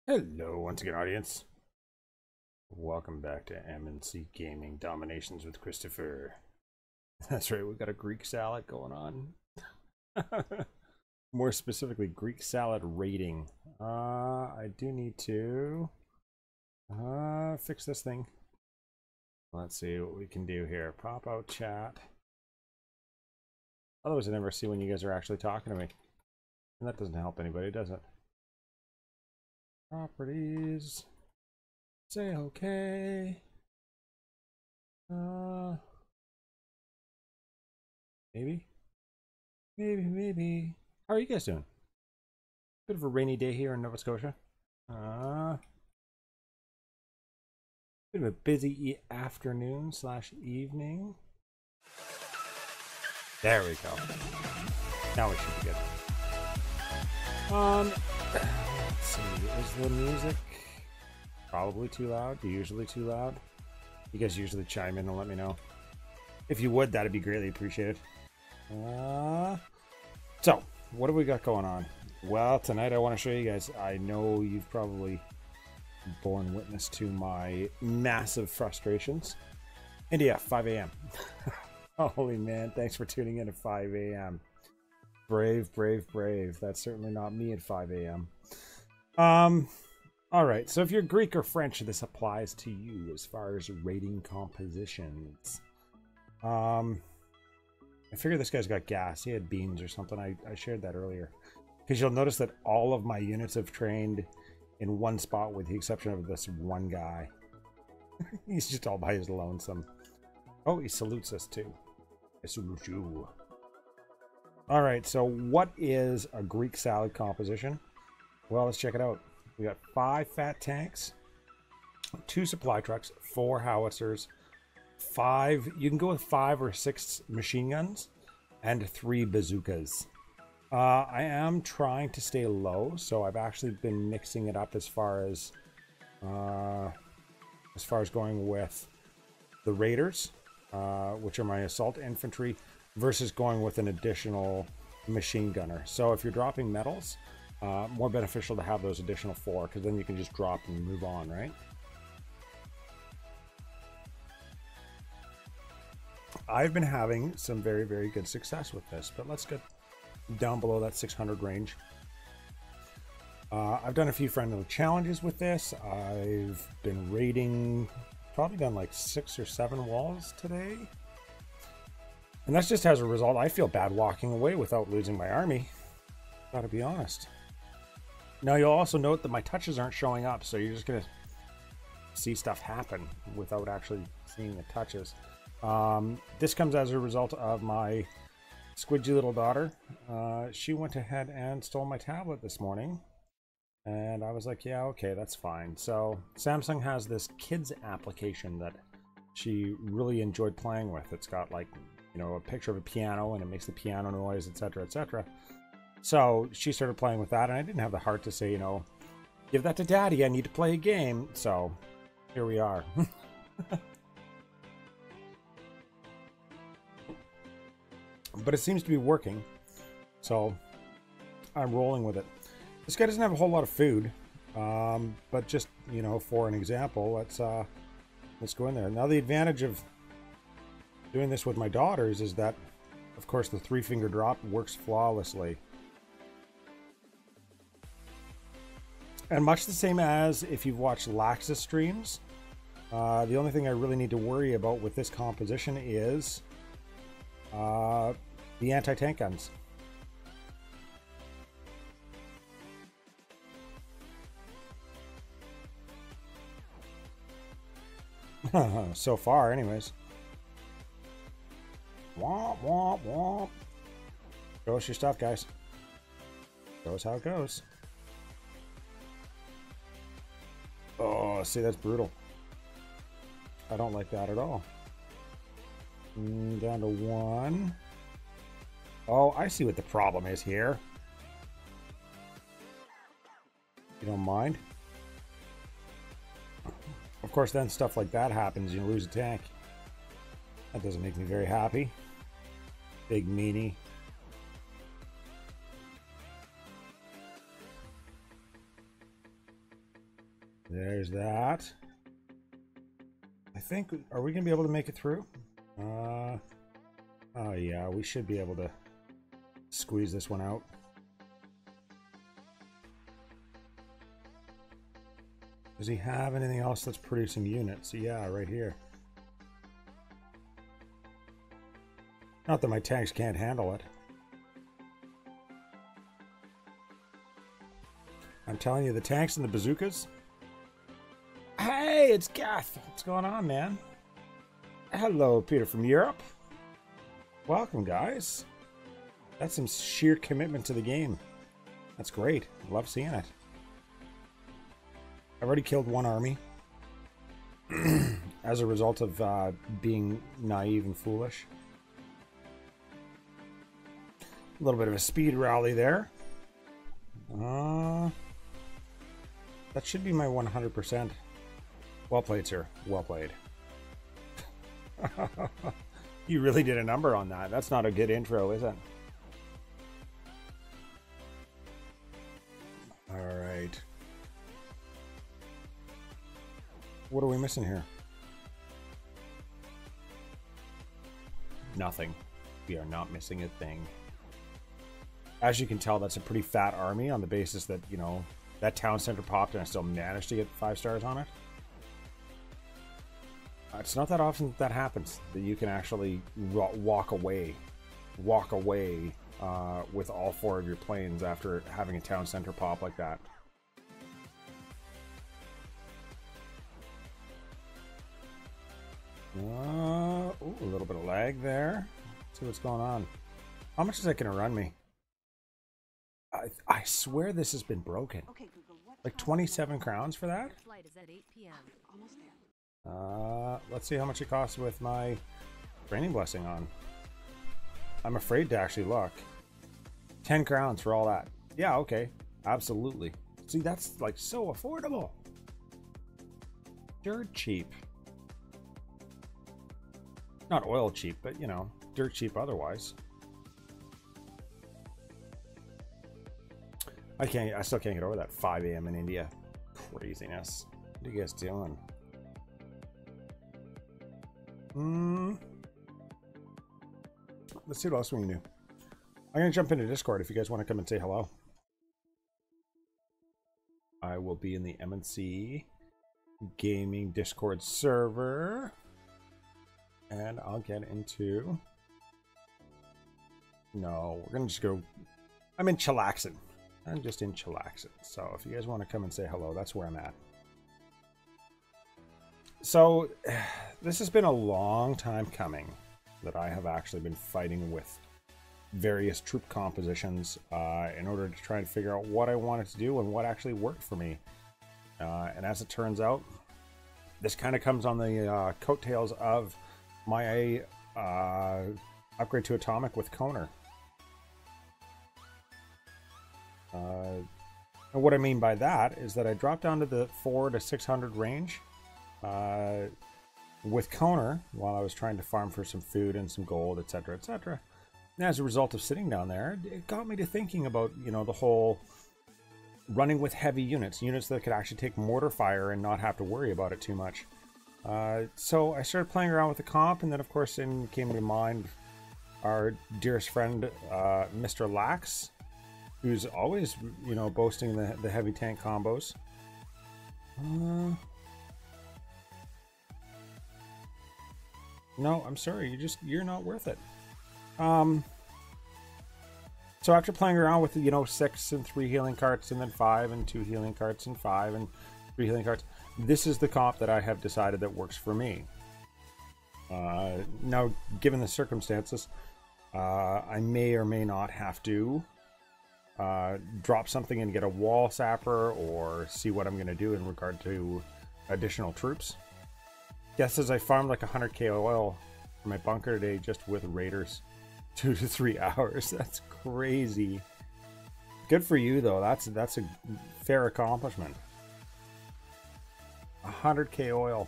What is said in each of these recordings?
Hello, once again, audience. Welcome back to MNC Gaming Dominations with Christopher. That's right, we got a Greek salad going on. More specifically, Greek salad rating. I do need to fix this thing. Let's see what we can do here. Pop out chat. Otherwise, I never see when you guys are actually talking to me. And that doesn't help anybody, does it? Properties. Say okay. Maybe. Maybe. How are you guys doing? Bit of a rainy day here in Nova Scotia. Bit of a busy afternoon slash evening. There we go. Now we should be good. Let's see. Is the music probably too loud? Usually too loud? You guys usually chime in and let me know. If you would, that'd be greatly appreciated. So, what have we got going on? Well, tonight I want to show you guys. I know you've probably borne witness to my massive frustrations. And yeah, 5 a.m. Holy man, thanks for tuning in at 5 a.m. Brave, brave, brave. That's certainly not me at 5 a.m. Alright, so if you're Greek or French, this applies to you as far as rating compositions. I figure this guy's got gas. He had beans or something. I shared that earlier. Because you'll notice that all of my units have trained in one spot with the exception of this one guy. He's just all by his lonesome. Oh, he salutes us too. I salute you. Alright, so what is a Greek salad composition? Well, let's check it out. We got 5 fat tanks, 2 supply trucks, 4 howitzers, 5, you can go with 5 or 6 machine guns, and 3 bazookas. I am trying to stay low, so I've actually been mixing it up as far as going with the raiders, which are my assault infantry, versus going with an additional machine gunner. So if you're dropping medals, more beneficial to have those additional 4, because then you can just drop and move on, right? I've been having some very, very good success with this, but let's get down below that 600 range. I've done a few friendly challenges with this. I've been raiding, probably done like 6 or 7 walls today. And that's just as a result. I feel bad walking away without losing my army. Gotta be honest. Now you'll also note that my touches aren't showing up, so you're just gonna see stuff happen without actually seeing the touches. This comes as a result of my squidgy little daughter. She went ahead and stole my tablet this morning. And I was like, yeah, okay, that's fine. So Samsung has this kids application that she really enjoyed playing with. It's got like, you know, a picture of a piano and it makes the piano noise, etc., etc. So she started playing with that, and I didn't have the heart to say, you know, give that to daddy, I need to play a game. So here we are. But it seems to be working, so I'm rolling with it. This guy doesn't have a whole lot of food, but just, you know, for an example, let's go in there. Now the advantage of doing this with my daughters is that, of course, the 3-finger drop works flawlessly. And much the same as if you've watched Lax's streams, the only thing I really need to worry about with this composition is the anti-tank guns. So far, anyways. Womp, womp, womp. Show us your stuff, guys. Show us how it goes. Oh, see, that's brutal. I don't like that at all. Down to 1. Oh, I see what the problem is here. You don't mind? Of course, then stuff like that happens. You lose a tank. That doesn't make me very happy. Big meanie. There's that. I think, are we going to be able to make it through? Oh yeah, we should be able to squeeze this one out. Does he have anything else that's producing units? Yeah, right here. Not that my tanks can't handle it. I'm telling you, the tanks and the bazookas. Hey, it's Gath. What's going on, man? Hello, Peter from Europe. Welcome, guys. That's some sheer commitment to the game. That's great. Love seeing it. I've already killed one army as a result of being naive and foolish. A little bit of a speed rally there. That should be my 100%. Well played, sir. Well played. You really did a number on that. That's not a good intro, is it? All right. What are we missing here? Nothing. We are not missing a thing. As you can tell, that's a pretty fat army on the basis that, you know, that town center popped and I still managed to get 5 stars on it. It's not that often that happens, that you can actually walk away with all 4 of your planes after having a town center pop like that. Ooh, a little bit of lag there. Let's see what's going on. How much is that going to run me? I swear this has been broken. Okay, Google, like 27 crowns for that? Flight is at 8 p.m. Almost there. Let's see how much it costs with my training blessing on. I'm afraid to actually look. 10 crowns for all that. Yeah, okay. Absolutely. See, that's like so affordable. Dirt cheap. Not oil cheap, but you know, dirt cheap otherwise. I still can't get over that 5 a.m. in India. Craziness. What are you guys doing? Let's see what else we can do. I'm gonna jump into Discord if you guys want to come and say hello. I will be in the MNC Gaming Discord server. And I'll get into... No, we're gonna just go... I'm in Chillaxin. I'm just in Chillaxin. So if you guys want to come and say hello, that's where I'm at. So this has been a long time coming that I have actually been fighting with various troop compositions in order to try and figure out what I wanted to do and what actually worked for me. And as it turns out, this kind of comes on the coattails of my upgrade to Atomic with Koner. And what I mean by that is that I dropped down to the 400 to 600 range with Koner while I was trying to farm for some food and some gold, etc., etc. And as a result of sitting down there, it got me to thinking about, you know, the whole running with heavy units that could actually take mortar fire and not have to worry about it too much. So I started playing around with the comp, and then of course came to mind our dearest friend, Mr. Lax, who's always, you know, boasting the heavy tank combos. No, I'm sorry, you're not worth it. So after playing around with, you know, 6 and 3 healing carts, and then 5 and 2 healing carts, and 5 and 3 healing carts, this is the comp that I have decided that works for me. Now, given the circumstances, I may or may not have to drop something and get a wall sapper, or see what I'm going to do in regard to additional troops. Guess as I farmed like 100k oil for my bunker today just with raiders. 2 to 3 hours. That's crazy. Good for you though. That's a fair accomplishment. 100k oil.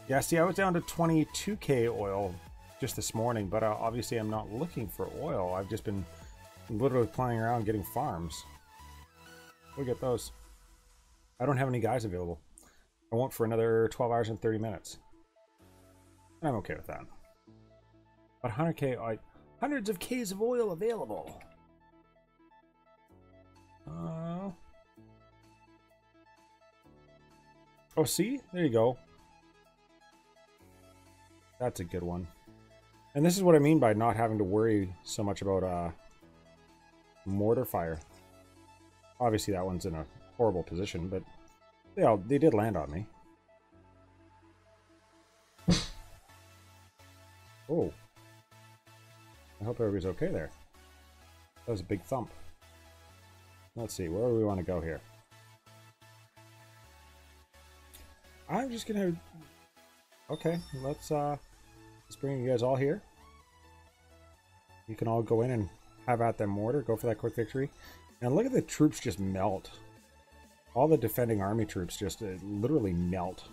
Yeah, see, I was down to 22k oil just this morning, but obviously I'm not looking for oil. I've just been literally playing around getting farms. Look at those. I don't have any guys available. I won't for another 12 hours and 30 minutes. I'm okay with that. But 100k, hundreds of Ks of oil available. Oh, see? There you go. That's a good one. And this is what I mean by not having to worry so much about mortar fire. Obviously, that one's in a horrible position, but they did land on me. Oh. I hope everybody's okay there. That was a big thump. Let's see, where do we want to go here? I'm just gonna... Okay, let's bring you guys all here. You can all go in and have at that mortar, go for that quick victory. And look at the troops just melt. All the defending army troops just literally melt.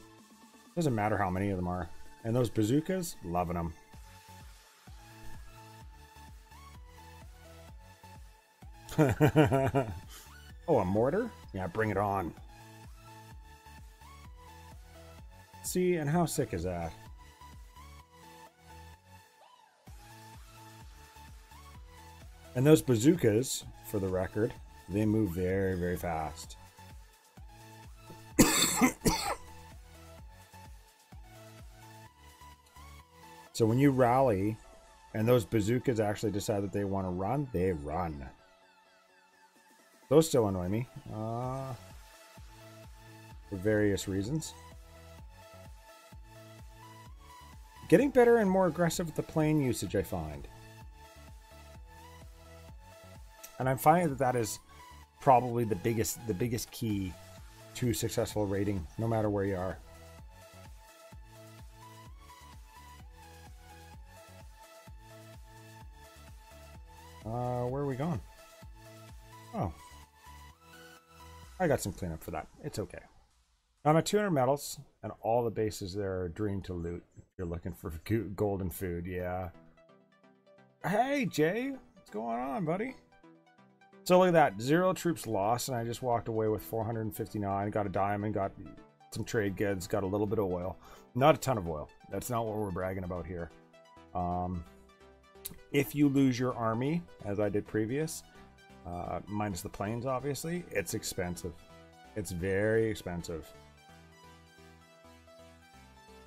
Doesn't matter how many of them are. And those bazookas, loving them. Oh, a mortar? Yeah, bring it on. See, and how sick is that? And those bazookas, for the record, they move very, very fast. So when you rally and those bazookas actually decide that they want to run, they run. Those still annoy me for various reasons. Getting better and more aggressive with the plane usage, I find. And I'm finding that that is probably the biggest key to successful raiding, no matter where you are. Where are we going? Oh. I got some cleanup for that. It's okay. I'm at 200 medals, and all the bases there are a dream to loot. If you're looking for golden food, yeah. Hey, Jay. What's going on, buddy? So look at that. 0 troops lost, and I just walked away with 459. Got a diamond, got some trade goods, got a little bit of oil. Not a ton of oil. That's not what we're bragging about here. If you lose your army, as I did previous, minus the planes, obviously, it's expensive. It's very expensive.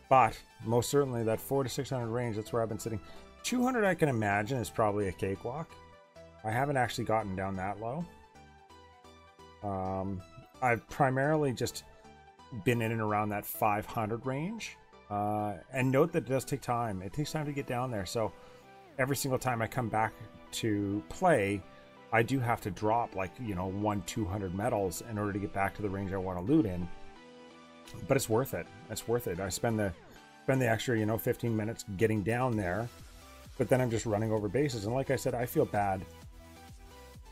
But most certainly that 400 to 600 range, that's where I've been sitting. 200, I can imagine, is probably a cakewalk. I haven't actually gotten down that low. I've primarily just been in and around that 500 range. And note that it does take time. It takes time to get down there. So every single time I come back to play, I do have to drop like, 200 medals in order to get back to the range I want to loot in. But it's worth it. It's worth it. I spend the extra, 15 minutes getting down there, but then I'm just running over bases. And like I said, I feel bad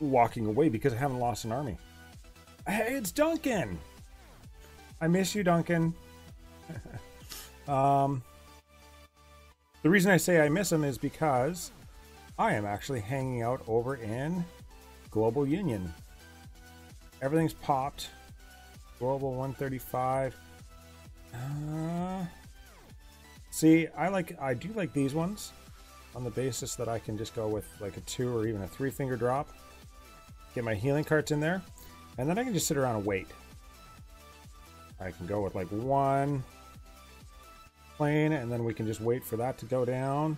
walking away because I haven't lost an army. Hey, it's Duncan. I miss you, Duncan. The reason I say I miss him is because I am actually hanging out over in Global Union. Everything's popped. Global 135. See, I do like these ones on the basis that I can just go with like a 2 or even a 3-finger drop. Get my healing carts in there, and then I can just sit around and wait. I can go with like 1 plane, and then we can just wait for that to go down,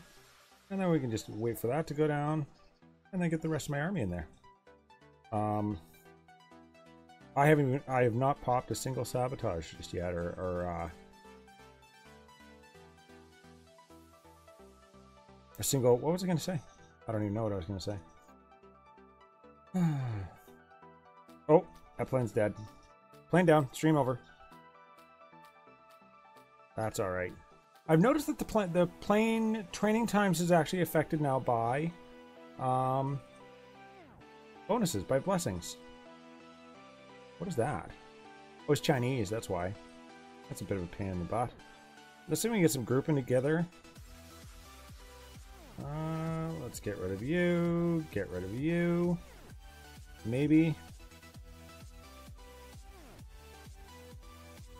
and then we can just wait for that to go down, and then get the rest of my army in there. I have not popped a single sabotage just yet, or a single, what was I going to say? I don't even know what I was going to say. Oh, that plane's dead. Plane down, stream over. That's all right. I've noticed that the plane training times is actually affected now by bonuses, by blessings. What is that? Oh, it's Chinese, that's why. That's a bit of a pain in the butt. Let's see if we can get some grouping together. Let's get rid of you. Get rid of you. Maybe.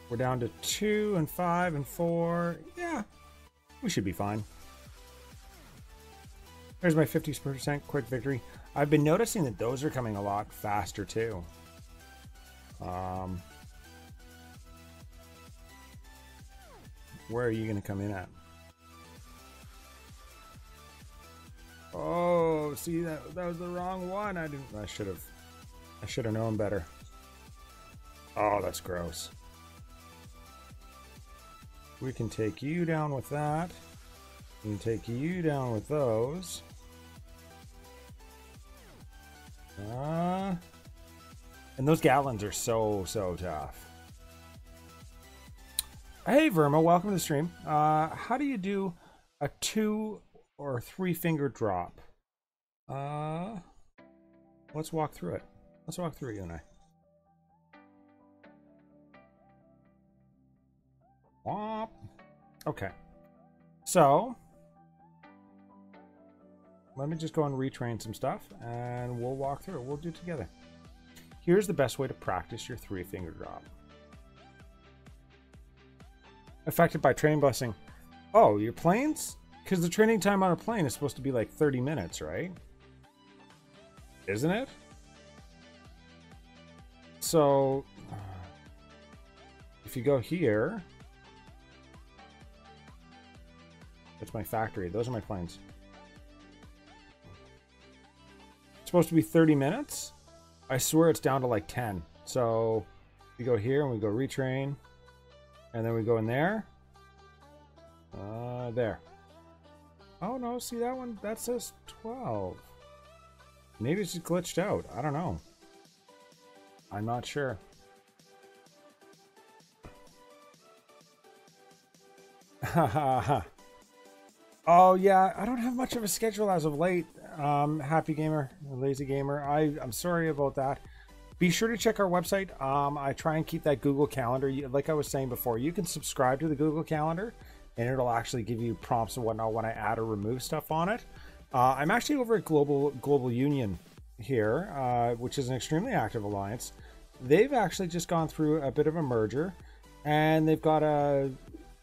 We're down to 2 and 5 and 4. Yeah, we should be fine. There's my 50% quick victory. I've been noticing that those are coming a lot faster too. Where are you going to come in at? Oh, see, that was the wrong one. I should have known better. Oh, that's gross. We can take you down with that. We can take you down with those. And those gallons are so tough. Hey Verma, welcome to the stream. How do you do a 2 or 3 finger drop? Let's walk through it. Let's walk through it, you and I. Womp. Okay. So let me just go and retrain some stuff and we'll walk through it. We'll do it together. Here's the best way to practice your 3 finger drop. Affected by train busing. Oh, your planes? Because the training time on a plane is supposed to be like 30 minutes, right? Isn't it? So, if you go here, that's my factory. Those are my planes. It's supposed to be 30 minutes. I swear it's down to like 10. So, we go here and we go retrain. And then we go in there. There. Oh no, see that one? That says 12. Maybe it's just glitched out. I don't know. I'm not sure. Oh yeah, I don't have much of a schedule as of late. Happy gamer, lazy gamer. I'm sorry about that. Be sure to check our website. I try and keep that Google Calendar. Like I was saying before, you can subscribe to the Google Calendar and it'll actually give you prompts and whatnot when I add or remove stuff on it. I'm actually over at Global Union here, which is an extremely active alliance. They've actually just gone through a bit of a merger and they've got a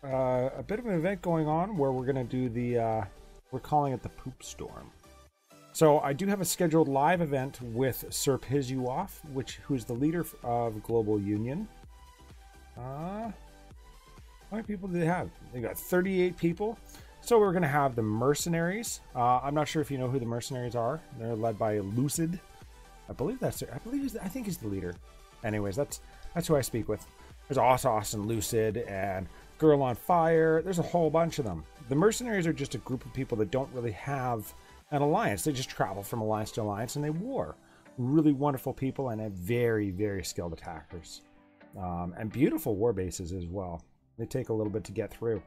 bit of an event going on where we're going to do the, we're calling it the Poop Storm. So I do have a scheduled live event with Sir Pizuoff, who's the leader of Global Union. How many people do they have? They got 38 people. So we're going to have the Mercenaries. I'm not sure if you know who the Mercenaries are. They're led by Lucid. I think he's the leader. Anyways, that's who I speak with. There's Austin, Lucid, and Girl on Fire. There's a whole bunch of them. The Mercenaries are just a group of people that don't really have an alliance. They just travel from alliance to alliance and they war. Really wonderful people and very, very skilled attackers. And beautiful war bases as well. They take a little bit to get through.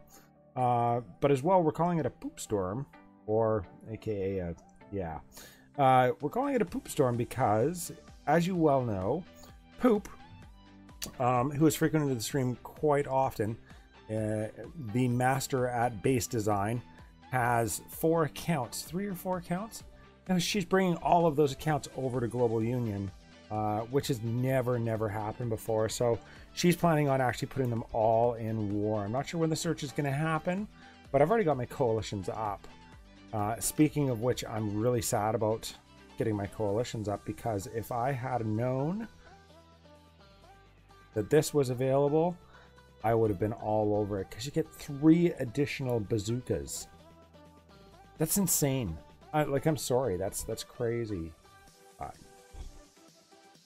But as well, we're calling it a Poop Storm, or aka we're calling it a Poop Storm because, as you well know, Poop, who has frequented the stream quite often, the master at base design, has 3 or 4 accounts. Now she's bringing all of those accounts over to Global Union, which has never happened before. So she's planning on actually putting them all in war. I'm not sure when the search is going to happen, but I've already got my coalitions up. Speaking of which, I'm really sad about getting my coalitions up because if I had known that this was available, I would have been all over it because you get 3 additional bazookas. That's insane. I'm sorry. That's crazy.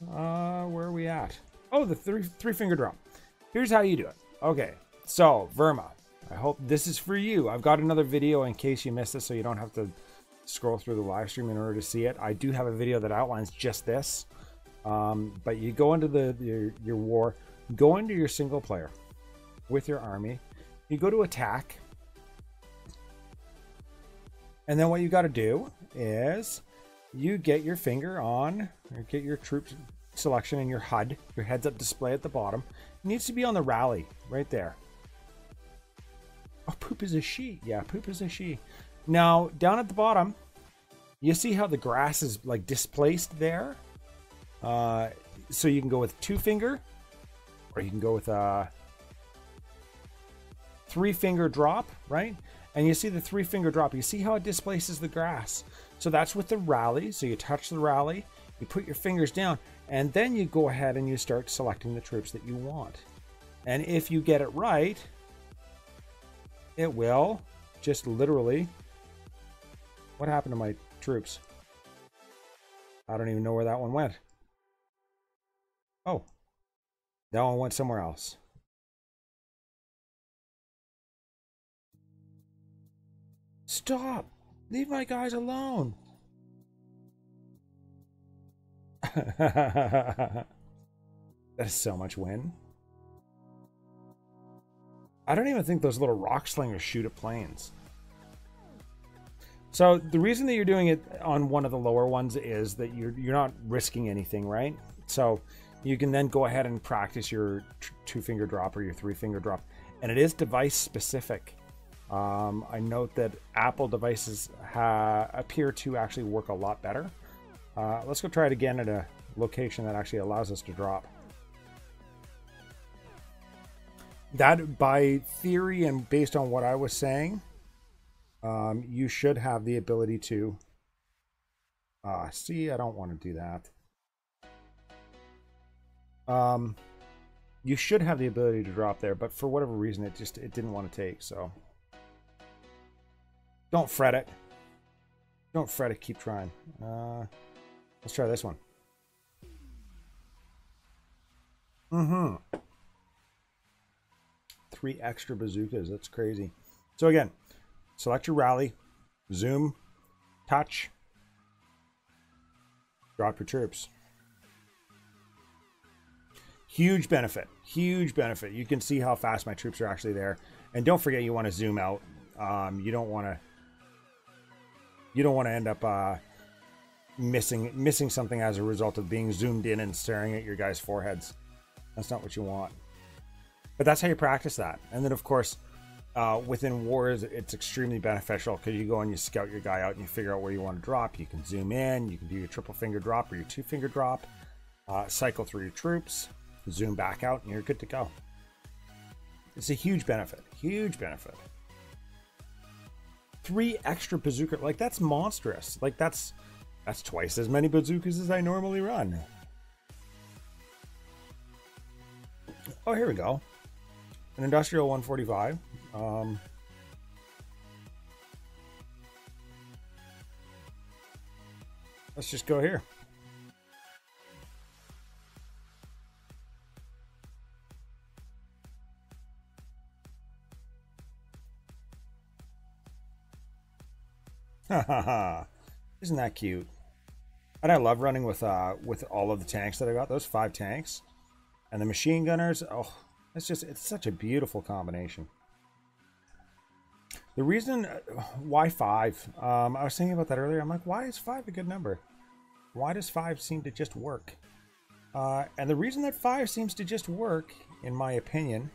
Where are we at? Oh, the three finger drop. Here's how you do it. Okay, so Verma, I hope this is for you. I've got another video in case you missed it, so you don't have to scroll through the live stream in order to see it. I do have a video that outlines just this. But you go into your war, go into your single player with your army. You go to attack. And then what you got to do is you get your finger on, or get your troop selection and your HUD, your heads up display at the bottom. It needs to be on the rally right there. Oh, Poop is a she. Yeah, Poop is a she. Now, down at the bottom, you see how the grass is like displaced there? So you can go with 2 finger, or you can go with 3-finger drop, right? And you see the 3-finger drop. You see how it displaces the grass. So that's with the rally. So you touch the rally, you put your fingers down, and then you go ahead and you start selecting the troops that you want. And if you get it right, it will just literally... What happened to my troops? I don't even know where that one went. Oh, that one went somewhere else. Stop! Leave my guys alone! That is so much win. I don't even think those little rock slingers shoot at planes. So the reason that you're doing it on one of the lower ones is that you're not risking anything, right? So you can then go ahead and practice your 2-finger drop or your 3-finger drop, and it is device specific. I note that Apple devices appear to actually work a lot better. Let's go try it again at a location that actually allows us to drop. That, by theory and based on what I was saying, you should have the ability to... see, I don't want to do that. You should have the ability to drop there, but for whatever reason, it didn't want to take, so... Don't fret it. Don't fret it, keep trying. Let's try this one. 3 extra bazookas, that's crazy. So again, select your rally, zoom, touch, drop your troops. Huge benefit, huge benefit. You can see how fast my troops are actually there. And don't forget, you want to zoom out. You don't want to end up missing something as a result of being zoomed in and staring at your guys' foreheads. That's not what you want. But that's how you practice that. And then, of course, within wars, it's extremely beneficial because you go and you scout your guy out and you figure out where you want to drop. You can zoom in, you can do your 3-finger drop or your 2-finger drop, cycle through your troops, zoom back out, and you're good to go. It's a huge benefit. Huge benefit. 3 extra bazooka, like that's monstrous. Like that's twice as many bazookas as I normally run. Oh, here we go. An industrial 145. Let's just go here. Isn't that cute? And I love running with all of the tanks that I got. Those 5 tanks and the machine gunners. Oh, it's such a beautiful combination. The reason why 5, I was thinking about that earlier. I'm like, why is 5 a good number? Why does 5 seem to just work? And the reason that 5 seems to just work, in my opinion,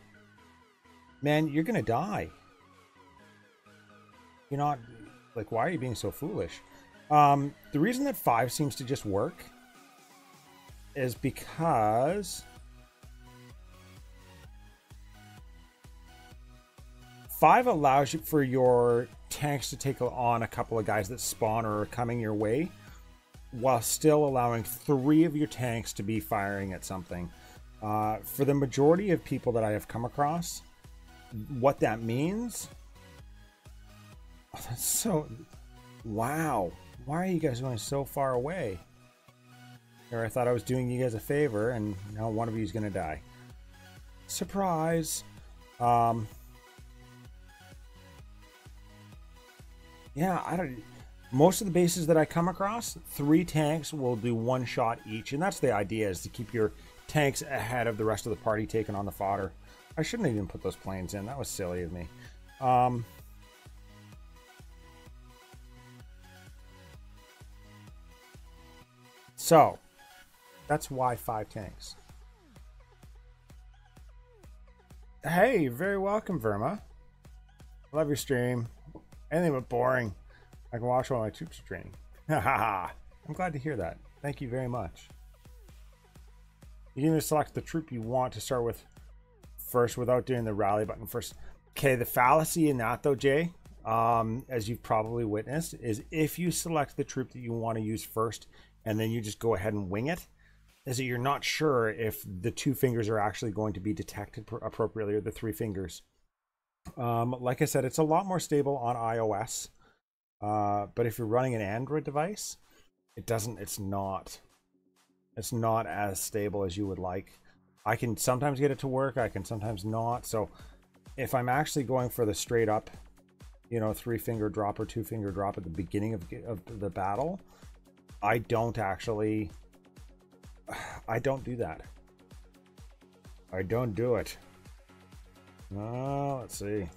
man, you're gonna die. You're not. Like, why are you being so foolish? The reason that 5 seems to just work is because 5 allows you for your tanks to take on a couple of guys that spawn or are coming your way, while still allowing 3 of your tanks to be firing at something. For the majority of people that I have come across, what that means... Oh, that's so... Wow. Why are you guys going so far away? Or I thought I was doing you guys a favor, and now one of you is going to die. Surprise! Yeah, I don't... Most of the bases that I come across, 3 tanks will do 1 shot each, and that's the idea, is to keep your tanks ahead of the rest of the party taking on the fodder. I shouldn't even put those planes in. That was silly of me. So, that's why 5 tanks. Hey, you're very welcome, Verma. Love your stream. Anything but boring. I can watch while my troops are training. I'm glad to hear that. Thank you very much. You can even select the troop you want to start with first without doing the rally button first. Okay, the fallacy in that though, Jay, as you've probably witnessed, is if you select the troop that you want to use first and then you just go ahead and wing it, is that you're not sure if the 2 fingers are actually going to be detected appropriately, or the 3 fingers. Like I said, it's a lot more stable on iOS, but if you're running an Android device, it's not as stable as you would like. I can sometimes get it to work, I can sometimes not. So if I'm actually going for the straight up, you know, 3-finger drop or 2-finger drop at the beginning of the battle, I don't do that. I don't do it. Let's see.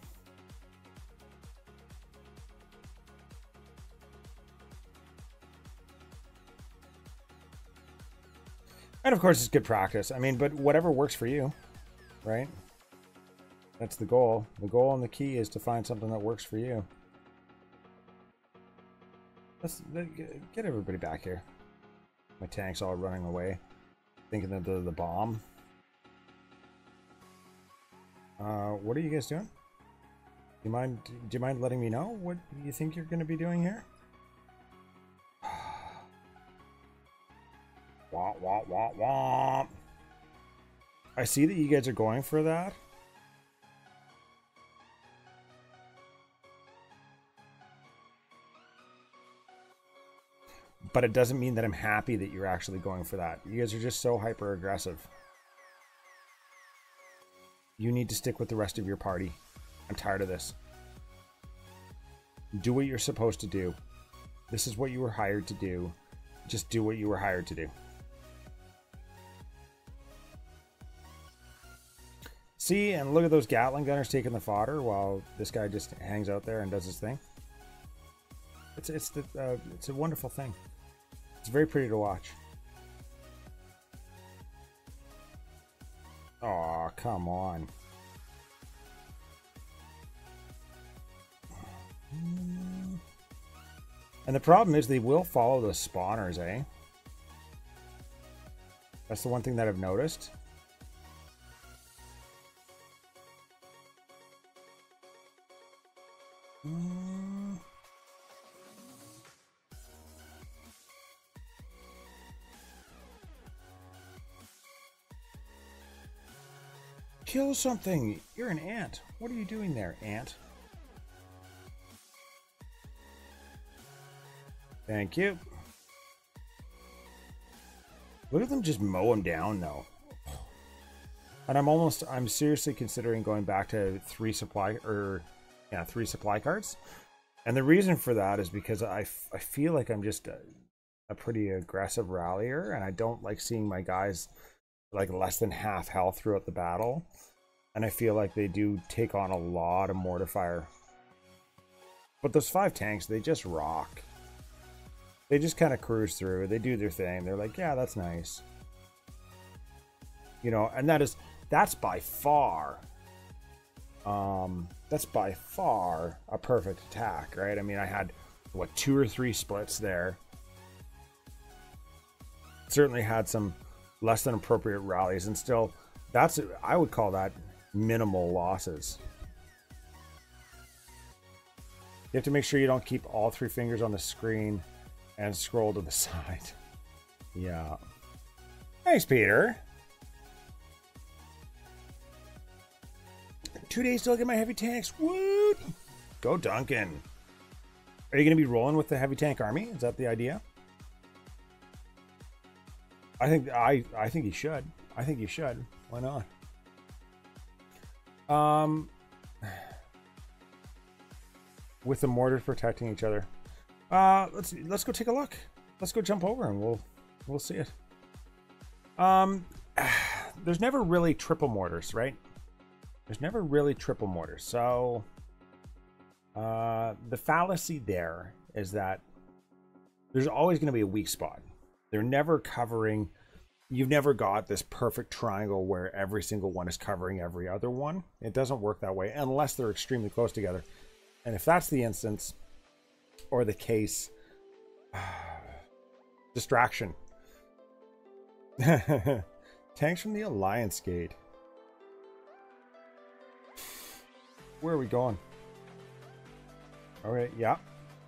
And of course, it's good practice. I mean, but whatever works for you, right? That's the goal. The goal and the key is to find something that works for you. Let's get everybody back here. My tank's all running away, thinking that they're the bomb. What are you guys doing? Do you mind letting me know what you think you're going to be doing here? Wah, wah, wah, wah. I see that you guys are going for that. But it doesn't mean that I'm happy that you're actually going for that. You guys are just so hyper aggressive. You need to stick with the rest of your party. I'm tired of this. Do what you're supposed to do. This is what you were hired to do. Just do what you were hired to do. See, and look at those Gatling gunners taking the fodder while this guy just hangs out there and does his thing. It's a wonderful thing. It's very pretty to watch. Aw, come on. And the problem is they will follow the spawners, eh? That's the one thing that I've noticed. Kill something! You're an ant. What are you doing there, ant? Thank you. Look at them just mow him down, though. And I'm seriously considering going back to 3 supply cards. And the reason for that is because I feel like I'm just a pretty aggressive rallier, and I don't like seeing my guys like less than half health throughout the battle. And I feel like they do take on a lot of mortar fire. But those 5 tanks, they just rock. They just kind of cruise through. They do their thing. They're like, yeah, that's nice. You know, and that's by far a perfect attack, right? I mean, I had what, 2 or 3 splits there. Certainly had some less than appropriate rallies, and still I would call that minimal losses. You have to make sure you don't keep all 3 fingers on the screen and scroll to the side. Yeah. Thanks, Peter. 2 days till I get my heavy tanks. Woot! Go Duncan. Are you going to be rolling with the heavy tank army? Is that the idea? I think you should. I think you should. Why not? With the mortars protecting each other. Let's go take a look. Let's go jump over and we'll see it. There's never really triple mortars, right? There's never really triple mortars. So the fallacy there is that there's always going to be a weak spot. They're never covering. You've never got this perfect triangle where every single one is covering every other one. It doesn't work that way unless they're extremely close together. And if that's the instance or the case, distraction. Tanks from the Alliance Gate. Where are we going? Okay, yeah.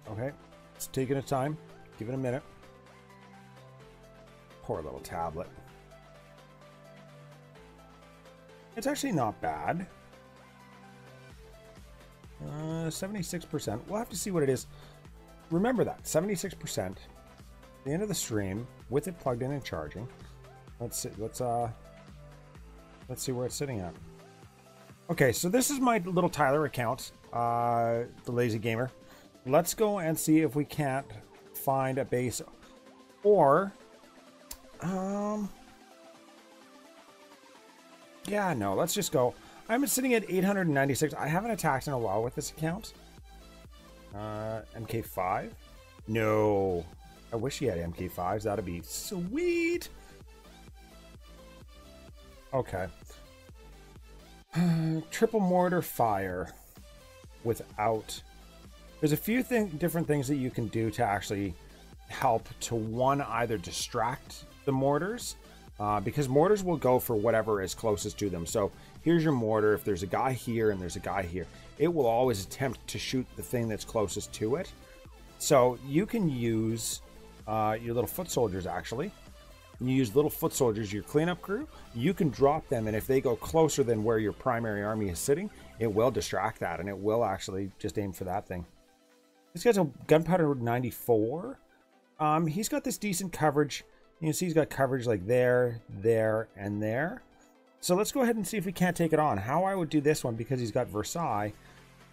Okay. It's taking its time. Give it a minute. Poor little tablet. It's actually not bad. 76%. We'll have to see what it is. Remember that 76%. At the end of the stream, with it plugged in and charging. Let's see. Let's see where it's sitting at. Okay, so this is my little Tyler account, the Lazy Gamer. Let's go and see if we can't find a base, or yeah, no, let's just go. I'm sitting at 896. I haven't attacked in a while with this account. MK5? No. I wish he had MK5s. That'd be sweet. Okay. Triple mortar fire without... There's a few different things that you can do to actually help to, one, either distract the mortars, because mortars will go for whatever is closest to them. So here's your mortar. If there's a guy here and there's a guy here, it will always attempt to shoot the thing that's closest to it. So you can use your little foot soldiers, actually. You use little foot soldiers, your cleanup crew. You can drop them, and if they go closer than where your primary army is sitting, it will distract that, and it will actually just aim for that thing. This guy's a gunpowder 94. He's got this decent coverage. You can see he's got coverage like there, there, and there. So let's go ahead and see if we can't take it on. How I would do this one, because he's got Versailles,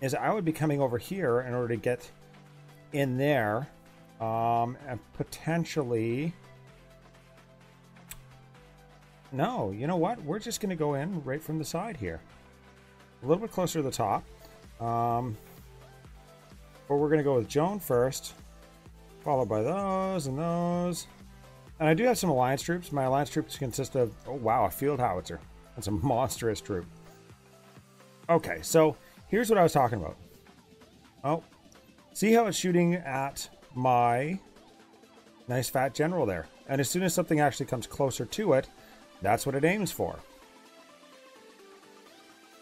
is I would be coming over here in order to get in there, and potentially... No, you know what? We're just going to go in right from the side here. A little bit closer to the top. But we're going to go with Joan first, followed by those and those. And I do have some alliance troops. My alliance troops consist of, oh wow, a field howitzer. That's a monstrous troop. Okay, so here's what I was talking about. Oh, see how it's shooting at my nice fat general there. And as soon as something actually comes closer to it, that's what it aims for.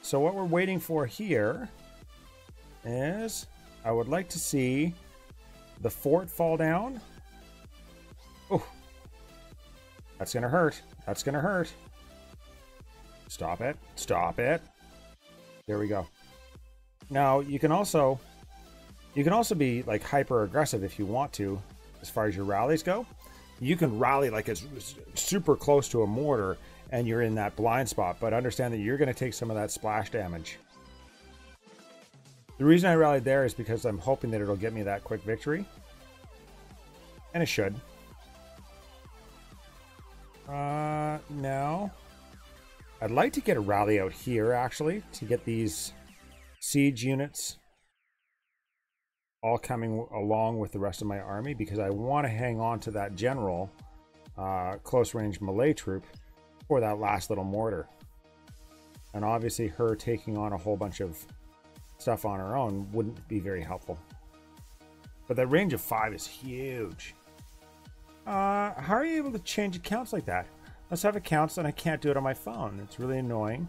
So what we're waiting for here is... I would like to see the fort fall down. Oh, that's gonna hurt. That's gonna hurt. Stop it. Stop it. There we go. Now you can also be like hyper aggressive if you want to, as far as your rallies go. You can rally like it's super close to a mortar and you're in that blind spot, but understand that you're going to take some of that splash damage. The reason I rallied there is because I'm hoping that it'll get me that quick victory. And it should. Now, I'd like to get a rally out here, actually, to get these siege units all coming along with the rest of my army, because I want to hang on to that general close-range melee troop for that last little mortar. And obviously her taking on a whole bunch of stuff on her own wouldn't be very helpful. But that range of 5 is huge. How are you able to change accounts like that? Let's have accounts and I can't do it on my phone. It's really annoying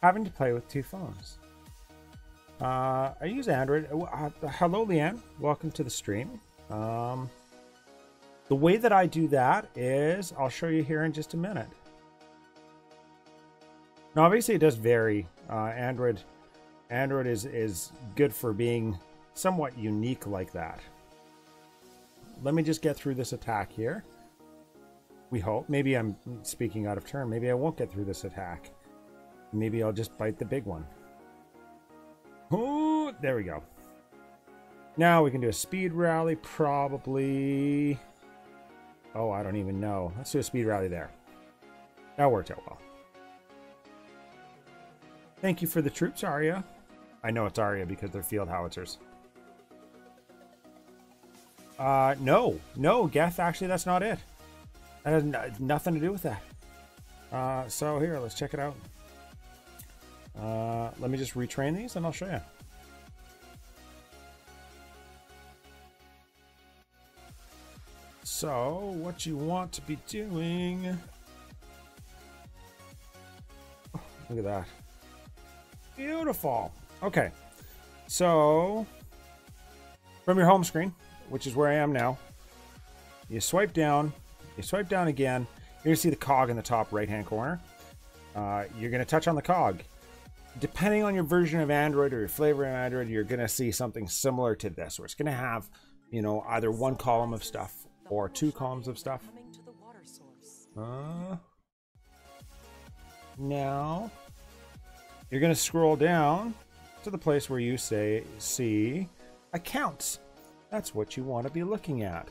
having to play with 2 phones. I use Android. Hello, Leanne. Welcome to the stream. The way that I do that is, I'll show you here in just a minute. Now, obviously, it does vary. Android is good for being somewhat unique like that. Let me just get through this attack here. We hope. Maybe I'm speaking out of turn. Maybe I won't get through this attack. Maybe I'll just bite the big one. Oh, there we go. Now we can do a speed rally, probably. Oh, I don't even know. Let's do a speed rally there. That worked out well. Thank you for the troops, Arya. I know it's Arya because they're field howitzers. No, Geth, actually, that's not it. That has nothing to do with that. So here, let's check it out. Let me just retrain these and I'll show you. So, what you want to be doing... Oh, look at that. Beautiful. Okay, So, from your home screen, which is where I am now, you swipe down again. You're going to see the cog in the top right-hand corner. You're going to touch on the cog. Depending on your version of Android or your flavor of Android, you're going to see something similar to this, where it's going to have, you know, either one column of stuff or two columns of stuff. Now, you're going to scroll down to the place where you see accounts. That's what you want to be looking at.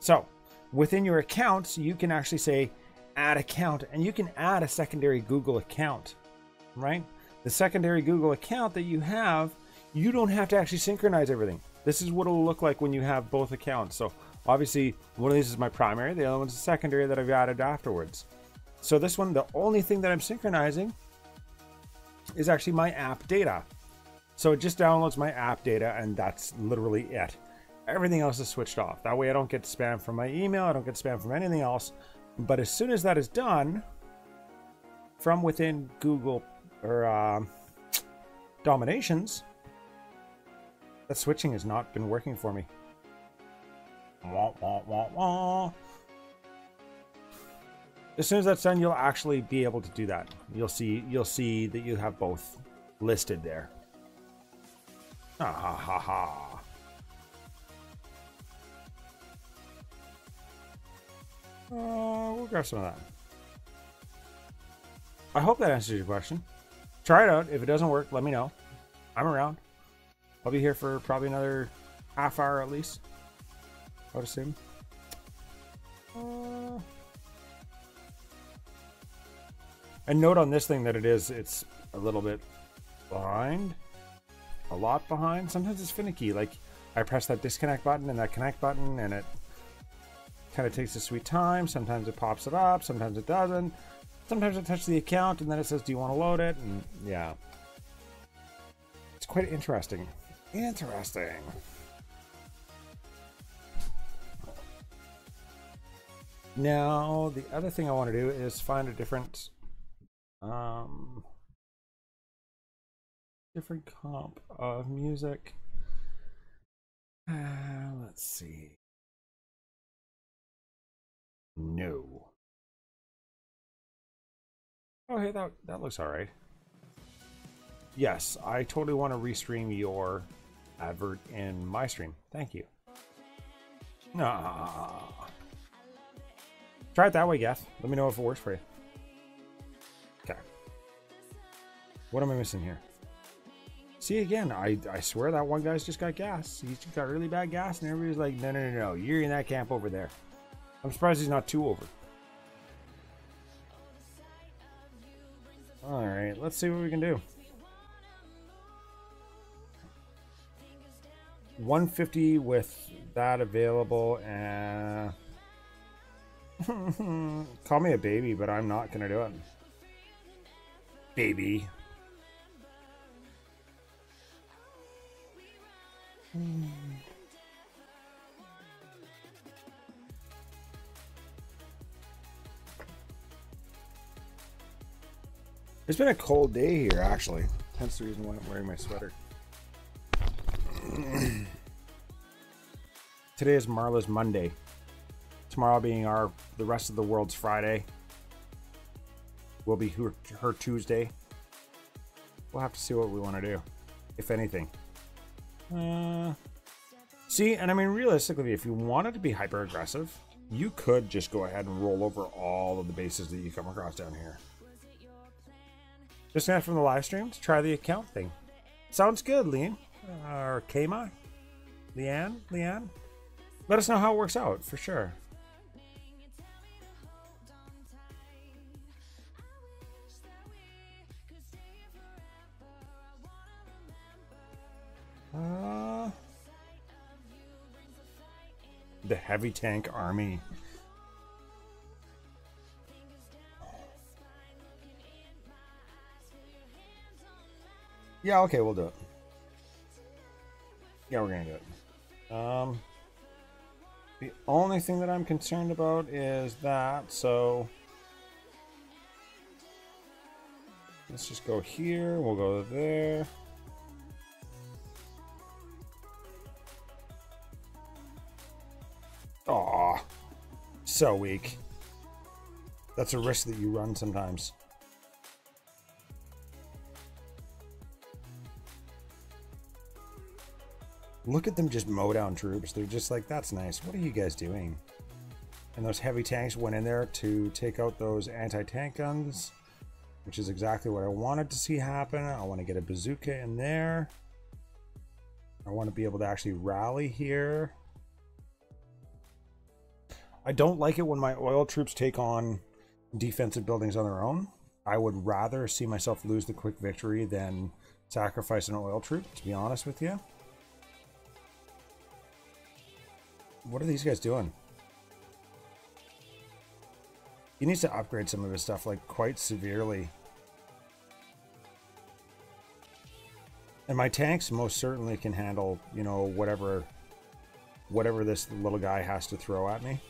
So, within your accounts, you can actually say add account, and you can add a secondary Google account, right? The secondary Google account that you have, you don't have to actually synchronize everything. This is what it'll look like when you have both accounts. So obviously one of these is my primary, the other one's a secondary that I've added afterwards. So this one, the only thing that I'm synchronizing is actually my app data. So it just downloads my app data, and that's literally it. Everything else is switched off. That way I don't get spam from my email, I don't get spam from anything else. But as soon as that is done, from within Google or DomiNations, that switching has not been working for me. Wah, wah, wah, wah. As soon as that's done, you'll actually be able to do that. You'll see that you have both listed there. Ah ha ha ha. We'll grab some of that. I hope that answers your question. Try it out. If it doesn't work, let me know. I'm around. I'll be here for probably another half hour at least, I would assume. And note on this thing that it's a little bit behind. A lot behind. Sometimes it's finicky. Like, I press that disconnect button and that connect button, and it kind of takes a sweet time. Sometimes it pops it up, sometimes it doesn't. Sometimes I touch the account and then it says, do you want to load it? And yeah. It's quite interesting. Interesting. Now, the other thing I want to do is find a different comp of music. Let's see. No. Oh, hey, that looks all right. Yes, I totally want to restream your advert in my stream. Thank you. Nah. Try it that way, Geth. Let me know if it works for you. Okay. What am I missing here? See, again, I swear that one guy's just got gas. He's just got really bad gas, and everybody's like, no, no, no, no. You're in that camp over there. I'm surprised he's not two over. Alright, let's see what we can do. 150 with that available, and call me a baby, but I'm not gonna do it. Baby. It's been a cold day here, actually. Hence the reason why I'm wearing my sweater. Today is Marla's Monday. Tomorrow being the rest of the world's Friday. Will be her Tuesday. We'll have to see what we want to do, if anything. See, and I mean, realistically, if you wanted to be hyper aggressive, you could just go ahead and roll over all of the bases that you come across down here. Just from the live streams, try the account thing. Sounds good, Leanne. Or Kama? Leanne? Let us know how it works out, for sure. The heavy tank army. Yeah, okay, we'll do it. Yeah, we're gonna do it. The only thing that I'm concerned about is that, so let's just go here, we'll go there. so weak. That's a risk that you run sometimes. Look at them just mow down troops. They're just like, that's nice. What are you guys doing? And those heavy tanks went in there to take out those anti-tank guns, which is exactly what I wanted to see happen. I want to get a bazooka in there. I want to be able to actually rally here. I don't like it when my oil troops take on defensive buildings on their own. I would rather see myself lose the quick victory than sacrifice an oil troop, to be honest with you. What are these guys doing? He needs to upgrade some of his stuff, like, quite severely. And my tanks most certainly can handle, you know, whatever this little guy has to throw at me.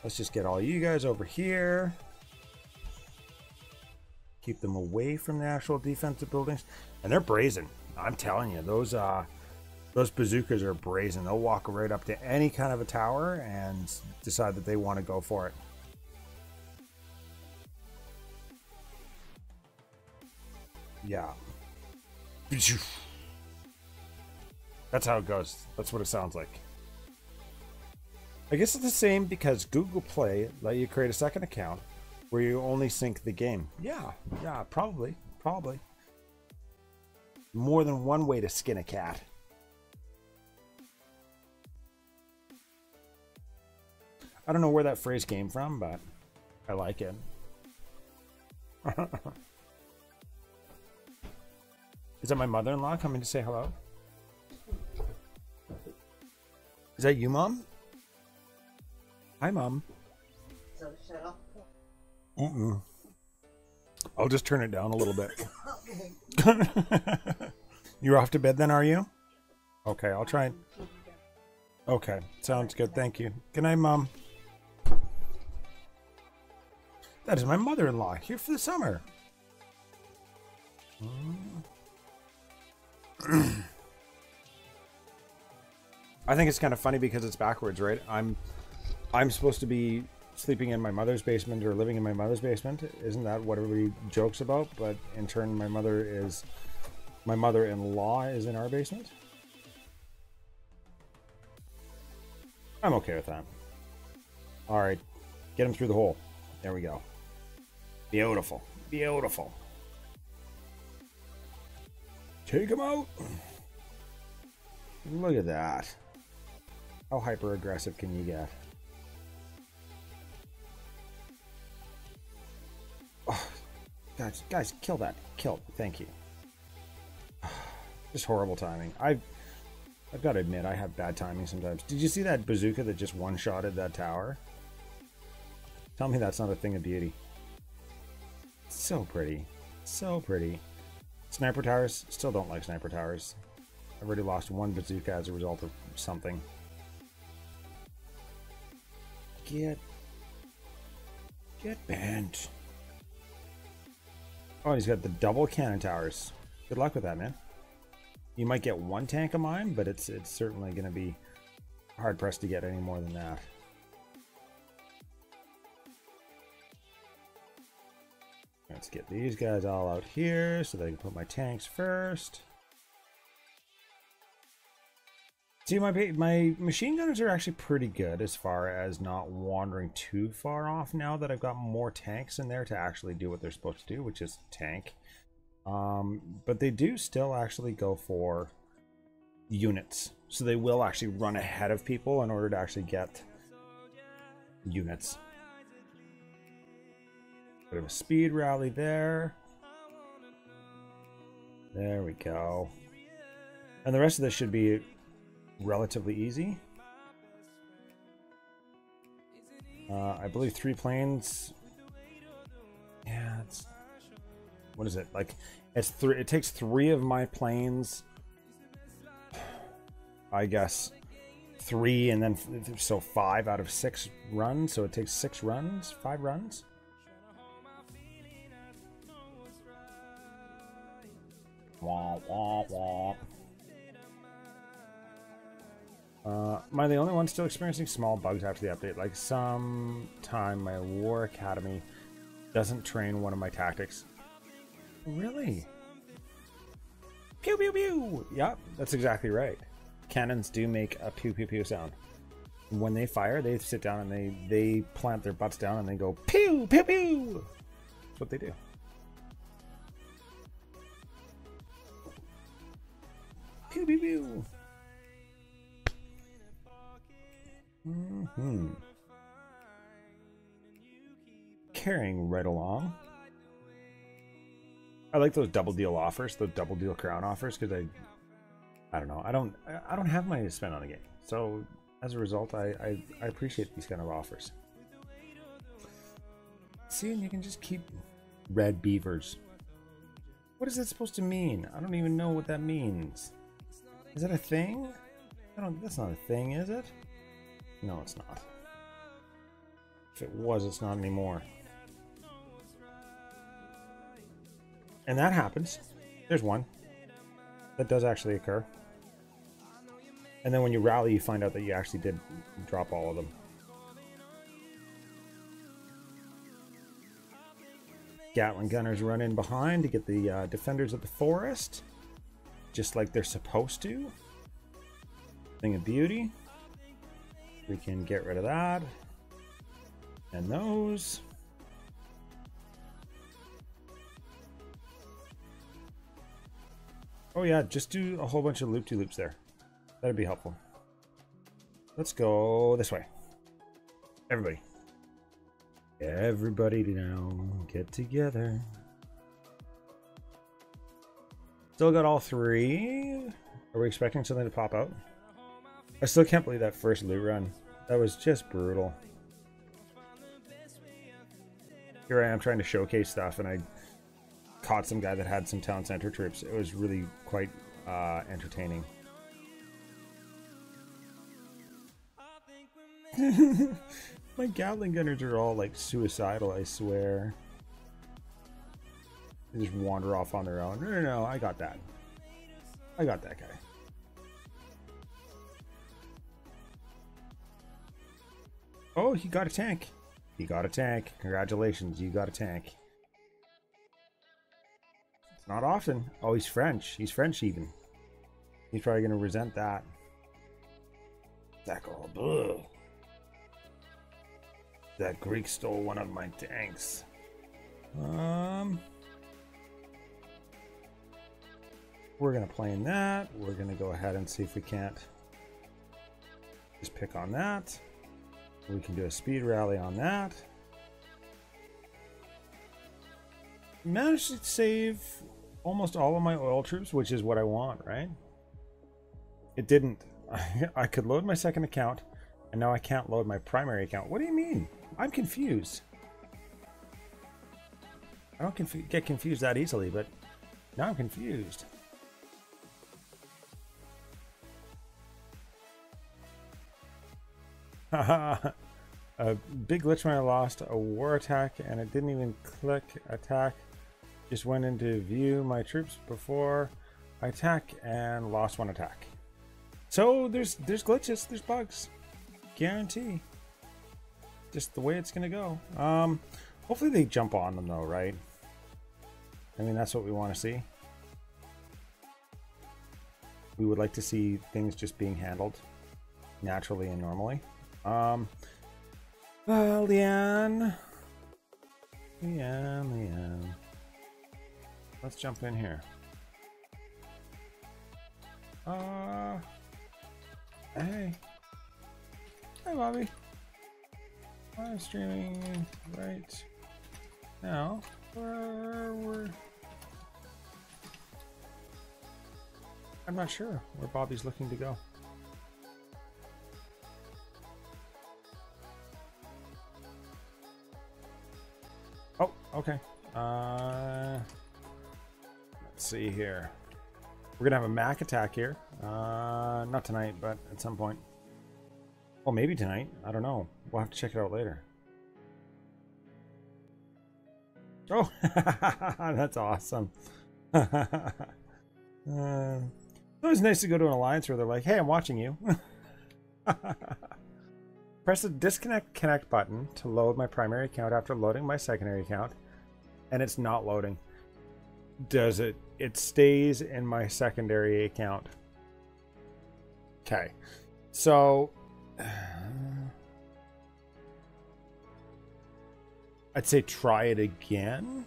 Let's just get all you guys over here. Keep them away from the actual defensive buildings. And they're brazen. I'm telling you, those bazookas are brazen. They'll walk right up to any kind of a tower and decide that they want to go for it. Yeah. That's how it goes. That's what it sounds like. I guess it's the same because Google Play let you create a second account where you only sync the game. Yeah, probably. More than one way to skin a cat. I don't know where that phrase came from, but I like it. Is that my mother-in-law coming to say hello? Is that you, Mom? Hi, Mom. So shut up. I'll just turn it down a little bit. You're off to bed then, are you? Okay, I'll try and... Okay, sounds good. Thank you. Good night, Mom. That is my mother-in-law here for the summer. I think it's kind of funny because it's backwards, right? I'm supposed to be sleeping in my mother's basement or living in my mother's basement. Isn't that what everybody jokes about? But in turn, my mother-in-law is in our basement. I'm okay with that. All right, get him through the hole. There we go. Beautiful, beautiful. Take him out. Look at that. How hyper aggressive can you get? Oh, guys, kill that. Kill. Thank you. Just horrible timing. I've got to admit, I have bad timing sometimes. Did you see that bazooka that just one-shotted that tower? Tell me that's not a thing of beauty. So pretty. So pretty. Sniper towers? Still don't like sniper towers. I've already lost one bazooka as a result of something. Get bent. Oh, he's got the double cannon towers. Good luck with that, man. You might get one tank of mine, but it's certainly going to be hard pressed to get any more than that. Let's get these guys all out here so they can put my tanks first. See, my machine gunners are actually pretty good as far as not wandering too far off now that I've got more tanks in there to actually do what they're supposed to do, which is tank. But they do still actually go for units. So they will actually run ahead of people in order to actually get units. Bit of a speed rally there. There we go. And the rest of this should be relatively easy. I believe 3 planes. Yeah, it's... What is it? Like, it's it takes 3 of my planes. I guess 3 and then so 5 out of 6 runs. So it takes 6 runs, 5 runs. Wah, wah, wah. Am I the only one still experiencing small bugs after the update? Like sometime my War Academy doesn't train one of my tactics. Really? Pew pew pew! Yep, that's exactly right. Cannons do make a pew pew pew sound. When they fire, they sit down and they plant their butts down and they go pew pew pew! That's what they do. Pew pew pew! Carrying right along. I like those double deal offers, those double deal crown offers, because I don't know, I don't have money to spend on a game, so as a result, I appreciate these kind of offers. See, and you can just keep red beavers. What is that supposed to mean? I don't even know what that means. Is that a thing? That's not a thing, is it? No, it's not. If it was, it's not anymore. And that happens. There's one. That does actually occur. And then when you rally, you find out that you actually did drop all of them. Gatling gunners run in behind to get the defenders of the forest. Just like they're supposed to. Thing of beauty. We can get rid of that. And those. Oh yeah, just do a whole bunch of loop-de-loops there. That'd be helpful. Let's go this way. Everybody. Everybody now, get together. Still got all three. Are we expecting something to pop out? I still can't believe that first loot run. That was just brutal. Here I am trying to showcase stuff and I caught some guy that had some town center troops. It was really quite entertaining. My Gatling gunners are all like suicidal, I swear. They just wander off on their own. No, I got that. I got that guy. Oh, he got a tank. He got a tank. Congratulations, you got a tank. It's not often. Oh, he's French. He's French even. He's probably going to resent that. That girl. That Greek stole one of my tanks. We're going to play in that. We're going to go ahead and see if we can't just pick on that. We can do a speed rally on that. Managed to save almost all of my oil troops, which is what I want, right? It didn't. I could load my second account, and now I can't load my primary account. What do you mean? I'm confused. I don't get confused that easily, but now I'm confused. Haha. A big glitch when I lost a war attack and it didn't even click attack. Just went into view my troops before I attack and lost one attack. So there's glitches, there's bugs. Guarantee. Just the way it's gonna go. Hopefully they jump on them though, right? I mean, that's what we want to see. We would like to see things just being handled naturally and normally. Leanne. Let's jump in here. Hey. Hi, Bobby. I'm streaming right now. I'm not sure where Bobby's looking to go. Oh, okay. Let's see here. We're gonna have a Mac attack here. Not tonight, but at some point. Well, maybe tonight. I don't know. We'll have to check it out later. Oh, that's awesome. It's always nice to go to an alliance where they're like, "Hey, I'm watching you." Press the disconnect connect button to load my primary account after loading my secondary account, and it's not loading. Does it? It stays in my secondary account. Okay, so I'd say try it again.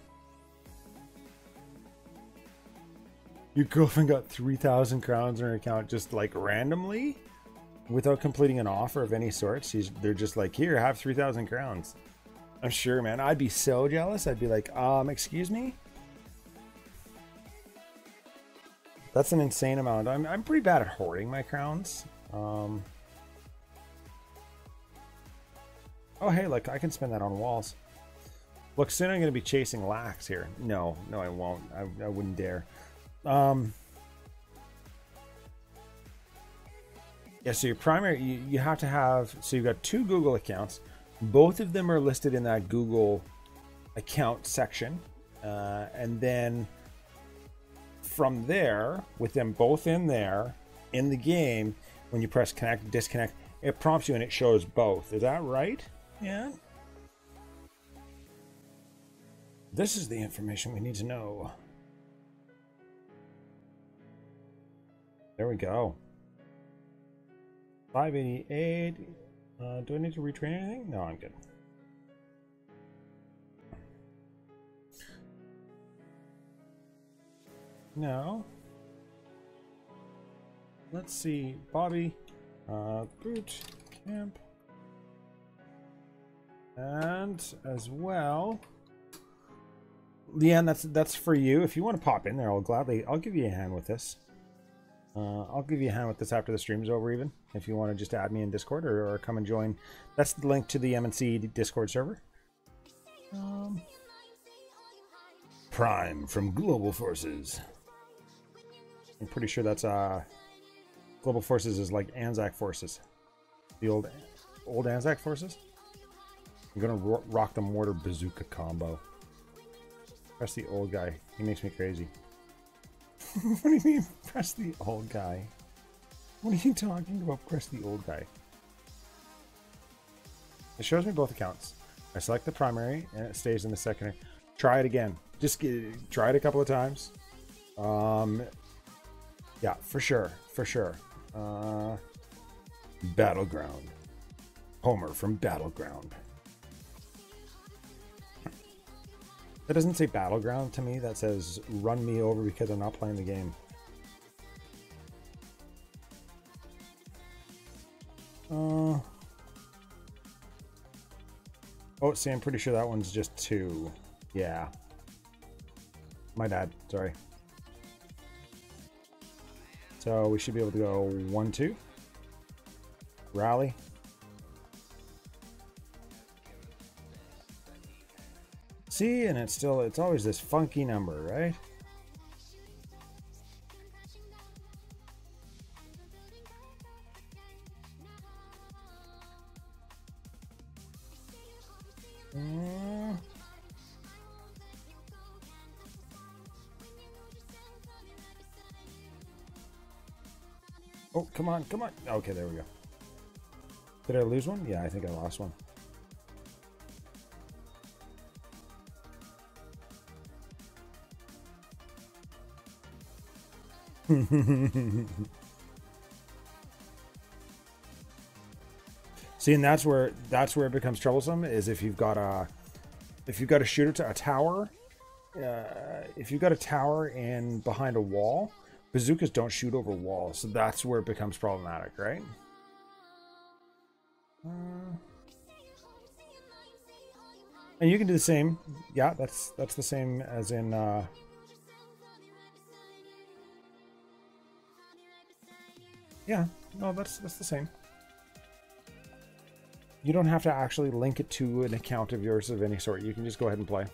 Your girlfriend got 3,000 crowns in her account just like randomly without completing an offer of any sort. They're just like, here, have 3,000 crowns. I'm sure, man. I'd be so jealous. I'd be like, excuse me? That's an insane amount. I'm pretty bad at hoarding my crowns. Oh, hey, look, I can spend that on walls. Look, soon I'm going to be chasing lax here. No, I won't. I wouldn't dare. Yeah, so your primary, you have to have, so you've got 2 Google accounts. Both of them are listed in that Google account section. And then from there, with them both in there, in the game, when you press connect, disconnect, it prompts you and it shows both. Is that right? Yeah. This is the information we need to know. There we go. 588. Do I need to retrain anything? No, I'm good. No. Let's see. Bobby. Boot camp. And as well, Leanne, that's for you. If you want to pop in there, I'll give you a hand with this. I'll give you a hand with this after the stream's over, even if you want to just add me in Discord or come and join. That's the link to the MNC Discord server. Prime from Global Forces. I'm pretty sure that's Global Forces is like Anzac Forces, the old Anzac Forces. I'm gonna rock the Mortar bazooka combo. Press the old guy. He makes me crazy. What do you mean, press the old guy? What are you talking about, press the old guy? It shows me both accounts. I select the primary, and it stays in the secondary. Try it again. Just try it a couple of times. Yeah, for sure. Battleground. Homer from Battleground. That doesn't say Battleground to me. That says run me over because I'm not playing the game. Oh, see, I'm pretty sure that one's just 2. Yeah. My bad. Sorry. So we should be able to go 1, 2. Rally. See, and it's always this funky number, right? Oh, come on. Okay, there we go. Did I lose one? Yeah, I think I lost one. See, and that's where it becomes troublesome, is if you've got a shooter to a tower. If you've got a tower and behind a wall, bazookas don't shoot over walls, so that's where it becomes problematic, right? And you can do the same. Yeah, that's the same as in yeah, no, that's the same. You don't have to actually link it to an account of yours of any sort. You can just go ahead and play.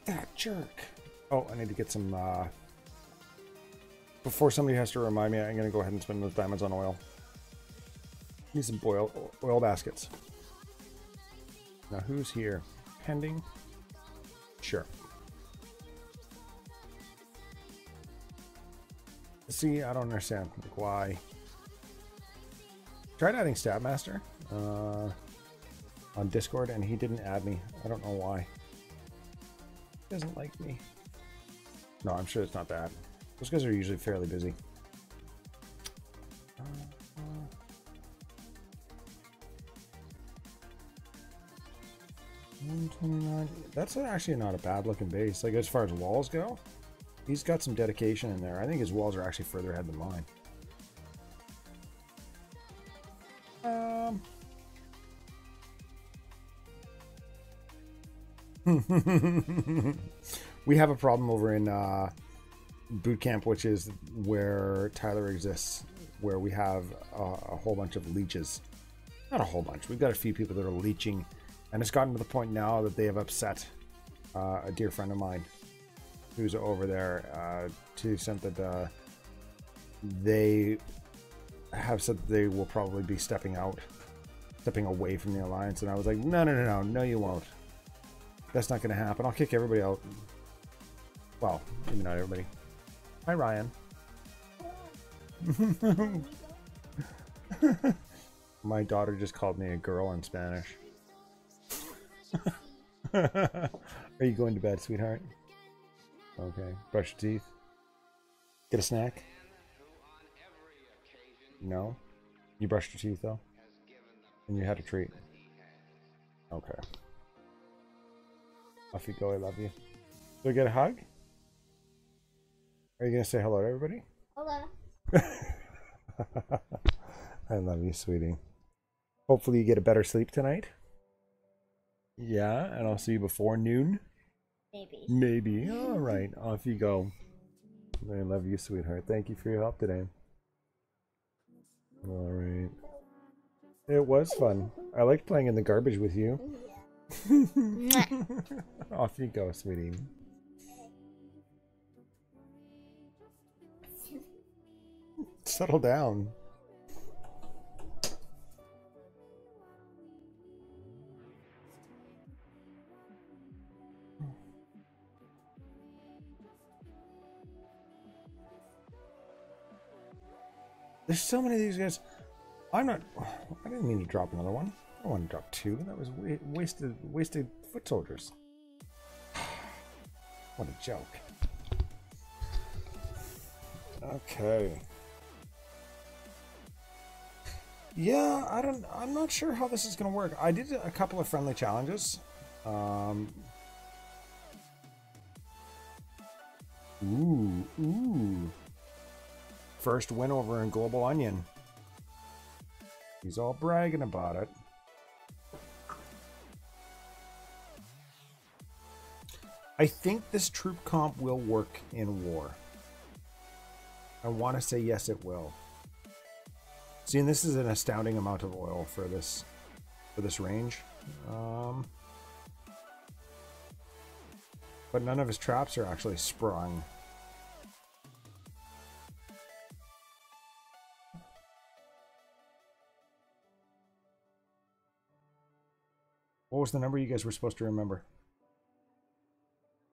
That jerk. Oh, I need to get some before somebody has to remind me, I'm gonna go ahead and spend those diamonds on oil. Need some oil baskets. Now who's here? Pending? Sure. See, I don't understand like, why. Tried adding Stabmaster on Discord, and he didn't add me. I don't know why. He doesn't like me. No, I'm sure it's not that. Those guys are usually fairly busy. 129. That's actually not a bad looking base. Like as far as walls go, he's got some dedication in there. I think his walls are actually further ahead than mine. We have a problem over in boot camp, which is where Tyler exists, where we have a whole bunch of leeches. Not a whole bunch. We've got a few people that are leeching, and it's gotten to the point now that they have upset a dear friend of mine who's over there to the extent that they have said that they will probably be stepping away from the alliance. And I was like, no, you won't. That's not going to happen. I'll kick everybody out. Well, maybe not everybody. Hi, Ryan. My daughter just called me a girl in Spanish. Are you going to bed, sweetheart? Okay. Brush your teeth. Get a snack? No? You brushed your teeth, though? And you had a treat? Okay. Off you go, I love you. Do I get a hug? Are you going to say hello to everybody? Hello. I love you, sweetie. Hopefully you get a better sleep tonight. Yeah, and I'll see you before noon. Maybe. Maybe. All right, off you go. I love you, sweetheart. Thank you for your help today. All right. It was fun. I liked playing in the garbage with you. Off you go, sweetie. Settle down. There's so many of these guys. I didn't mean to drop another one. I don't want to drop two. That was wasted foot soldiers. What a joke. Okay. Yeah, I'm not sure how this is going to work. I did a couple of friendly challenges. Ooh. First win over in Global Onion. He's all bragging about it. I think this troop comp will work in war. I want to say yes, it will. See, and this is an astounding amount of oil for this range. But none of his traps are actually sprung. What was the number you guys were supposed to remember?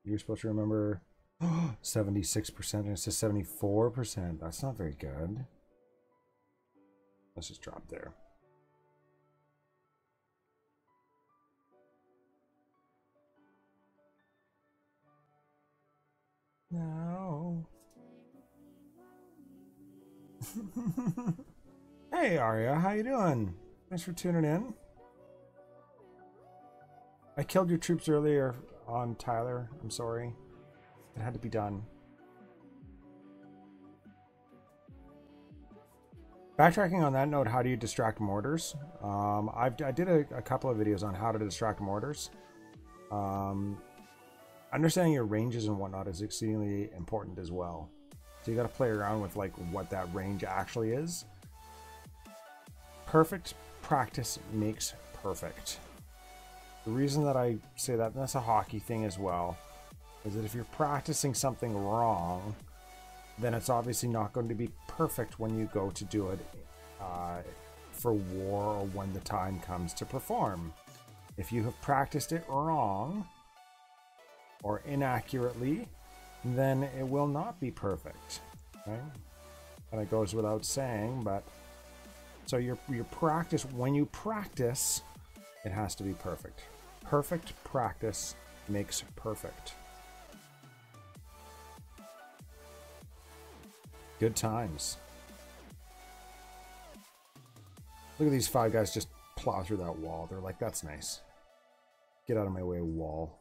You were supposed to remember 76%, and it says 74%. That's not very good. Let's just drop there. No. Hey Arya, how you doing? Thanks for tuning in. I killed your troops earlier on Tyler. I'm sorry. It had to be done. Backtracking on that note, how do you distract mortars? I did a couple of videos on how to distract mortars. Understanding your ranges and whatnot is exceedingly important as well. So you got to play around with like what that range actually is. Perfect practice makes perfect. The reason that I say that, and that's a hockey thing as well, is that if you're practicing something wrong, then it's obviously not going to be perfect when you go to do it for war or when the time comes to perform. If you have practiced it wrong or inaccurately, then it will not be perfect. Right? And it goes without saying, but so your practice, when you practice, it has to be perfect. Perfect practice makes perfect. Good times. Look at these 5 guys just plow through that wall. They're like, that's nice. Get out of my way, wall.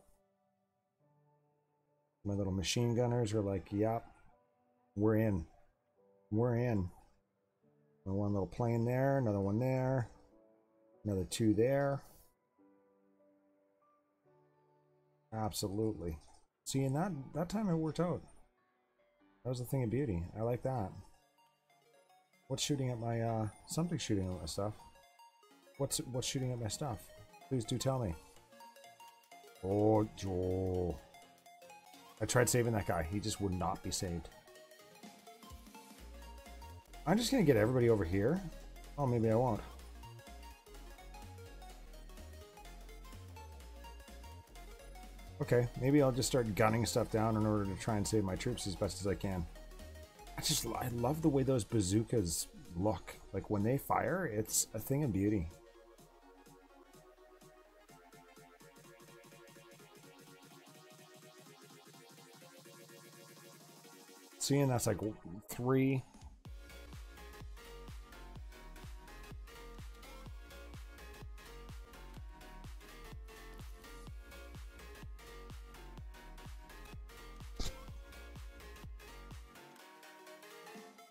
My little machine gunners are like, yep, we're in. We're in. One little plane there, another one there, another 2 there. Absolutely. See, and that time it worked out. That was the thing of beauty. I like that. What's shooting at my something's shooting at my stuff. What's shooting at my stuff? Please do tell me. Oh, Joel. I tried saving that guy. He just would not be saved. I'm just gonna get everybody over here. Oh, maybe I won't. Okay, maybe I'll just start gunning stuff down in order to try and save my troops as best as I can. I love the way those bazookas look. Like when they fire, it's a thing of beauty. Seeing that's like 3.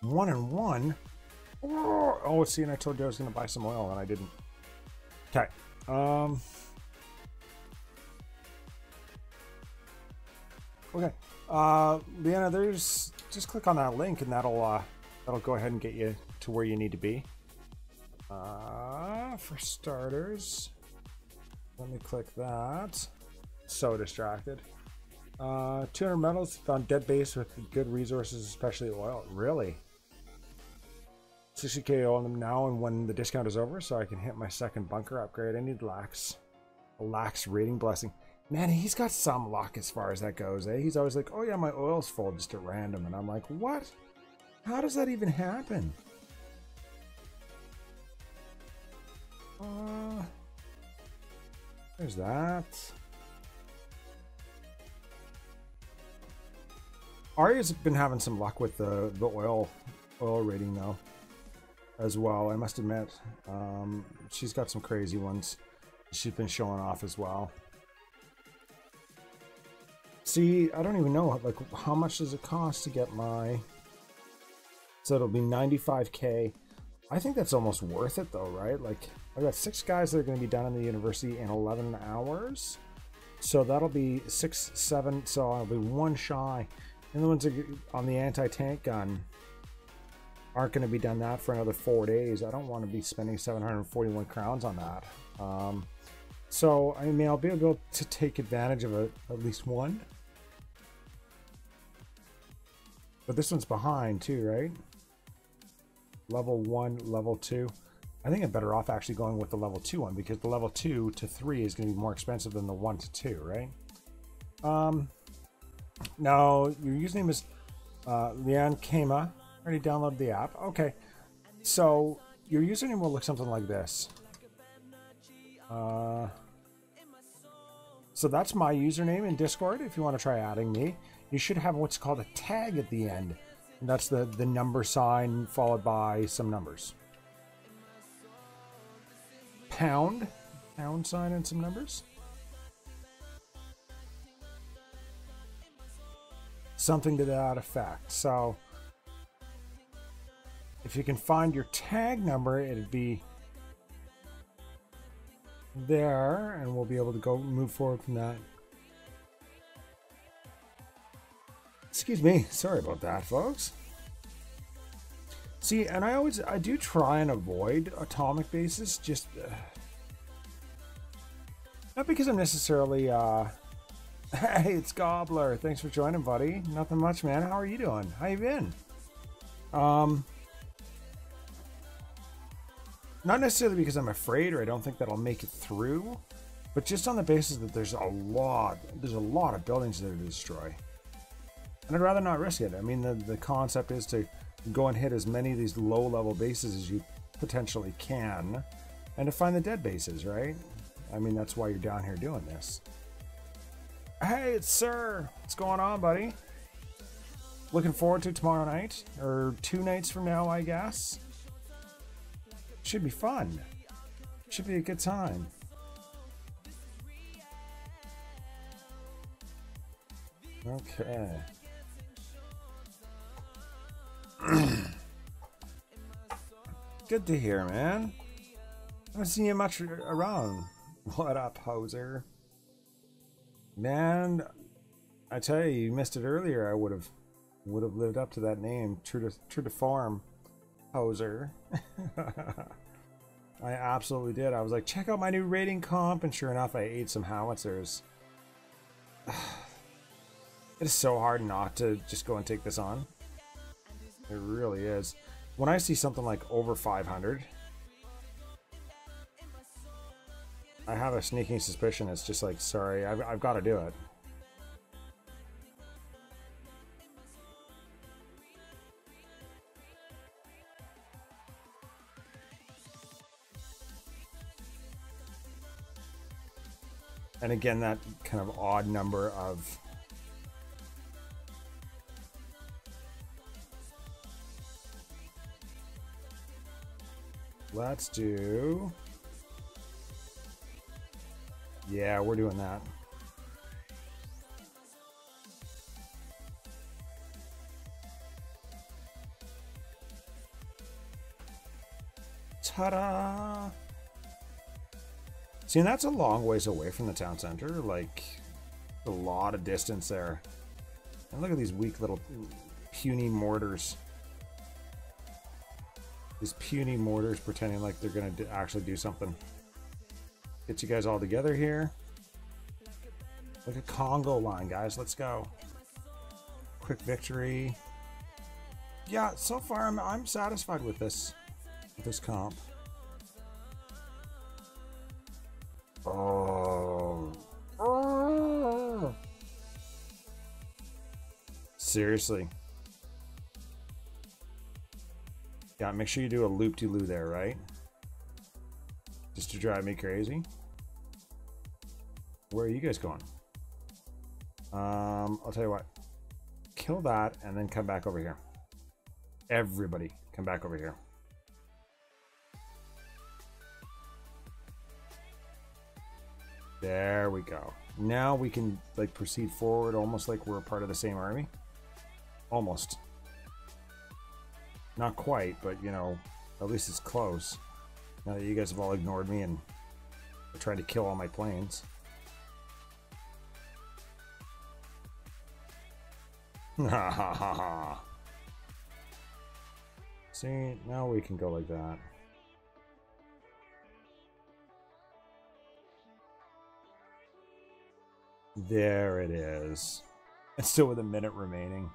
One and one. Oh, see, and I told you I was going to buy some oil, and I didn't. Okay. Okay. Leanna, there's just click on that link, and that'll go ahead and get you to where you need to be. For starters, let me click that. So distracted. 200 metals found dead base with good resources, especially oil. Really? 60k on them now, and when the discount is over, so I can hit my second bunker upgrade. I need a lax rating blessing. Man, he's got some luck as far as that goes, eh? He's always like, oh yeah, my oil's full just at random, and I'm like, what? How does that even happen? There's that. Arya's been having some luck with the oil rating though, as well. I must admit, she's got some crazy ones she's been showing off as well. See, I don't even know, like, how much does it cost to get my... So it'll be 95k. I think that's almost worth it though, right? Like, I've got 6 guys that are going to be done in the university in 11 hours. So that'll be 6, 7, so I'll be 1 shy. And the ones that on the anti-tank gun aren't going to be done that for another 4 days. I don't want to be spending 741 crowns on that. So, I mean, I'll be able to take advantage of at least one. But this one's behind too, right? Level 1, level 2. I think I'm better off actually going with the level 2 one, because the level 2 to 3 is going to be more expensive than the 1 to 2, right? No, your username is Leanne Kama. Already downloaded the app. Okay. So your username will look something like this. So that's my username in Discord. If you want to try adding me, you should have what's called a tag at the end. And that's the number sign followed by some numbers. Pound sign and some numbers. Something to that effect. So if you can find your tag number, it'd be there, and we'll be able to move forward from that. Excuse me, sorry about that, folks. See, and I do try and avoid atomic bases, just not because I'm necessarily hey, it's Gobbler. Thanks for joining, buddy. Nothing much, man. How are you doing? How you been? Not necessarily because I'm afraid or I don't think that I'll make it through, but just on the basis that there's a lot of buildings there to destroy. And I'd rather not risk it. I mean, the concept is to go and hit as many of these low-level bases as you potentially can, and to find the dead bases, right? I mean, that's why you're down here doing this. Hey, it's Sir. What's going on, buddy? Looking forward to tomorrow night, or 2 nights from now, I guess. Should be fun. Should be a good time. Okay. Good to hear, man. I haven't seen you much around. What up, hoser? Man, I tell you, you missed it earlier. I would have lived up to that name, true to form, hoser. I absolutely did. I was like, check out my new rating comp, and sure enough, I ate some howitzers. It is so hard not to just go and take this on. It really is. When I see something like over 500, I have a sneaking suspicion it's just like, sorry, I've got to do it. And again, that kind of odd number of let's do, yeah, we're doing that. Ta-da! See, and that's a long ways away from the town center, like a lot of distance there. And look at these weak little puny mortars. These puny mortars pretending like they're going to actually do something. Get you guys all together here. Like a Congo line, guys. Let's go. Quick victory. Yeah, so far I'm satisfied with this comp. Oh. Oh. Seriously. Yeah, make sure you do a loop-de-loo there, right? Just to drive me crazy. Where are you guys going? I'll tell you what. Kill that and then come back over here. Everybody, come back over here. There we go. Now we can like proceed forward almost like we're a part of the same army. Almost. Not quite, but you know, at least it's close. Now that you guys have all ignored me and are trying to kill all my planes. Ha ha ha ha. See, now we can go like that. There it is. It's still with a minute remaining.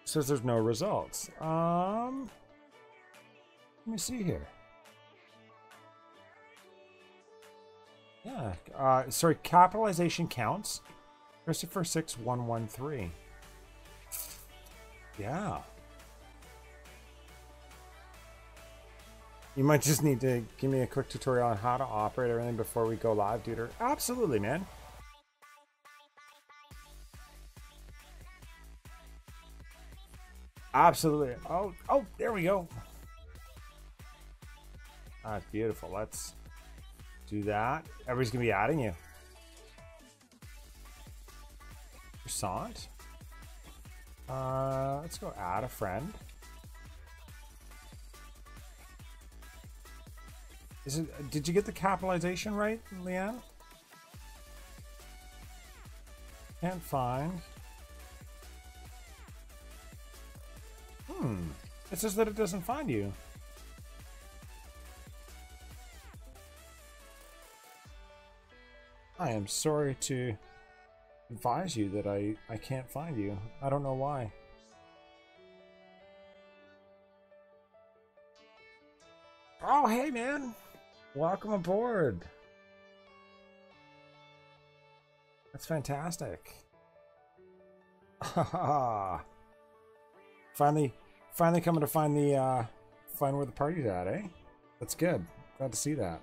Says there's no results. Let me see here. Yeah. Sorry, capitalization counts. Christopher 6113. Yeah. You might just need to give me a quick tutorial on how to operate everything before we go live, dude. Absolutely, man. Absolutely. Oh, there we go. That's beautiful. Let's do that. Everybody's gonna be adding you. Croissant. Let's go add a friend. Is it? Did you get the capitalization right, Leanne? Can't find. It says that it doesn't find you. I am sorry to advise you that I can't find you. I don't know why. Oh, hey, man. Welcome aboard. That's fantastic. Finally coming to find the find where the party's at, eh? That's good. Glad to see that.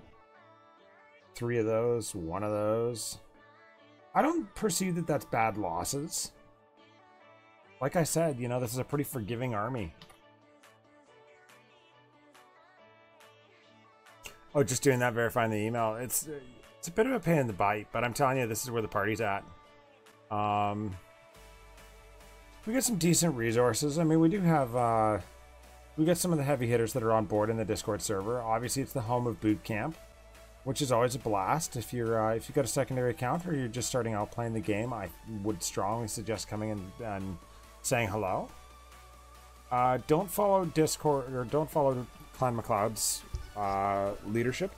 3 of those, 1 of those. I don't perceive that that's bad losses. Like I said, you know, this is a pretty forgiving army. Oh, just doing that, verifying the email. It's a bit of a pain in the bite, but I'm telling you, this is where the party's at. We got some decent resources. I mean, we do have we got some of the heavy hitters that are on board in the Discord server. Obviously, it's the home of boot camp, which is always a blast. If you've got a secondary account or you're just starting out playing the game, I would strongly suggest coming in and saying hello. Don't follow Discord, or don't follow Clan McLeod's leadership,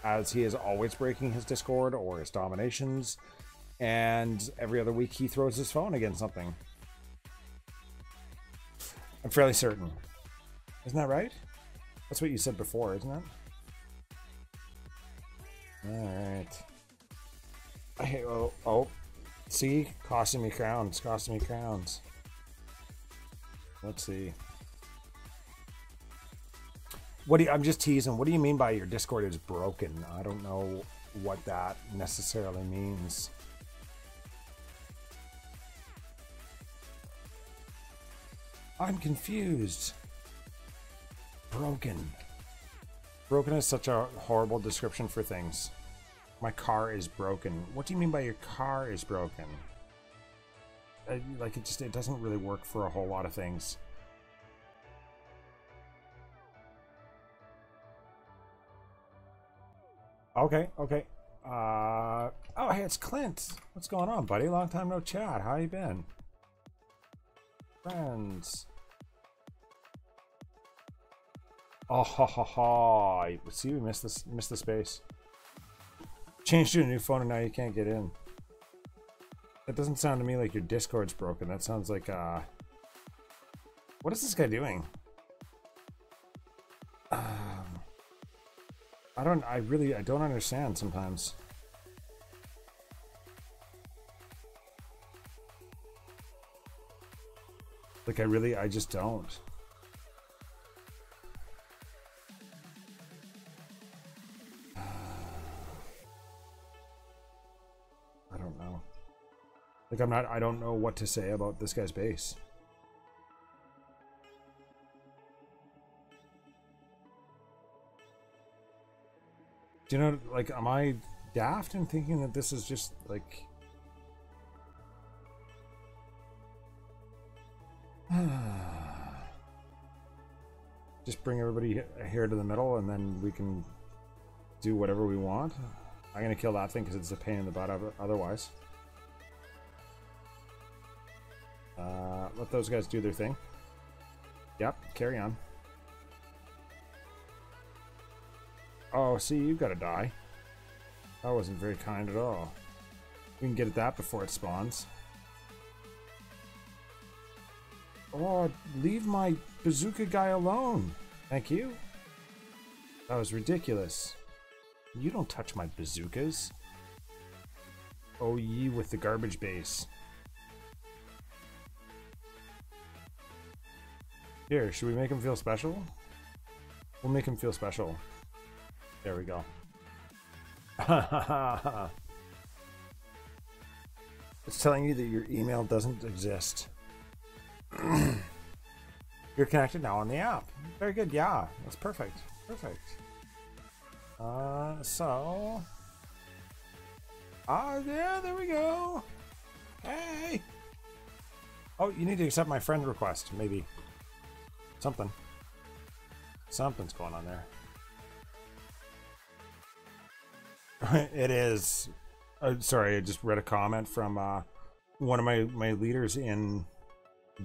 as he is always breaking his Discord or his DomiNations, and every other week he throws his phone against something. I'm fairly certain. Isn't that right? That's what you said before, isn't it? Alright. Oh. See? Costing me crowns. Costing me crowns. Let's see. I'm just teasing. What do you mean by your Discord is broken? I don't know what that necessarily means. I'm confused. Broken. Broken is such a horrible description for things. My car is broken. What do you mean by your car is broken? Like, it doesn't really work for a whole lot of things. Okay. Oh, hey, it's Clint. What's going on, buddy? Long time no chat. How you been? Friends. Oh, ha ha ha. See, we missed the space. Changed to a new phone and now you can't get in. That doesn't sound to me like your Discord's broken. That sounds like, what is this guy doing? I don't understand sometimes. Like, I just don't. I don't know. Like, I don't know what to say about this guy's base. Do you know, like, am I daft in thinking that this is just, like... just bring everybody here to the middle and then we can do whatever we want? I'm gonna kill that thing because it's a pain in the butt otherwise. Let those guys do their thing. Yep, carry on. Oh, see, you gotta die. That wasn't very kind at all. We can get at that before it spawns. Oh, leave my bazooka guy alone. Thank you. That was ridiculous. You don't touch my bazookas. Oh, ye with the garbage base. Here, should we make him feel special? We'll make him feel special. There we go. It's telling you that your email doesn't exist. You're connected now on the app. Very good. Yeah, that's perfect. Perfect. Yeah, there we go. Hey. Oh, you need to accept my friend request, maybe. Something's going on there. It is. Sorry, I just read a comment from one of my leaders in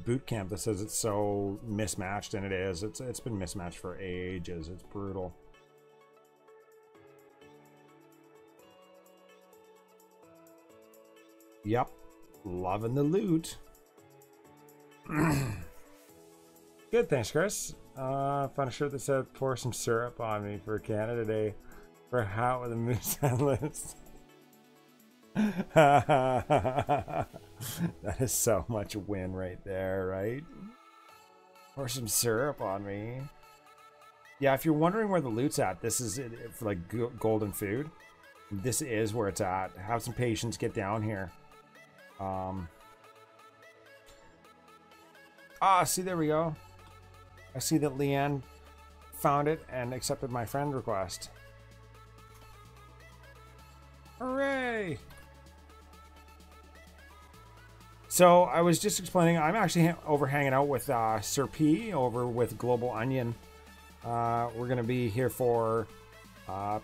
boot camp that says it's so mismatched, and it is. It's been mismatched for ages. It's brutal. Yep, loving the loot. Good, thanks, Chris. Found a shirt that said "Pour some syrup on me for Canada Day" for a hat with a moose on lips. That is so much win right there, right? Pour some syrup on me. Yeah, if you're wondering where the loot's at, this is it for like golden food. This is where it's at. Have some patience, get down here. See, there we go. I see that Leanne found it and accepted my friend request. Hooray! So I was just explaining, I'm actually over hanging out with Sir P over with Global Onion. We're going to be here for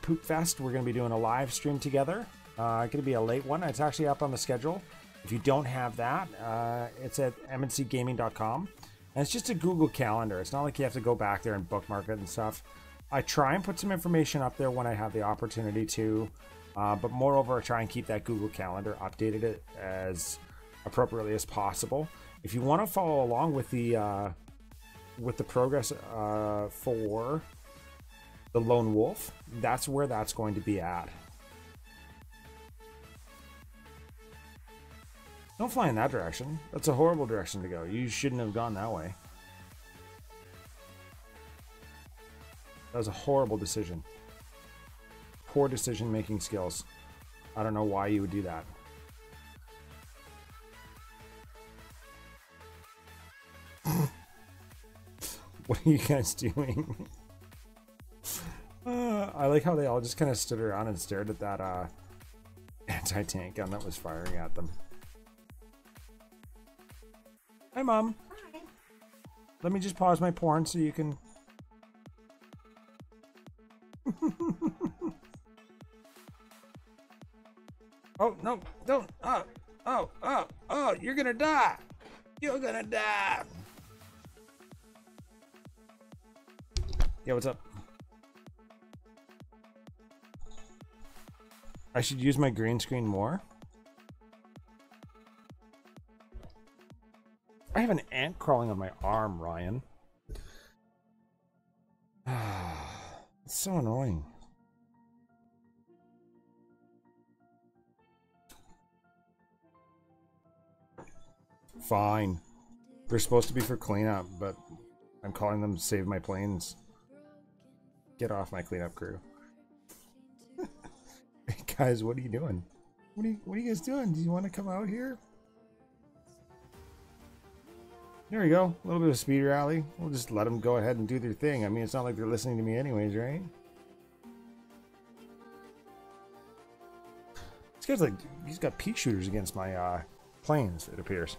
Poop Fest. We're going to be doing a live stream together. Going to be a late one. It's actually up on the schedule. If you don't have that, it's at mncgaming.com. And it's just a Google Calendar. It's not like you have to go back there and bookmark it and stuff. I try and put some information up there when I have the opportunity to. But moreover, I try and keep that Google Calendar updated as appropriately as possible. If you want to follow along with the progress for the Lone Wolf, that's where that's going to be at. Don't fly in that direction. That's a horrible direction to go. You shouldn't have gone that way. That was a horrible decision. Poor decision-making skills. I don't know why you would do that. What are you guys doing? I like how they all just kind of stood around and stared at that anti-tank gun that was firing at them. Hi, Mom. Hi. Let me just pause my porn so you can... Oh, no, don't. Oh, you're gonna die. You're gonna die. Yeah, what's up? I should use my green screen more. I have an ant crawling on my arm, Ryan. It's so annoying. Fine. They're supposed to be for cleanup, but I'm calling them to save my planes. Get off my cleanup crew. Hey guys, what are you doing? What are you guys doing? Do you want to come out here? There we go. A little bit of speed rally. We'll just let them go ahead and do their thing. I mean, it's not like they're listening to me anyways, right? This guy's like, he's got peak shooters against my planes, it appears.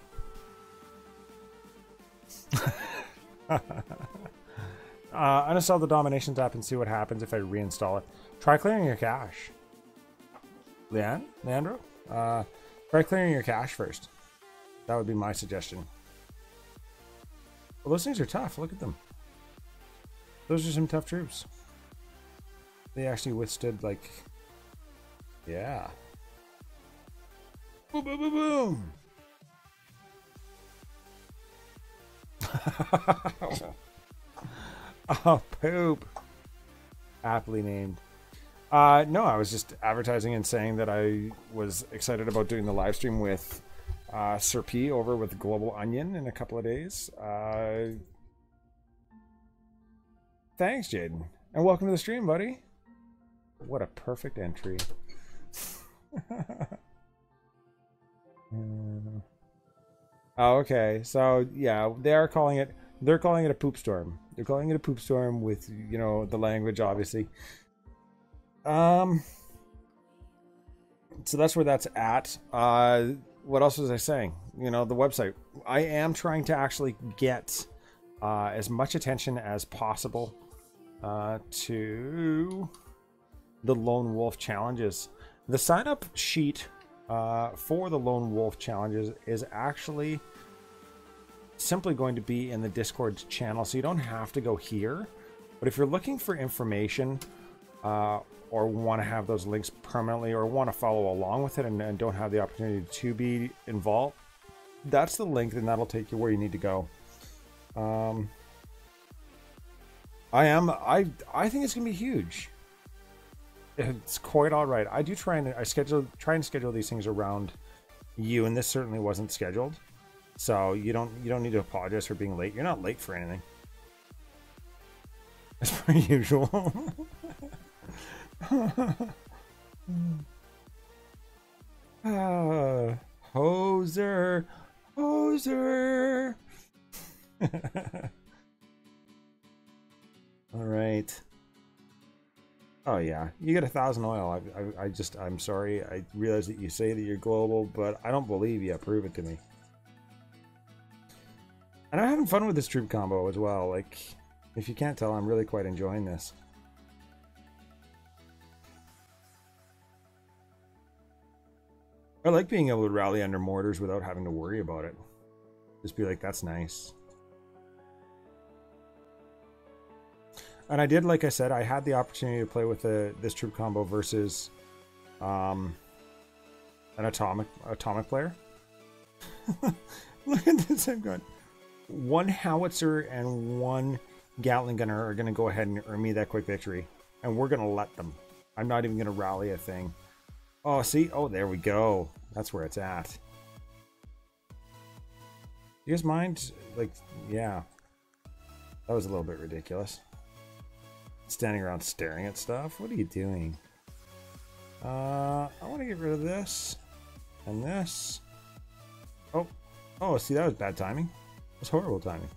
Uninstall the DomiNations app and see what happens if I reinstall it. Try clearing your cache. Leandro? Try clearing your cache first. That would be my suggestion. Well, those things are tough. Look at them. Those are some tough troops. They actually withstood, like... Yeah. Boom, boom, boom, boom! Oh, poop. Aptly named. No, I was just advertising and saying that I was excited about doing the live stream with Sir P over with Global Onion in a couple of days. Thanks, Jaden. And welcome to the stream, buddy. What a perfect entry. Oh, okay. So, yeah, they're calling it a poop storm. They're calling it a poop storm with, you know, the language, obviously. So that's where that's at. What else was I saying? You know, the website. I am trying to actually get as much attention as possible to the Lone Wolf challenges. The sign-up sheet for the Lone Wolf challenges is actually simply going to be in the Discord channel, so you don't have to go here. But if you're looking for information or want to have those links permanently or want to follow along with it and don't have the opportunity to be involved, that's the link, and that'll take you where you need to go. I think it's gonna be huge. It's quite all right. I do try and schedule these things around you, and this certainly wasn't scheduled. So you don't need to apologize for being late. You're not late for anything. As per usual. Hoser. Hoser. All right. Oh yeah, you get 1,000 oil. I'm sorry. I realize that you say that you're global, but I don't believe you. Prove it to me. And I'm having fun with this troop combo as well. Like, if you can't tell, I'm really quite enjoying this. I like being able to rally under mortars without having to worry about it. Just be like, that's nice. And I did, like I said, I had the opportunity to play with this troop combo versus an atomic player. Look at this, I'm going. One howitzer and one Gatling gunner are going to go ahead and earn me that quick victory. And we're going to let them. I'm not even going to rally a thing. Oh, see? Oh, there we go. That's where it's at. You guys mind? Like, yeah. That was a little bit ridiculous. Standing around staring at stuff. What are you doing? I want to get rid of this. And this. Oh. Oh, see, that was bad timing. It was horrible timing.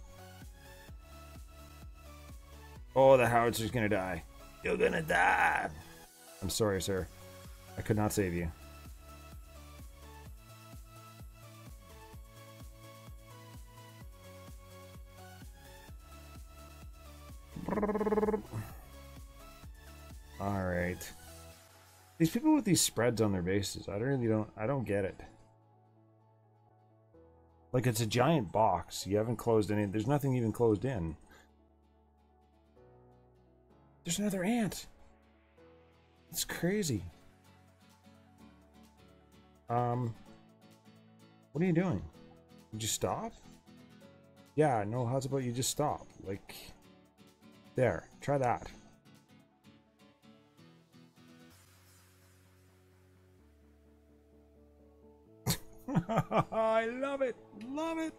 Oh, the howitzer's gonna die. You're gonna die. I'm sorry, sir. I could not save you. All right. These people with these spreads on their bases, I don't get it. Like, it's a giant box. You haven't closed any. There's nothing even closed in. There's another ant. It's crazy. What are you doing? Did you stop? Yeah, no, how's about you just stop? Like, there, try that. I love it, love it.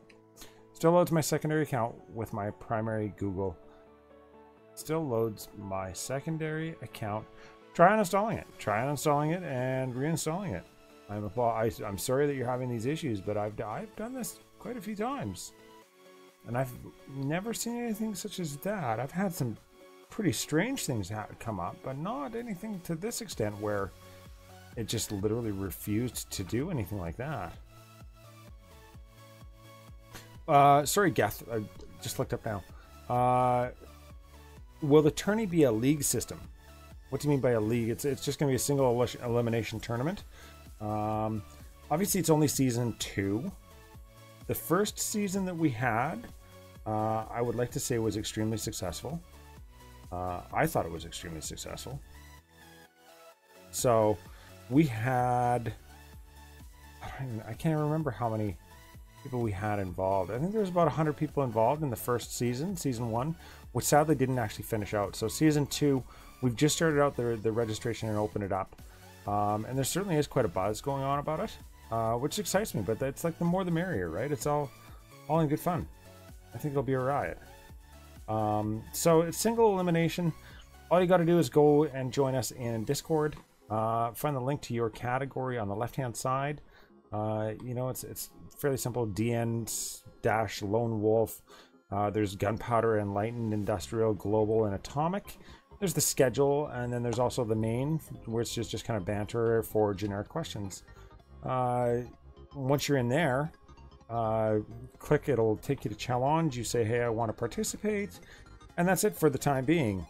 Still loads my secondary account with my primary Google. Still loads my secondary account. Try uninstalling it. Try uninstalling it and reinstalling it. I'm sorry that you're having these issues, but I've done this quite a few times, and I've never seen anything such as that. I've had some pretty strange things come up, but not anything to this extent where it just literally refused to do anything like that. Sorry, Geth. I just looked up now. Will the tourney be a league system? What do you mean by a league? It's just going to be a single elimination tournament. Obviously, it's only season 2. The first season that we had, I would like to say, was extremely successful. I thought it was extremely successful. So we had, I can't remember how many people we had involved. I think there was about 100 people involved in the first season, season 1, which sadly didn't actually finish out. So season 2, we've just started out the registration and opened it up. And there certainly is quite a buzz going on about it, which excites me, but it's like the more the merrier, right? It's all in good fun. I think it'll be a riot. So it's single elimination. All you got to do is go and join us in Discord. Find the link to your category on the left-hand side. You know, it's fairly simple. DN-Lone Wolf. There's Gunpowder, Enlightened, Industrial, Global, and Atomic. There's the schedule, and then there's also the main, which is just kind of banter for generic questions. Once you're in there, click, it'll take you to challenge. You say, hey, I want to participate, and that's it for the time being.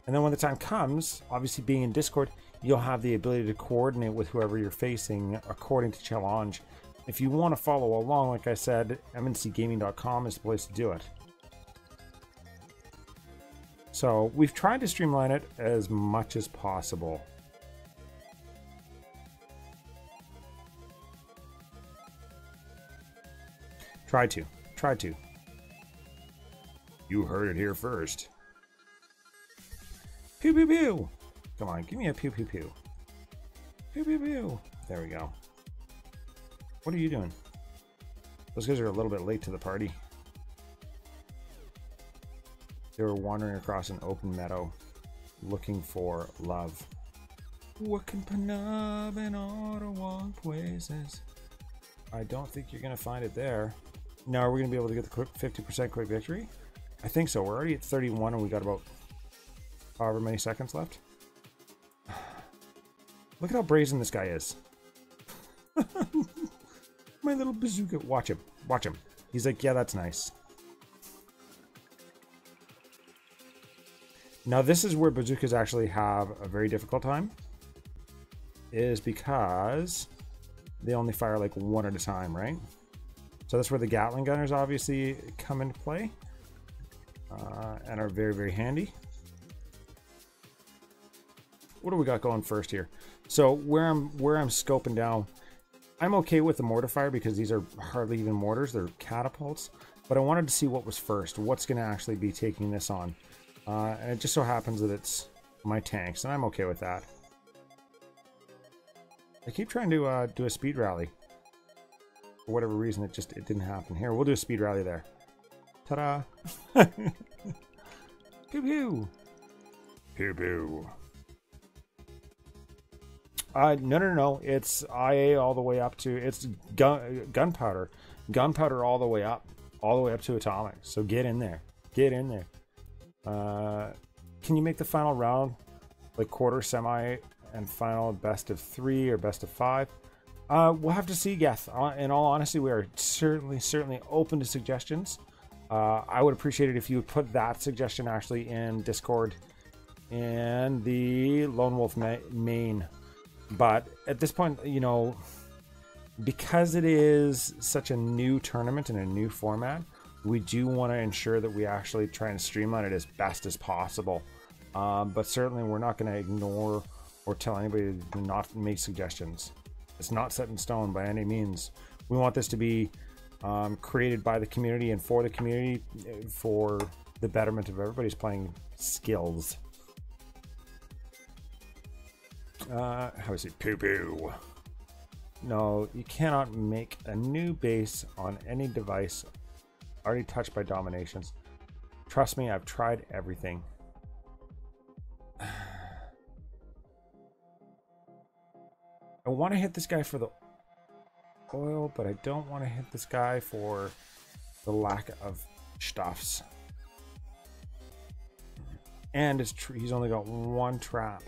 And then when the time comes, obviously being in Discord, you'll have the ability to coordinate with whoever you're facing according to challenge. If you want to follow along, like I said, mncgaming.com is the place to do it. So we've tried to streamline it as much as possible. Tried to. You heard it here first. Pew pew pew. Come on, give me a pew pew pew. Pew pew pew. There we go. What are you doing? Those guys are a little bit late to the party. They were wandering across an open meadow looking for love. Working Panub in all the wrong places. I don't think you're going to find it there. Now, are we going to be able to get the quick 50% quick victory? I think so. We're already at 31 and we got about however many seconds left. Look at how brazen this guy is. My little bazooka. Watch him. Watch him. He's like, yeah, that's nice. Now, this is where bazookas actually have a very difficult time. Is because they only fire like one at a time, right? So that's where the Gatling gunners obviously come into play and are very, very handy. What do we got going first here? So where I'm scoping down, I'm okay with the mortar fire because these are hardly even mortars, they're catapults. But I wanted to see what was first, what's going to actually be taking this on. And it just so happens that it's my tanks, and I'm okay with that. I keep trying to do a speed rally. For whatever reason, it didn't happen. Here, we'll do a speed rally there. Ta-da! Pew pew! Pew pew. No. It's IA all the way up to... It's gunpowder. Gunpowder all the way up. All the way up to atomic. So get in there. Get in there. Can you make the final round? Like quarter, semi, and final best of 3 or best of 5? We'll have to see, Geth. In all honesty, we are certainly open to suggestions. I would appreciate it if you would put that suggestion actually in Discord and the Lone Wolf main. But at this point, you know, because it is such a new tournament and a new format, we do want to ensure that we actually try and streamline it as best as possible. But certainly we're not going to ignore or tell anybody to not make suggestions. It's not set in stone by any means. We want this to be created by the community and for the community for the betterment of everybody's playing skills. How is it? Poo poo. No, you cannot make a new base on any device already touched by DomiNations. Trust me, I've tried everything. I want to hit this guy for the oil, but I don't want to hit this guy for the lack of stuffs. And he's only got one trap.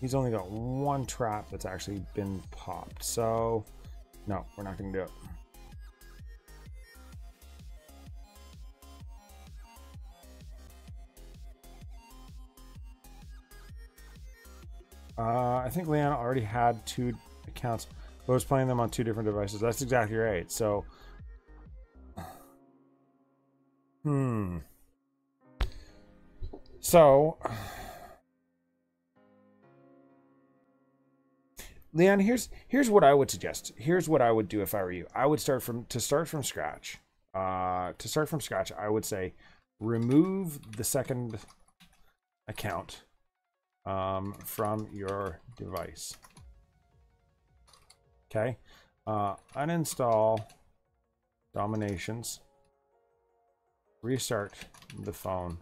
He's only got one trap that's actually been popped. So, no, we're not going to do it. I think Leanna already had 2 accounts, but was playing them on 2 different devices. That's exactly right. So, So, Leanna, here's what I would suggest. Here's what I would do if I were you. I would start from scratch. To start from scratch, I would say remove the second account from your device. Okay, uninstall DomiNations, restart the phone,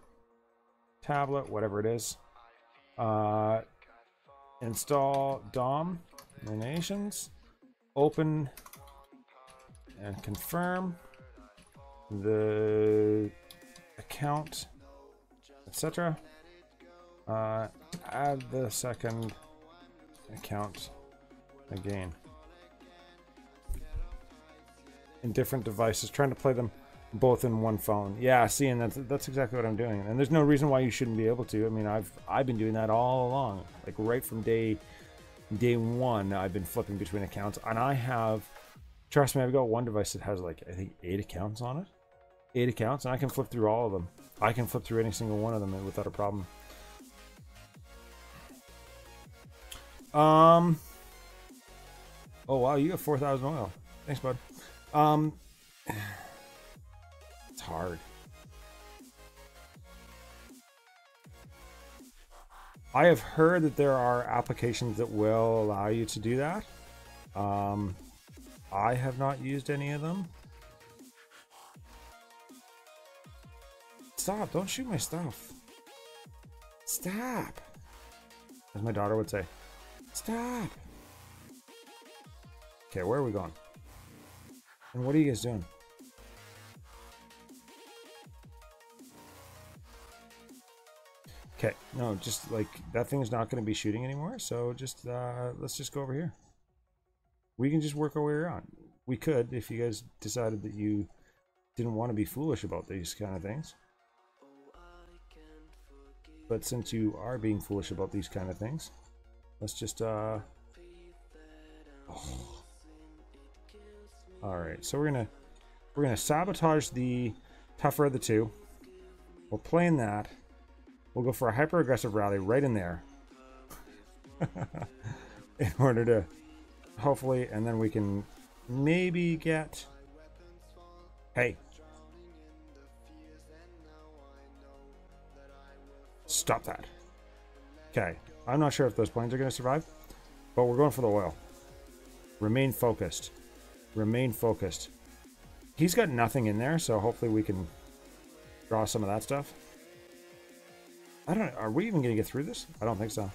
tablet, whatever it is, install DomiNations, open and confirm the account, etc. Add the second account again in different devices, trying to play them both in one phone. Yeah, see, and that's exactly what I'm doing, and there's no reason why you shouldn't be able to. I mean, I've been doing that all along, like right from day one. I've been flipping between accounts, and I have, trust me, I've got one device that has like I think 8 accounts on it, 8 accounts, and I can flip through all of them. I can flip through any single one of them without a problem. Oh wow, you have 4,000 oil. Thanks, bud. It's hard. I have heard that there are applications that will allow you to do that. I have not used any of them. stop. Don't shoot my stuff. Stop. As my daughter would say. Stop. Okay, where are we going? And what are you guys doing? Okay, no, just like that thing is not going to be shooting anymore. So just let's just go over here. We can just work our way around. We could if you guys decided that you didn't want to be foolish about these kind of things. But since you are being foolish about these kind of things, let's just oh. All right, so we're gonna sabotage the tougher of the two. We'll play in that. We'll go for a hyper aggressive rally right in there, in order to hopefully, and then we can maybe get. Hey, stop that. Okay, I'm not sure if those planes are going to survive, but we're going for the oil. Remain focused. Remain focused. He's got nothing in there, so hopefully we can draw some of that stuff. I don't know. Are we even going to get through this? I don't think so.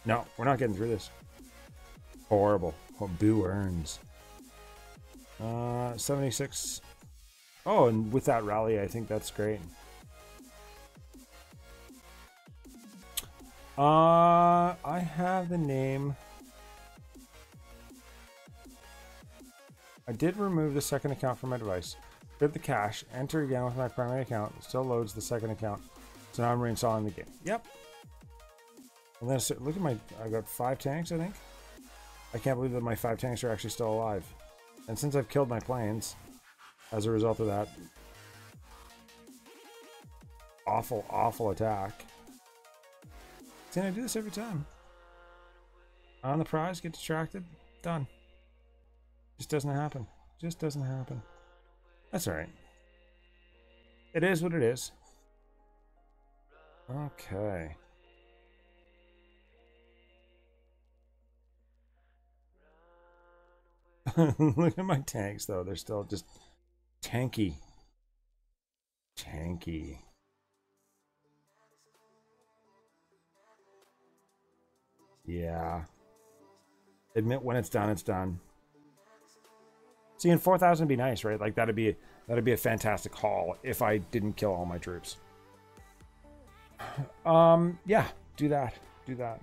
No, we're not getting through this. Horrible. Oh, Boo earns. 76. Oh, and with that rally, I think that's great. I have the name. I did remove the second account from my device. Get the cache, enter again with my primary account. It still loads the second account. So now I'm reinstalling the game. Yep. And then look at my, I got 5 tanks, I think. I can't believe that my 5 tanks are actually still alive. And since I've killed my planes, as a result of that awful, awful attack. See, I do this every time. On the prize, get distracted, done. Just doesn't happen. Just doesn't happen. That's alright. It is what it is. Okay. Look at my tanks, though. They're still just tanky. Tanky. Yeah. Admit when it's done, it's done. See, in 4,000 would be nice, right? Like that'd be a fantastic haul if I didn't kill all my troops. Yeah, do that. Do that.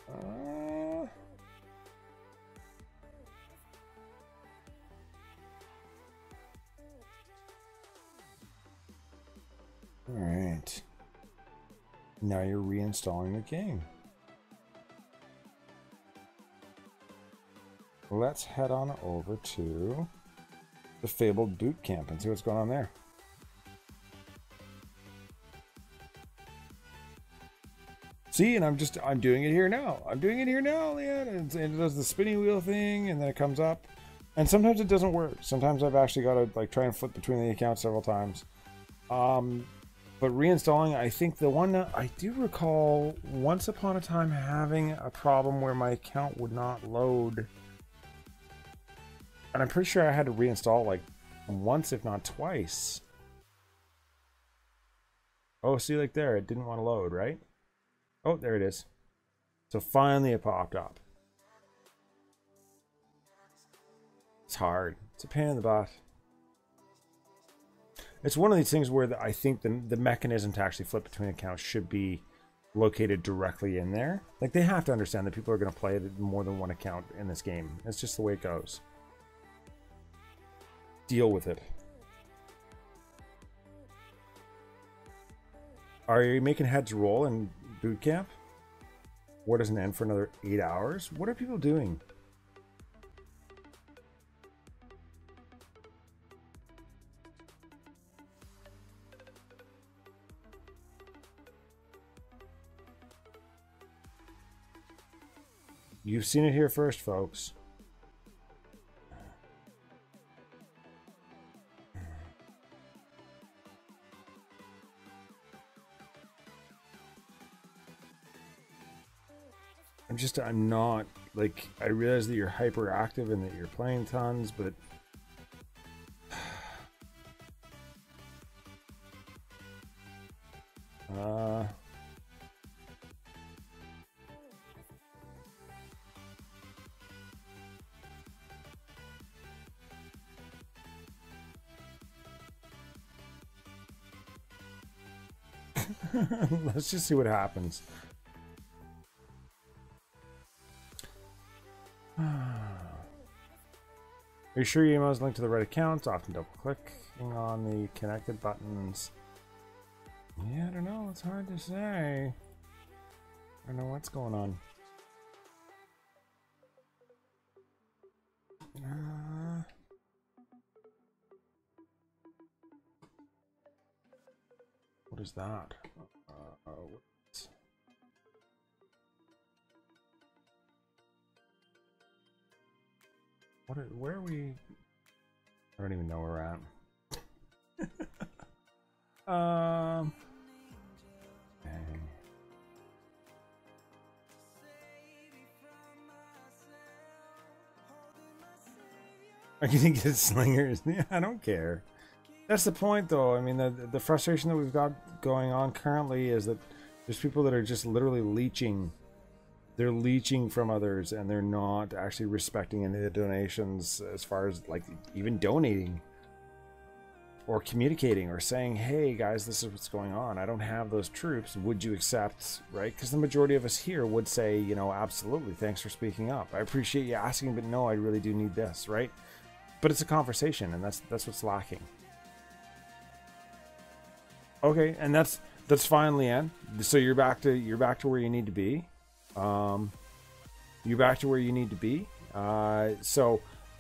All right. Now you're reinstalling the game. Let's head on over to the Fabled Boot Camp and see what's going on there. See, and I'm doing it here now. I'm doing it here now, Leanne. And it does the spinning wheel thing, and then it comes up. And sometimes it doesn't work. Sometimes I've actually got to like try and flip between the accounts several times. But reinstalling, I think the one that I do recall once upon a time having a problem where my account would not load. And I'm pretty sure I had to reinstall like once, if not twice. Oh, see, like there, it didn't want to load, right? Oh, there it is. So finally it popped up. It's hard. It's a pain in the butt. It's one of these things where I think the mechanism to actually flip between accounts should be located directly in there. Like, they have to understand that people are going to play more than one account in this game. It's just the way it goes. Deal with it. Are you making heads roll in boot camp? War doesn't end for another 8 hours? What are people doing? You've seen it here first, folks. I'm not, like, I realize that you're hyperactive and that you're playing tons, but Let's just see what happens. Are you sure your email is linked to the right account? Often double clicking on the connected buttons. Yeah, I don't know. It's hard to say. I don't know what's going on. What is that? Where are we? I don't even know where we're at. Dang. Are you gonna get slingers? Yeah, I don't care. That's the point, though. I mean, the frustration that we've got going on currently is that there's people that are just literally leeching. They're leeching from others, and they're not actually respecting any of the donations as far as, like, even donating or communicating or saying, hey, guys, this is what's going on. I don't have those troops. Would you accept, right? Because the majority of us here would say, you know, absolutely, thanks for speaking up. I appreciate you asking, but no, I really do need this, right? But it's a conversation, and that's what's lacking. Okay, and that's fine, Leanne. So you're back to where you need to be. You're back to where you need to be. So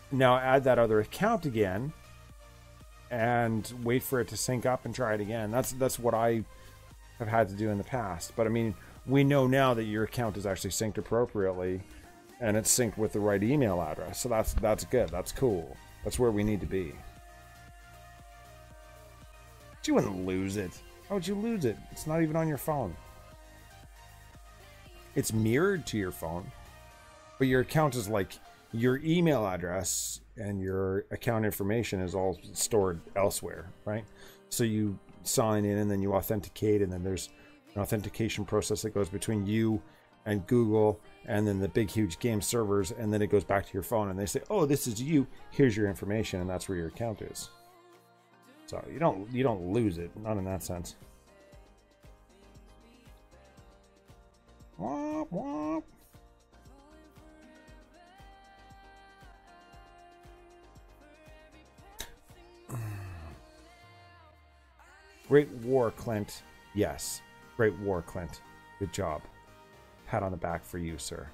now add that other account again, and wait for it to sync up and try it again. That's what I have had to do in the past. But I mean, we know now that your account is actually synced appropriately, and it's synced with the right email address. So that's good. That's cool. That's where we need to be. But you wouldn't lose it. How would you lose it? It's not even on your phone. It's mirrored to your phone, but your account is like your email address and your account information is all stored elsewhere, right? So you sign in and then you authenticate, and then there's an authentication process that goes between you and Google and then the big huge game servers, and then it goes back to your phone and they say, oh, this is you, here's your information, and that's where your account is. So you don't lose it, not in that sense. Womp womp. Great war, Clint. Yes, great war, Clint. Good job. Pat on the back for you, sir.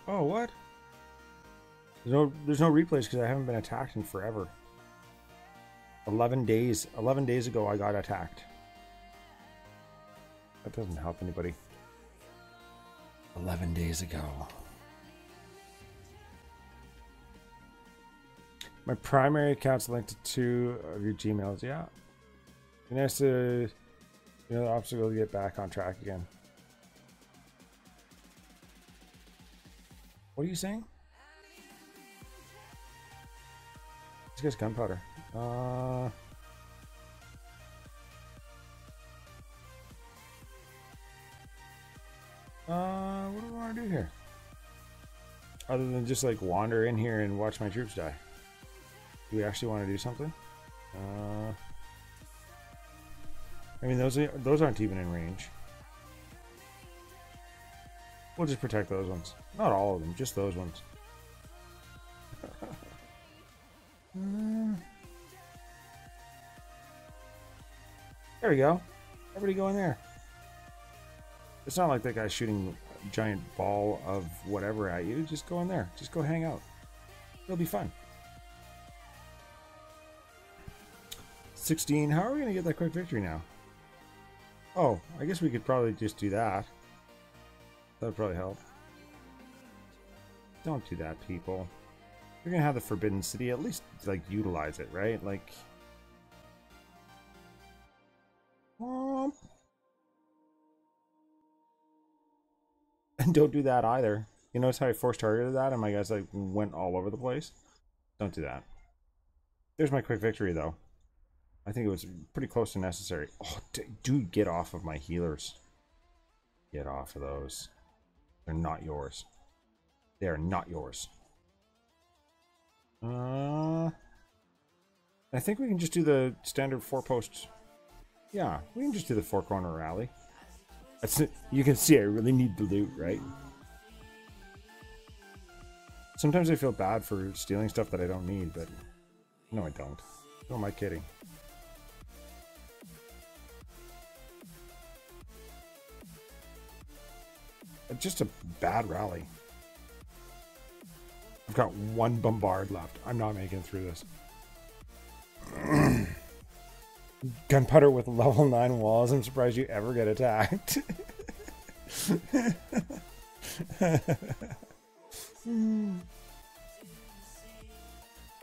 Oh, what? There's no replays because I haven't been attacked in forever. 11 days. 11 days ago I got attacked. That doesn't help anybody. 11 days ago. My primary account's linked to 2 of your Gmails. Yeah. Be nice to, you know, the obstacle to get back on track again. What are you saying? This guy's gunpowder. What do we want to do here? Other than just like wander in here and watch my troops die. Do we actually want to do something? I mean, those aren't even in range. We'll just protect those ones. Not all of them, just those ones. There we go. Everybody go in there. It's not like that guy's shooting a giant ball of whatever at you. Just go in there. Just go hang out. It'll be fun. 16. How are we going to get that quick victory now? Oh, I guess we could probably just do that. That would probably help. Don't do that, people. You're going to have the Forbidden City. At least, like, utilize it, right? Like... And don't do that either. You notice how I force targeted that and my guys like went all over the place? Don't do that. There's my quick victory though. I think it was pretty close to necessary. Oh, dude, get off of my healers. Get off of those. They're not yours. They are not yours. I think we can just do the standard 4-post. Yeah, we can just do the 4-corner rally. That's it. You can see I really need the loot, right? Sometimes I feel bad for stealing stuff that I don't need, but no, I don't. Who am I kidding? Just a bad rally. I've got 1 bombard left. I'm not making it through this. Gunpowder with level 9 walls. I'm surprised you ever get attacked. I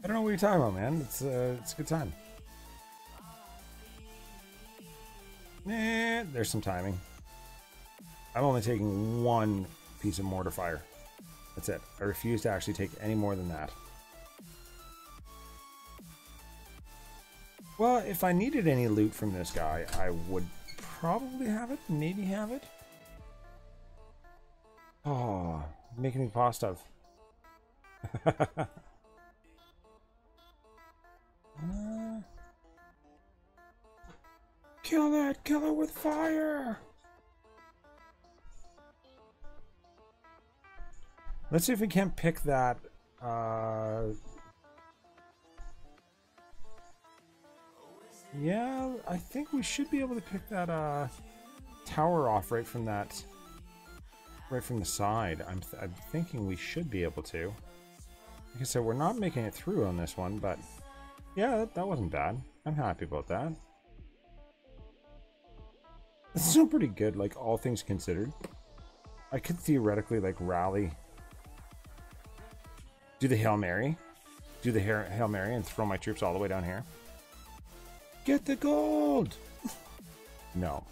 don't know what you're talking about, man. It's a good time. There's some timing. I'm only taking 1 piece of mortar fire. That's it. I refuse to actually take any more than that. Well, if I needed any loot from this guy, I would probably have it. Maybe have it. Oh, making me pasta. Kill it! Kill it with fire! Let's see if we can't pick that, yeah, I think we should be able to pick that, tower off right from the side. I'm thinking we should be able to. Like I said, we're not making it through on this one, but yeah, that wasn't bad. I'm happy about that. It's still pretty good, like, all things considered. I could theoretically, like, rally... Do the Hail Mary. Do the Hail Mary and throw my troops all the way down here. Get the gold! No.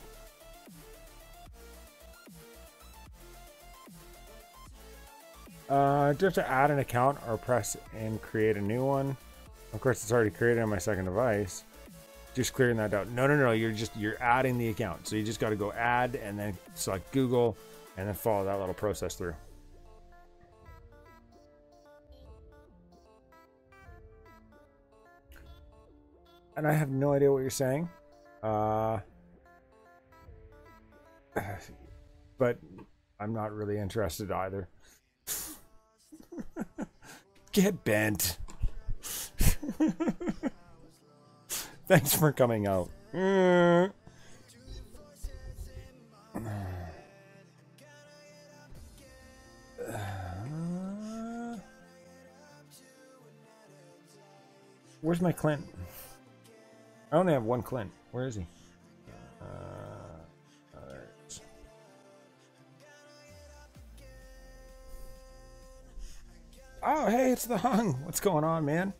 Do I have to add an account or press and create a new one? Of course, it's already created on my second device. Just clearing that out. No. You're adding the account. So you just got to go add and then select Google and then follow that little process through. And I have no idea what you're saying. But I'm not really interested either. Get bent. Thanks for coming out. Where's my Clint? I only have 1 Clint. Where is he? There it is. Oh, hey, it's the Hung. What's going on, man?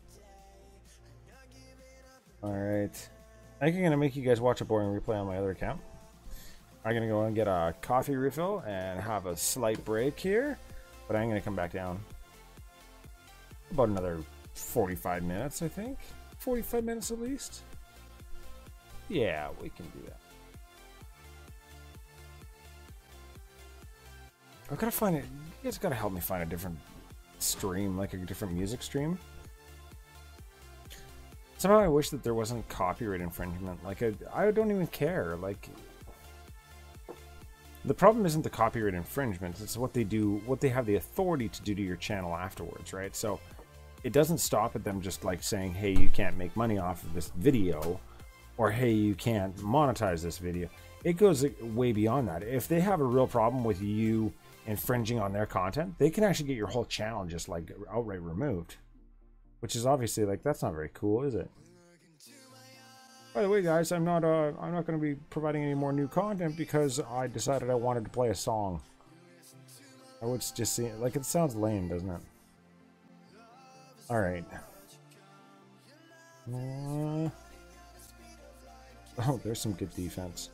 Alright. I think I'm going to make you guys watch a boring replay on my other account. I'm going to go and get a coffee refill and have a slight break here. But I'm going to come back down. About another 45 minutes, I think. 45 minutes at least. Yeah, we can do that. I've got to find it. You guys got to help me find a different stream, like a different music stream. Somehow I wish that there wasn't copyright infringement. Like, I don't even care. Like, the problem isn't the copyright infringement. It's what they do, what they have the authority to do to your channel afterwards, right? So it doesn't stop at them just like saying, hey, you can't make money off of this video. Or, hey, you can't monetize this video. It goes way beyond that. If they have a real problem with you infringing on their content, they can actually get your whole channel just, like, outright removed. Which is obviously, like, that's not very cool, is it? By the way, guys, I'm not going to be providing any more new content because I decided I wanted to play a song. I would just see, like, it sounds lame, doesn't it? Alright. Oh, there's some good defense.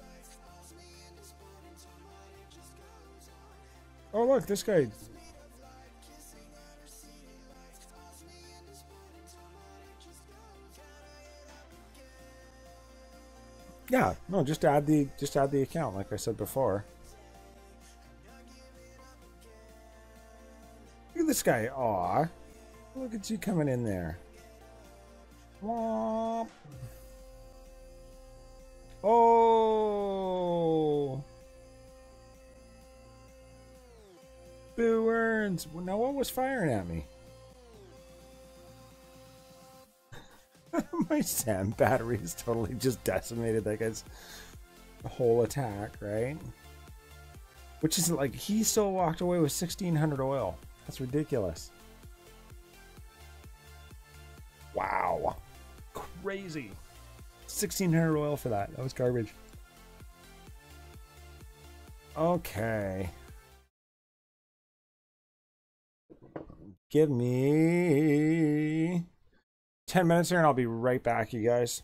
Oh, look, this guy Yeah, no, just add the account like I said before. Look at this guy. Aw. Look at you coming in there. Womp. Oh. Boo earns. Well, now what was firing at me? My sand battery is totally just decimated that guy's whole attack, right? Which is like, he still walked away with 1,600 oil. That's ridiculous. Wow. Crazy. 1,600 oil for that. That was garbage. Okay. Give me 10 minutes here and I'll be right back, you guys.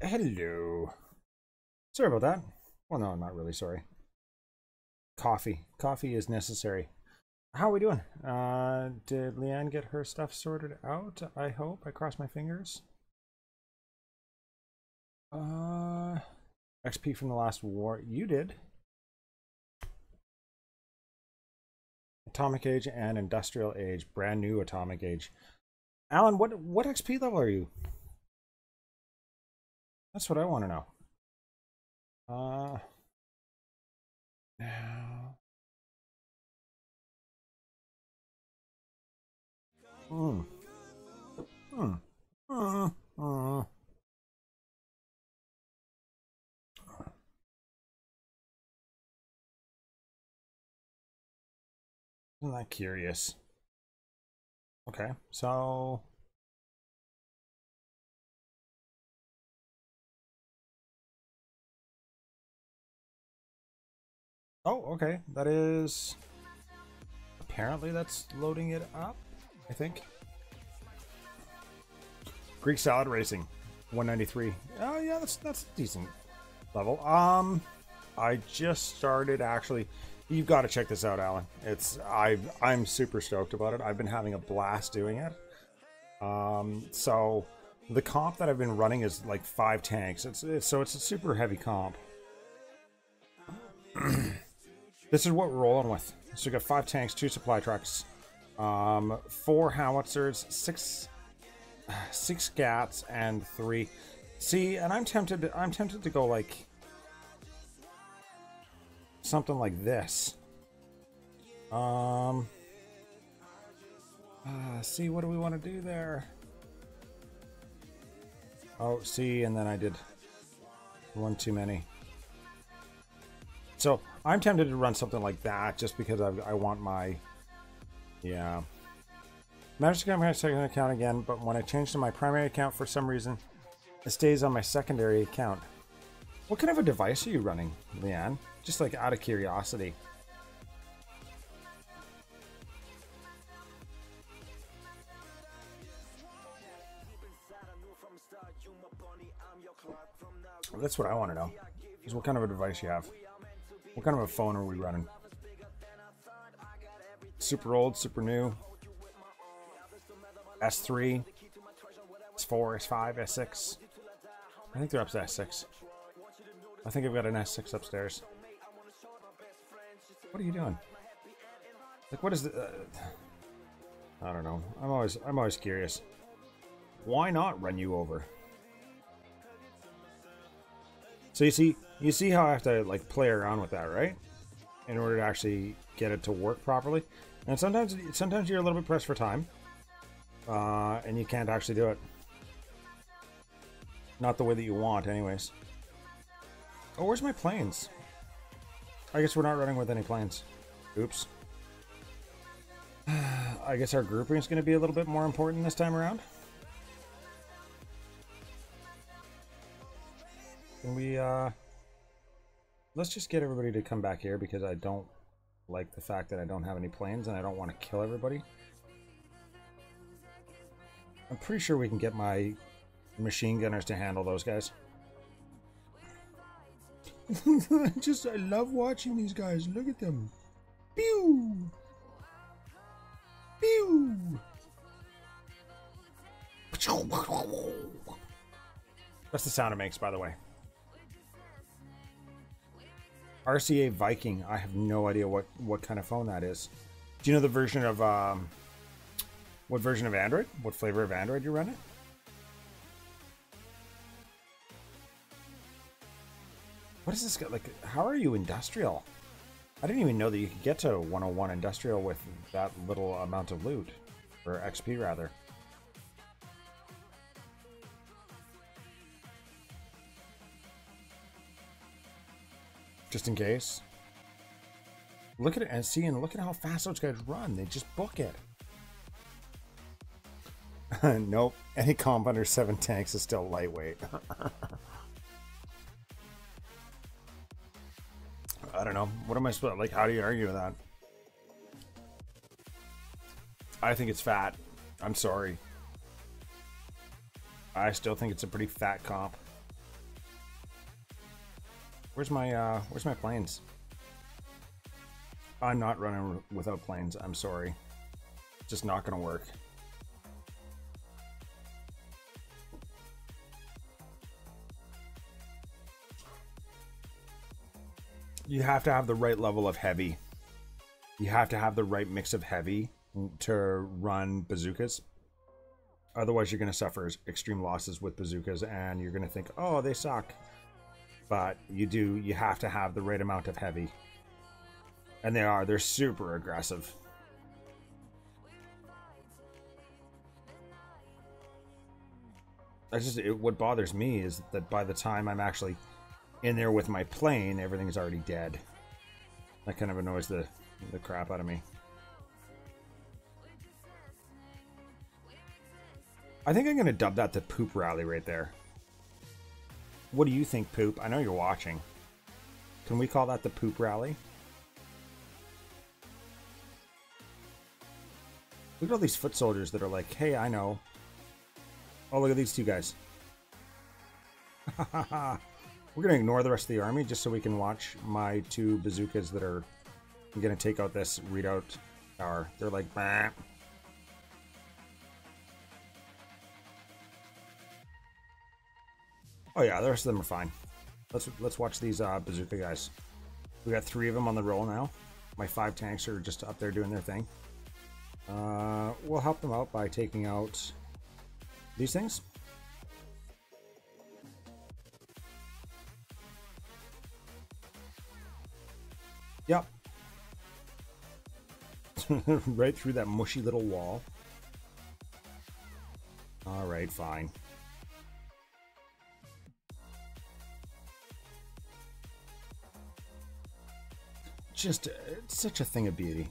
Hello. Sorry about that. Well, no, I'm not really sorry. Coffee. Coffee is necessary. How are we doing? Did Leanne get her stuff sorted out? I hope. I cross my fingers. XP from the last war. You did. Atomic Age and Industrial Age. Brand new Atomic Age. Alan, what XP level are you? That's what I want to know. Now. Hmm. Hmm. I'm not curious. Okay, so oh, okay. That is apparently that's loading it up, I think. Greek salad racing, 193. Oh yeah, that's a decent level. I just started actually. You've got to check this out, Alan. I'm super stoked about it. I've been having a blast doing it. So the comp that I've been running is like 5 tanks. It's a super heavy comp. This is what we're rolling with. So we got 5 tanks, 2 supply trucks, 4 howitzers, 6 gats, and 3. See, and I'm tempted to go like something like this. See, what do we want to do there? Oh, see, and then I did one too many. So I'm tempted to run something like that just because I want my, yeah. Managed to get my second account again, but when I change to my primary account for some reason, it stays on my secondary account. What kind of a device are you running, Leanne? Just like out of curiosity. That's what I want to know. Is what kind of a device you have. What kind of a phone are we running? Super old, super new. S3, S4, S5, S6. I think they're up to S6. I think I've got an S6 upstairs. What are you doing? Like, what is the? I don't know. I'm always curious. Why not run you over? So you see how I have to like play around with that, right? In order to actually get it to work properly. And sometimes you're a little bit pressed for time, and you can't actually do it. Not the way that you want, anyways. Oh, where's my planes? I guess we're not running with any planes. Oops. I guess our grouping is going to be a little bit more important this time around. Can we, let's just get everybody to come back here because I don't like the fact that I don't have any planes and I don't want to kill everybody. I'm pretty sure we can get my machine gunners to handle those guys. I love watching these guys. Look at them. Pew! Pew! That's the sound it makes, by the way. RCA Viking. I have no idea what kind of phone that is. Do you know the version of what version of Android? What flavor of Android you run it? What is this guy like? How are you industrial? I didn't even know that you could get to 101 industrial with that little amount of loot, or XP rather. Just in case. Look at it and see, and look at how fast those guys run. They just book it. Nope. Any comp under 7 tanks is still lightweight. I don't know. What am I supposed to, like, how do you argue with that? I think it's fat. I'm sorry. I still think it's a pretty fat comp. Where's my planes? I'm not running without planes. I'm sorry. It's just not gonna work. You have to have the right level of heavy. You have to have the right mix of heavy to run bazookas. Otherwise, you're going to suffer extreme losses with bazookas, and you're going to think, oh, they suck. But you have to have the right amount of heavy. And they're super aggressive. What bothers me is that by the time I'm actually in there with my plane, everything's already dead. That kind of annoys the crap out of me. I think I'm going to dub that the Poop Rally right there. What do you think, Poop? I know you're watching. Can we call that the Poop Rally? Look at all these foot soldiers that are like, hey, I know. Oh, look at these two guys. We're going to ignore the rest of the army just so we can watch my two bazookas that are going to take out this readout tower. They're like, bah. Oh yeah, the rest of them are fine. Let's watch these bazooka guys. We got 3 of them on the roll now. My 5 tanks are just up there doing their thing. We'll help them out by taking out these things. Yep. Right through that mushy little wall. Alright, fine. Just it's such a thing of beauty.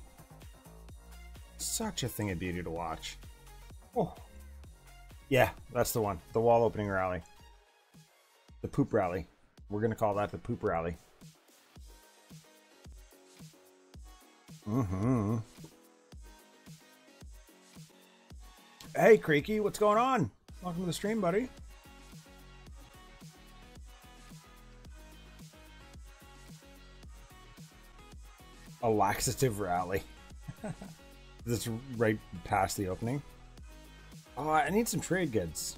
Such a thing of beauty to watch. Oh. Yeah, that's the one. The wall opening rally. The Poop Rally. We're going to call that the Poop Rally. Mm-hmm. Hey, Creaky, what's going on? Welcome to the stream, buddy. A laxative rally. This is right past the opening. Oh, I need some trade goods.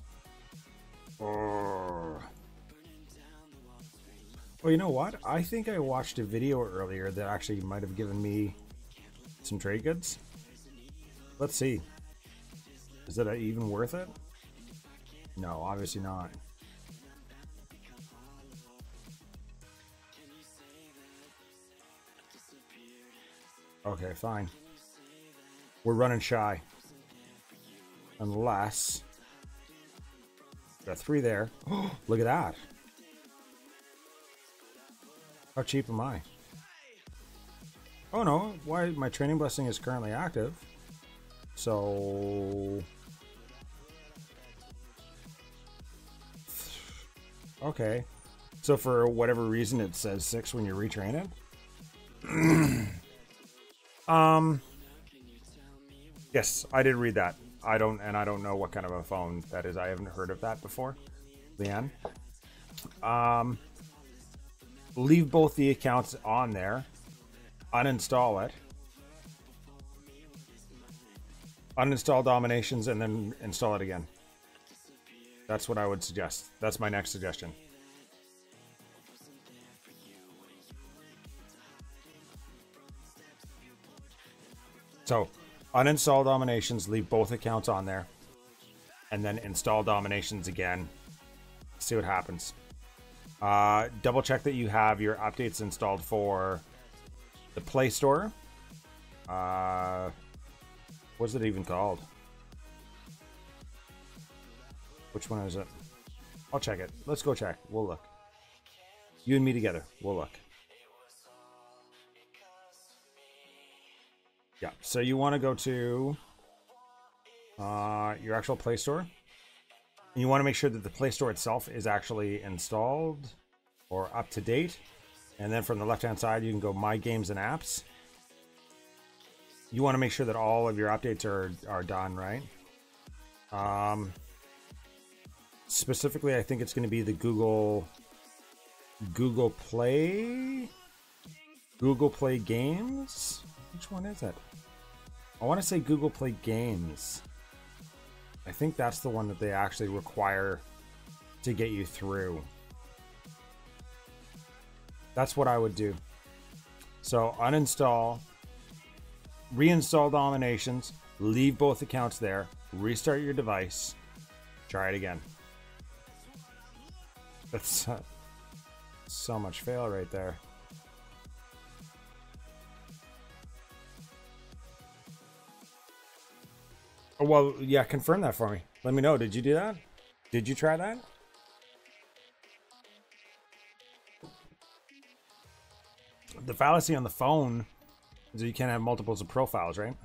Oh. Well, you know what? I think I watched a video earlier that actually might have given me some trade goods. Let's see. Is it even worth it? No, obviously not. Okay, fine. We're running shy. Unless... Got 3 there. Oh, look at that. How cheap am I? Oh no, why? My training blessing is currently active. So... Okay. So for whatever reason it says 6 when you retrain it? Yes, I did read that. I don't know what kind of a phone that is. I haven't heard of that before. Leanne. Leave both the accounts on there. Uninstall it. Uninstall DomiNations and then install it again. That's what I would suggest. That's my next suggestion. So, uninstall DomiNations, leave both accounts on there, and then install DomiNations again. See what happens. Double check that you have your updates installed for the Play Store. What's it even called? Which one is it? I'll check it. Let's go check. We'll look. You and me together. We'll look. Yeah, so you want to go to your actual Play Store. And you want to make sure that the Play Store itself is actually installed or up to date. And then from the left-hand side, you can go My Games and Apps. You want to make sure that all of your updates are done, right? Specifically, I think it's going to be the Google Google Play. Google Play Games. Which one is it? I want to say Google Play Games. I think that's the one that they actually require to get you through. That's what I would do. So uninstall, reinstall DomiNations, leave both accounts there, restart your device, try it again. That's so much fail right there. Oh, well, yeah, confirm that for me. Let me know. Did you do that? Did you try that? The fallacy on the phone is that you can't have multiples of profiles, right?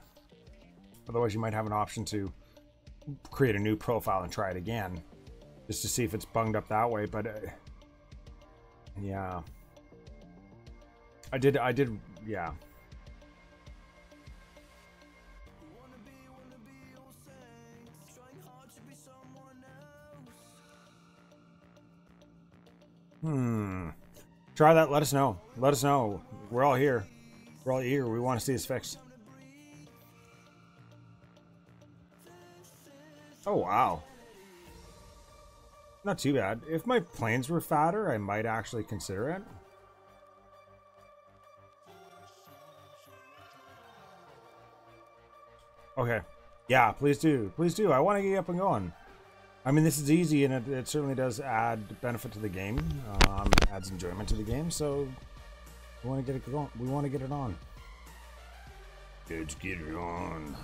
Otherwise, you might have an option to create a new profile and try it again, just to see if it's bunged up that way. But yeah, I did, yeah. Try that. Let us know. Let us know. We're all here. We're all eager. We want to see this fixed. Oh, wow. Not too bad. If my planes were fatter, I might actually consider it. Okay. Yeah, please do. Please do. I want to get up and going. I mean, this is easy, and it certainly does add benefit to the game. Adds enjoyment to the game, so we want to get it going. We want to get it on. Let's get it on.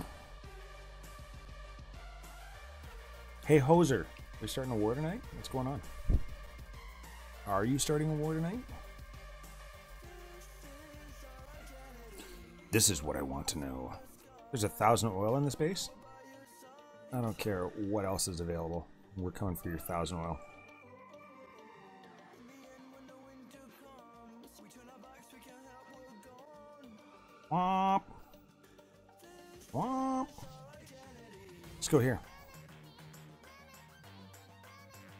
Hey, Hoser. Are we starting a war tonight? What's going on? Are you starting a war tonight? This is what I want to know. There's 1,000 oil in this base? I don't care what else is available. We're coming for your 1,000 oil. Womp. Womp. Let's go here.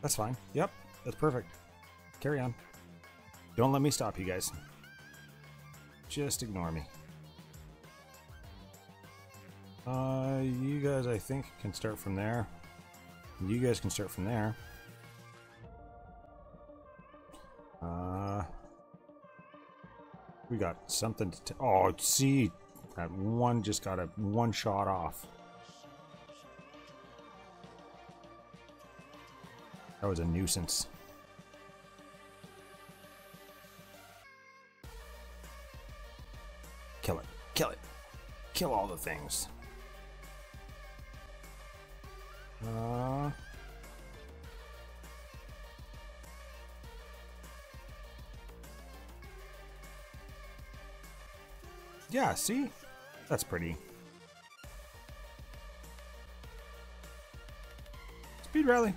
That's fine. Yep, that's perfect. Carry on. Don't let me stop you guys. Just ignore me. You guys, I think, can start from there. You guys can start from there. We got something to... Oh, see, that one just got a one shot off. That was a nuisance. Kill it. Kill it. Kill all the things. Yeah, see? That's pretty. Speed rally.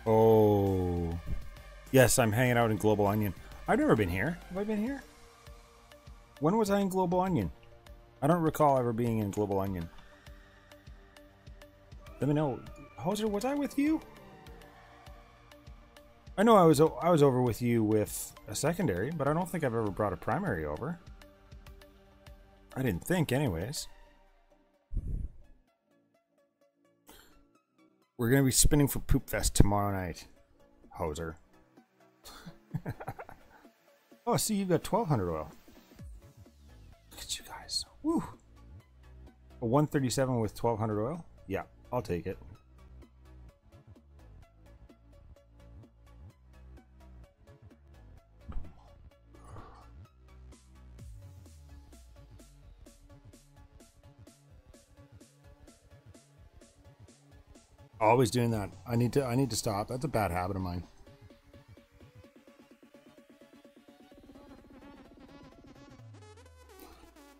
Oh. Yes, I'm hanging out in Global Onion. I've never been here. Have I been here? When was I in Global Onion? I don't recall ever being in Global Onion. Let me know. Hoser, was I with you? I know I was over with you with a secondary, but I don't think I've ever brought a primary over. I didn't think, anyways. We're gonna be spinning for Poop Fest tomorrow night, Hoser. Oh, see, you've got 1,200 oil. Look at you guys. Woo! A 137 with 1,200 oil? Yeah, I'll take it. Always doing that. I need to stop. That's a bad habit of mine.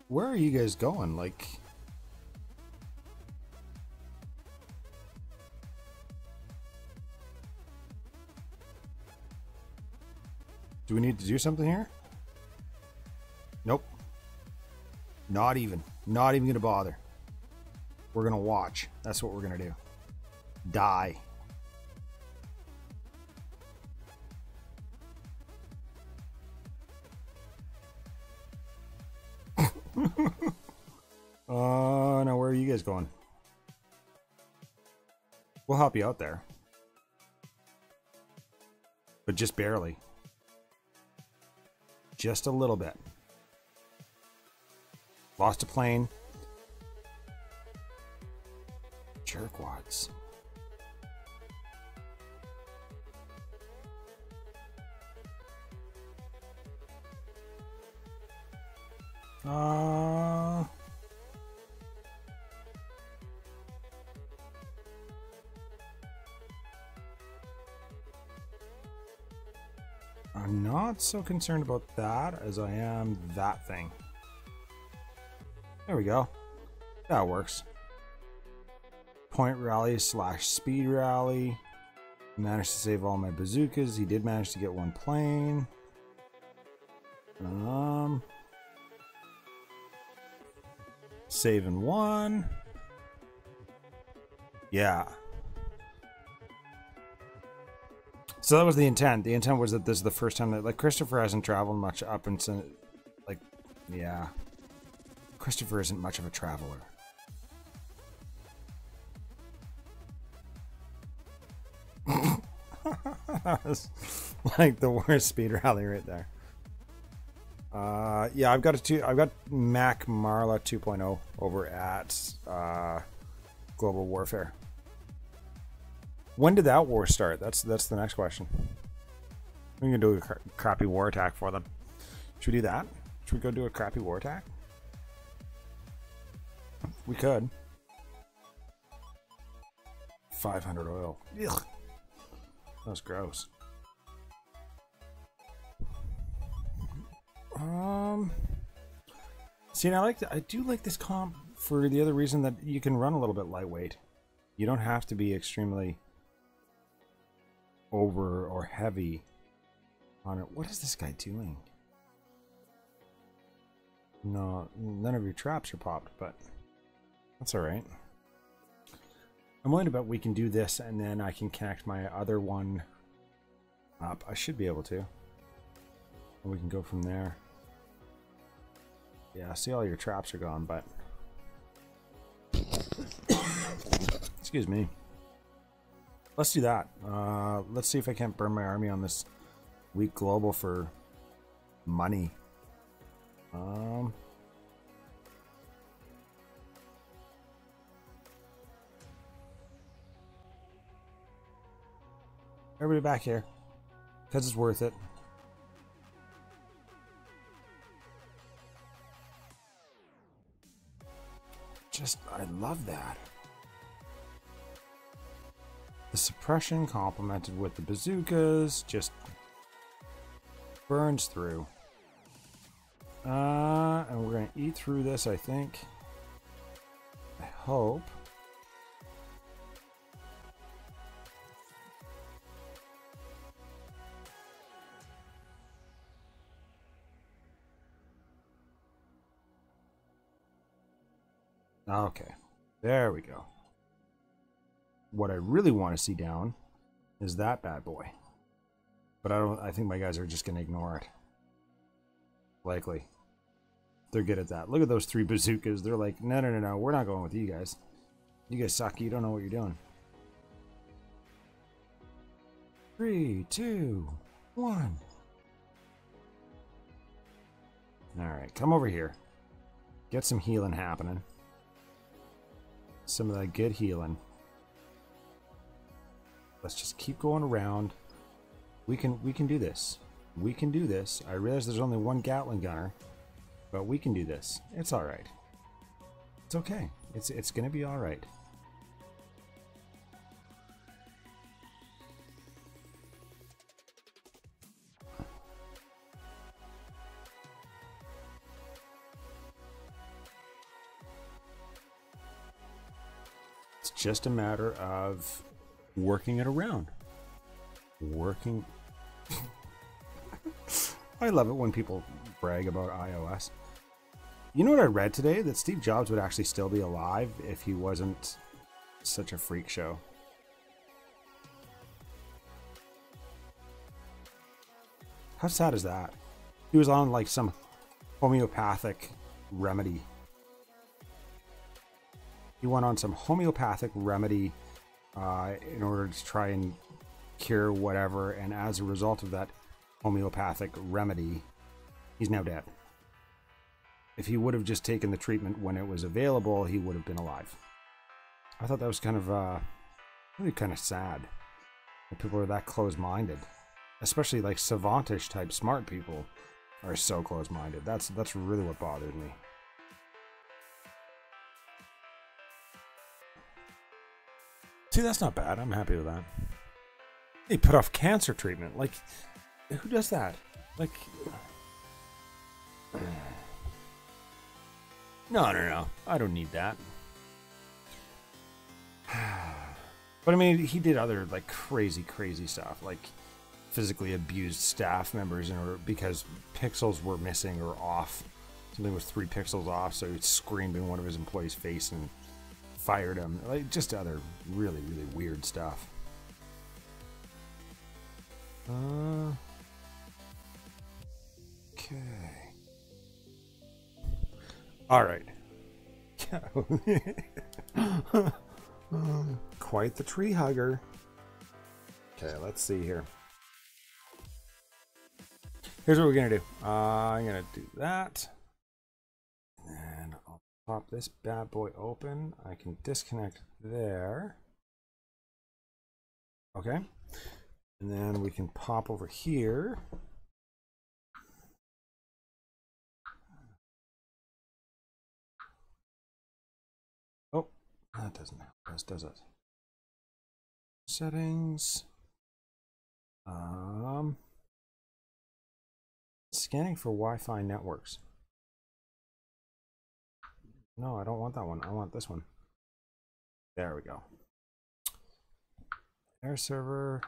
Where are you guys going? Like, do we need to do something here? Nope. Not even gonna bother. We're gonna watch. That's what we're gonna do. Die. Now where are you guys going? We'll help you out there. But just barely. Just a little bit. Lost a plane. Jerkwads. I'm not so concerned about that as I am that thing. There we go. That works. Point rally / speed rally. Managed to save all my bazookas. He did manage to get one plane. Saving one. Yeah. So that was the intent. The intent was that this is the first time that, like, Christopher hasn't traveled much up into, like, yeah. Christopher isn't much of a traveler. That was like the worst speed rally right there. Yeah, I've got Mac Marla 2.0 over at Global Warfare. When did that war start? That's the next question. We can do a crappy war attack for them. Should we do that? Should we go do a crappy war attack? We could. 500 oil. Ugh. That was gross. See, and I do like this comp for the other reason that you can run a little bit lightweight. You don't have to be extremely over or heavy on it. What is this guy doing? No, none of your traps are popped, but that's all right. I'm willing to bet we can do this, and then I can connect my other one up. I should be able to. And we can go from there. Yeah, see, all your traps are gone, but... Excuse me. Let's do that. Let's see if I can't burn my army on this weak global for money. Everybody back here, because it's worth it. I love that. The suppression complemented with the bazookas just burns through. And we're going to eat through this, I think. I hope. Okay, there we go. What I really want to see down is that bad boy. But I think my guys are just going to ignore it. Likely. They're good at that. Look at those 3 bazookas. They're like, no, no, no, no, we're not going with you guys. You guys suck. You don't know what you're doing. 3, 2, 1. Alright, come over here. Get some healing happening. Some of that good healing. Let's just keep going around. We can do this. We can do this. I realize there's only one Gatling gunner, but we can do this. It's all right. It's okay. It's gonna be all right. It's just a matter of working it around. Working. I love it when people brag about iOS. You know what I read today? That Steve Jobs would actually still be alive if he wasn't such a freak show. How sad is that? He was on like some homeopathic remedy. He went on some homeopathic remedy in order to try and cure whatever, and as a result of that homeopathic remedy, he's now dead. If he would have just taken the treatment when it was available, he would have been alive. I thought that was kind of really kind of sad that people are that close-minded, especially like savantish type smart people are so close-minded. That's really what bothered me. See, that's not bad. I'm happy with that. They put off cancer treatment. Like, who does that? Like, no. I don't need that. But I mean, he did other like crazy stuff, like physically abused staff members in order because pixels were missing or off. Something was 3 pixels off, so he screamed in one of his employees' face and fired him. Like, just other really weird stuff. Okay. All right. Quite the tree hugger. Okay, let's see here. Here's what we're gonna do. I'm gonna do that, and I'll pop this bad boy open. I can disconnect there. Okay, and then we can pop over here. Oh, that doesn't help us, does it? Settings. Scanning for Wi-Fi networks. No, I don't want that one. I want this one. There we go. Air server.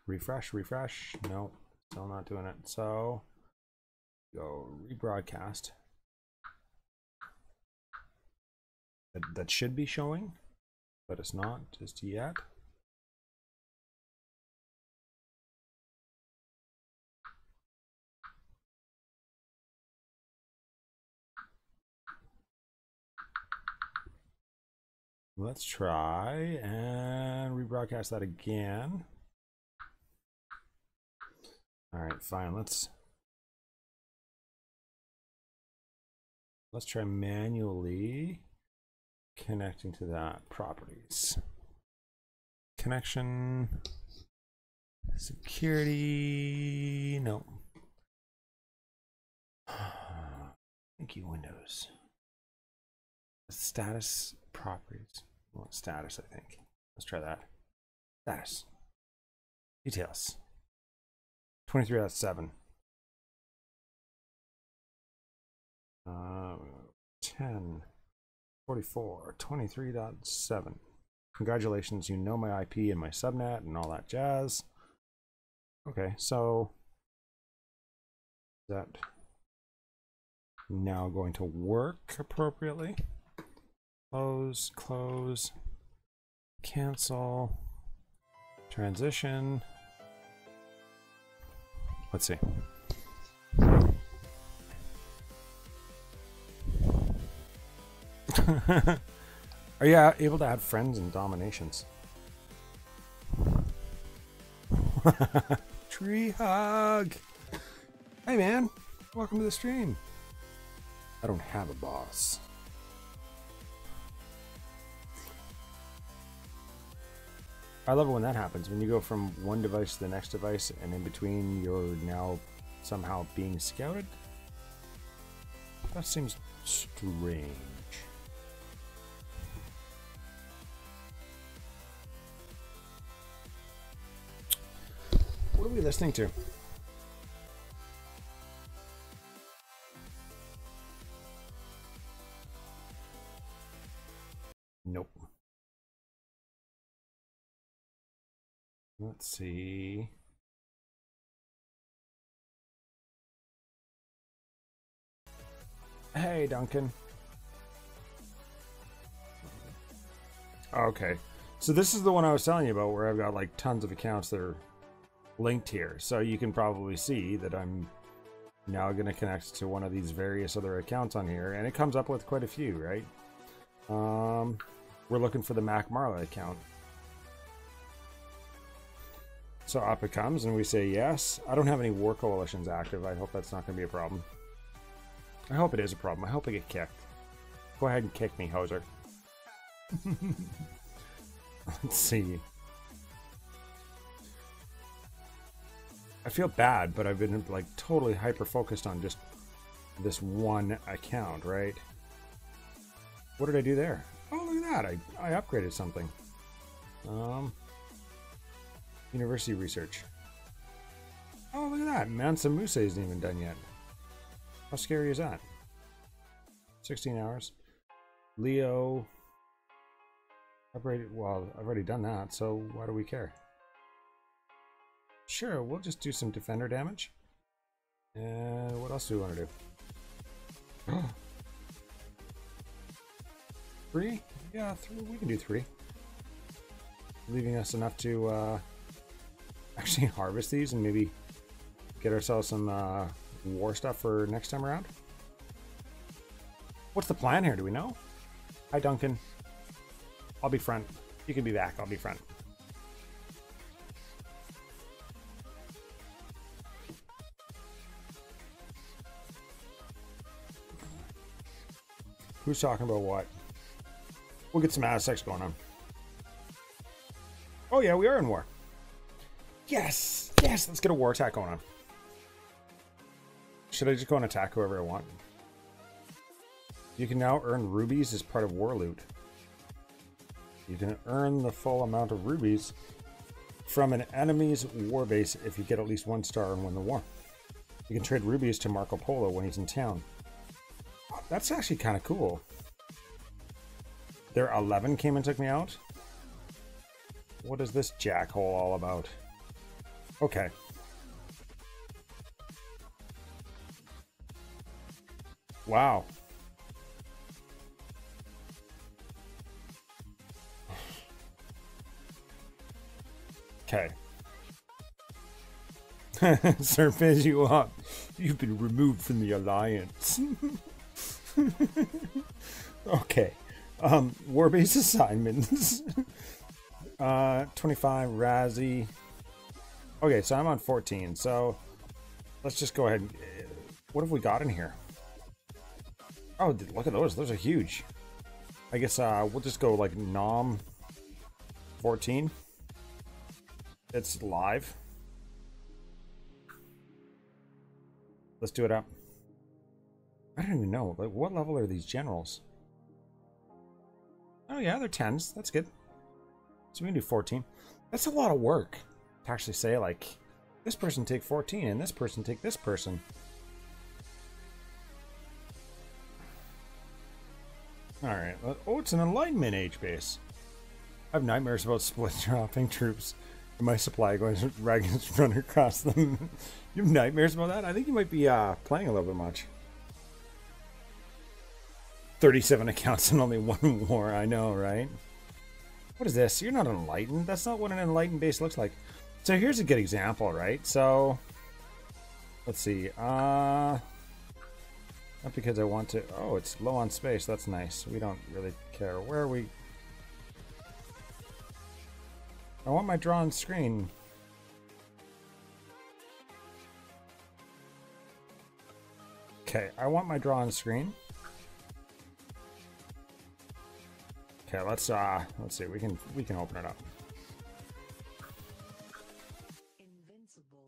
Refresh. No, still not doing it. So go rebroadcast. That should be showing, but it's not just yet. Let's try and rebroadcast that again. All right, fine. Let's try manually connecting to that. Properties. Connection. Security. No. Thank you, Windows. Status properties. Well, status, I think. Let's try that. Status. Details. 23.7. 10. 44. 23.7. Congratulations, you know my IP and my subnet and all that jazz. Okay, so is that now going to work appropriately? Close, cancel, transition. Let's see. Are you able to add friends in DomiNations? Tree hug. Hey man, welcome to the stream. I don't have a boss. I love it when that happens, when you go from one device to the next device and in between you're now somehow being scouted. That seems strange. What are we listening to? Nope. Let's see. Hey, Duncan. Okay. So this is the one I was telling you about where I've got like tons of accounts that are linked here. So you can probably see that I'm now going to connect to one of these various other accounts on here, and it comes up with quite a few, right? We're looking for the Mac Marla account. So up it comes, and we say yes. I don't have any war coalitions active. I hope that's not going to be a problem. I hope it is a problem. I hope I get kicked. Go ahead and kick me, hoser. Let's see. I feel bad, but I've been like totally hyper focused on just this one account, right? What did I do there? Oh, look at that. I upgraded something. University research. Oh, look at that. Mansa Musa isn't even done yet. How scary is that? 16 hours. Leo. Upgraded. Well, I've already done that, so why do we care? Sure, we'll just do some defender damage. And what else do we want to do? 3? Yeah, 3. We can do 3. Leaving us enough to actually harvest these and maybe get ourselves some war stuff for next time around. What's the plan here? Do we know? Hi, Duncan. I'll be front. You can be back. I'll be front. Who's talking about what? We'll get some Aztecs going on. Oh yeah, we are in war. Yes! Yes! Let's get a war attack going on. Should I just go and attack whoever I want? You can now earn rubies as part of war loot. You can earn the full amount of rubies from an enemy's war base if you get at least 1 star and win the war. You can trade rubies to Marco Polo when he's in town. That's actually kind of cool. Their 11 came and took me out. What is this jackhole all about? Okay. Wow. Okay. Surface you up. You've been removed from the alliance. Okay. War-based assignments. 25 Razzie. Okay, so I'm on 14. So let's just go ahead. What have we got in here? Oh, look at those. Those are huge. I guess we'll just go like Nom 14. It's live. Let's do it up. I don't even know. Like, what level are these generals? Oh yeah, they're 10s. That's good. So we can do 14. That's a lot of work to actually say, like, this person take 14 and this person take this person. Alright. Oh, it's an Enlightenment age base. I have nightmares about split dropping troops and my supply going dragons run across them. You have nightmares about that? I think you might be playing a little bit much. 37 accounts and only 1 war. I know, right? What is this? You're not enlightened. That's not what an enlightened base looks like. So here's a good example, right? So let's see. Not because I want to. Oh, it's low on space. That's nice. We don't really care. Where are we? I want my drawn screen. Okay, I want my drawn screen. Okay, let's see. We can open it up. Invincible.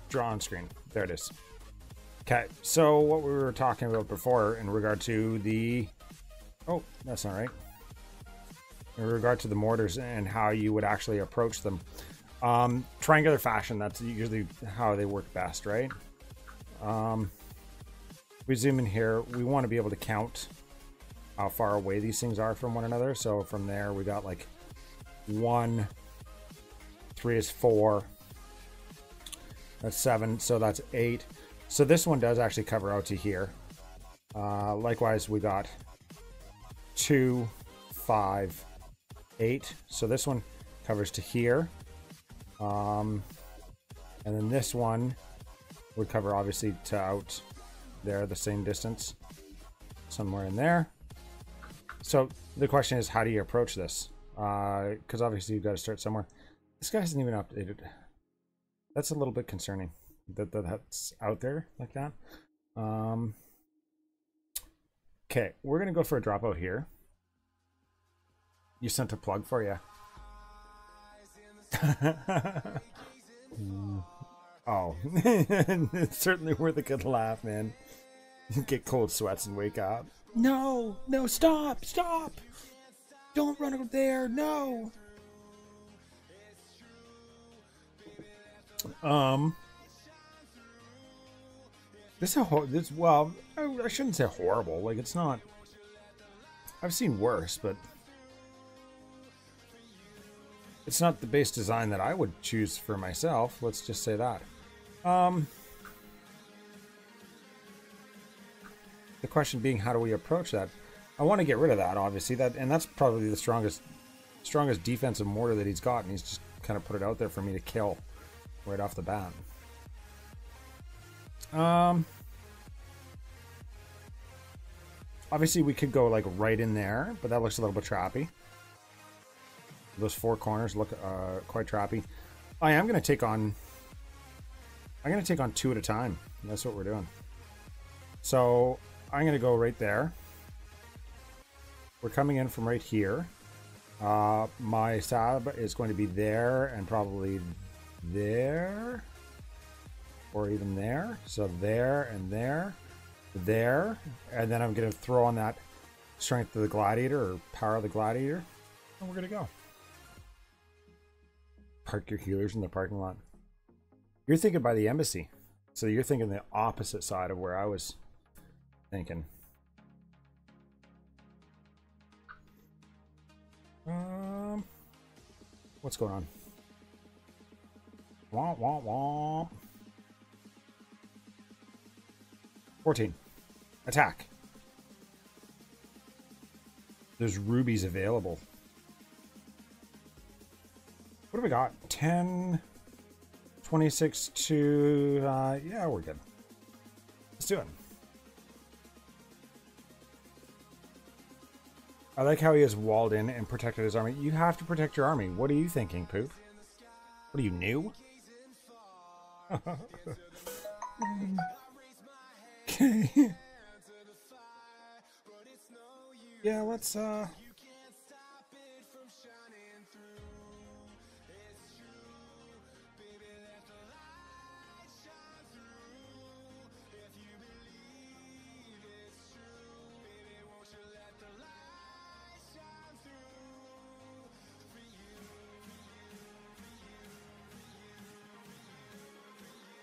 Draw on screen. There it is. Okay, so what we were talking about before in regard to the... Oh, that's not right. In regard to the mortars and how you would actually approach them. Triangular fashion, that's usually how they work best, right? We zoom in here, we want to be able to count how far away these things are from one another. So from there, we got like 1, 3 is 4, That's 7, so that's 8. So this one does actually cover out to here. Likewise, we got 2, 5, 8. So this one covers to here. And then this one would cover obviously to out there, the same distance, somewhere in there. So the question is, how do you approach this? Because obviously you've got to start somewhere. This guy hasn't even updated. That's a little bit concerning that that's out there like that. Okay, we're gonna go for a dropout here. You sent a plug for you. Oh, it's certainly worth a good laugh, man. Get cold sweats and wake up. No, no, stop, stop! Don't run over there, no! Well, I shouldn't say horrible. Like, it's not. I've seen worse, but it's not the base design that I would choose for myself. Let's just say that. The question being, how do we approach that? I want to get rid of that, obviously. And that's probably the strongest defensive mortar that he's got, and he's just kind of put it out there for me to kill right off the bat. Obviously we could go like right in there, but that looks a little bit trappy. Those 4 corners look quite trappy. I am going to take on... I'm going to take on 2 at a time. That's what we're doing. So I'm going to go right there. We're coming in from right here. My sab is going to be there and probably there. Or even there. So there and there. There. And then I'm going to throw on that strength of the gladiator or power of the gladiator. And we're going to go. Park your healers in the parking lot. You're thinking by the embassy. So you're thinking the opposite side of where I was thinking. What's going on? Wah, wah, wah. 14. Attack. There's rubies available. What do we got? 10, 26 to... yeah, we're good. Let's do it. I like how he has walled in and protected his army. You have to protect your army. What are you thinking, Poop? What are you, new? Okay. Yeah, let's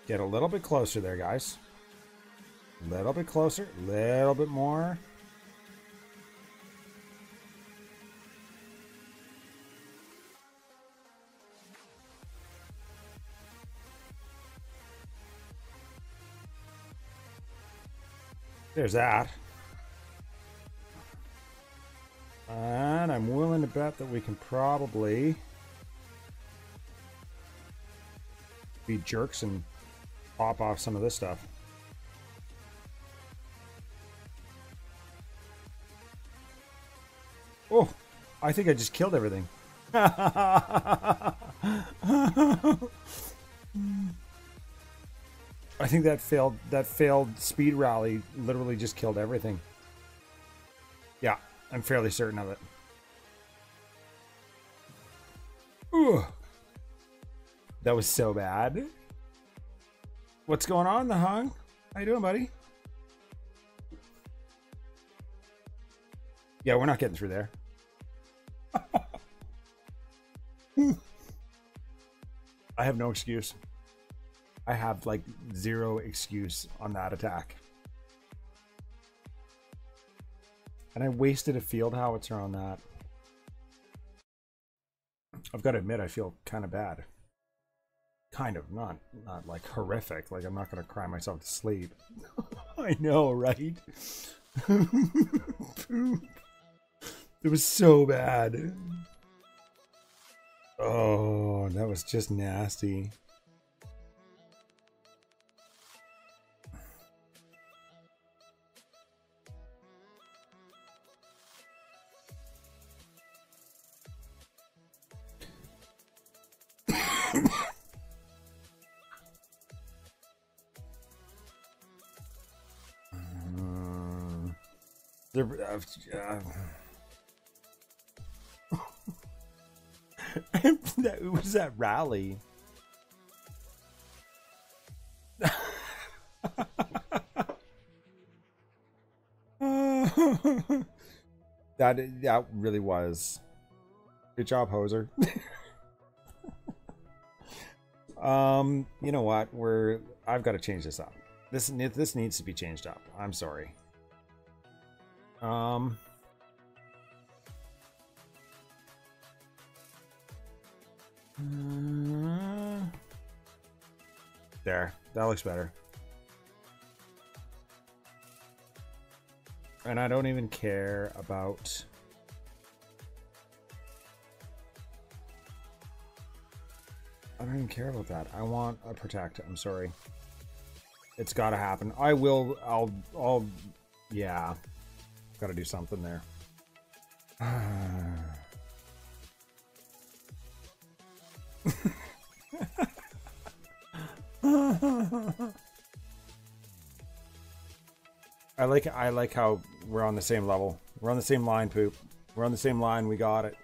get a little bit closer there, guys. A little bit closer, a little bit more. There's that. And I'm willing to bet that we can probably be jerks and pop off some of this stuff. Oh, I think I just killed everything. I think that failed speed rally literally just killed everything. Yeah, I'm fairly certain of it. Ooh. That was so bad. What's going on, the hung? How you doing, buddy? Yeah, we're not getting through there. I have no excuse. I have like 0 excuse on that attack. And I wasted a field howitzer on that. I've got to admit, I feel kind of bad. Kind of, not like horrific. Like I'm not gonna cry myself to sleep. I know, right? It was so bad. Oh, that was just nasty. There, that was that rally. That really was. Good job, Hoser. You know what? I've got to change this up. This needs to be changed up. I'm sorry. There. That looks better. And I don't even care about... I don't even care about that. I want a protect. I'm sorry. It's got to happen. I'll... Yeah. Got to do something there. I like how we're on the same level. We're on the same line, Poop. We're on the same line. We got it.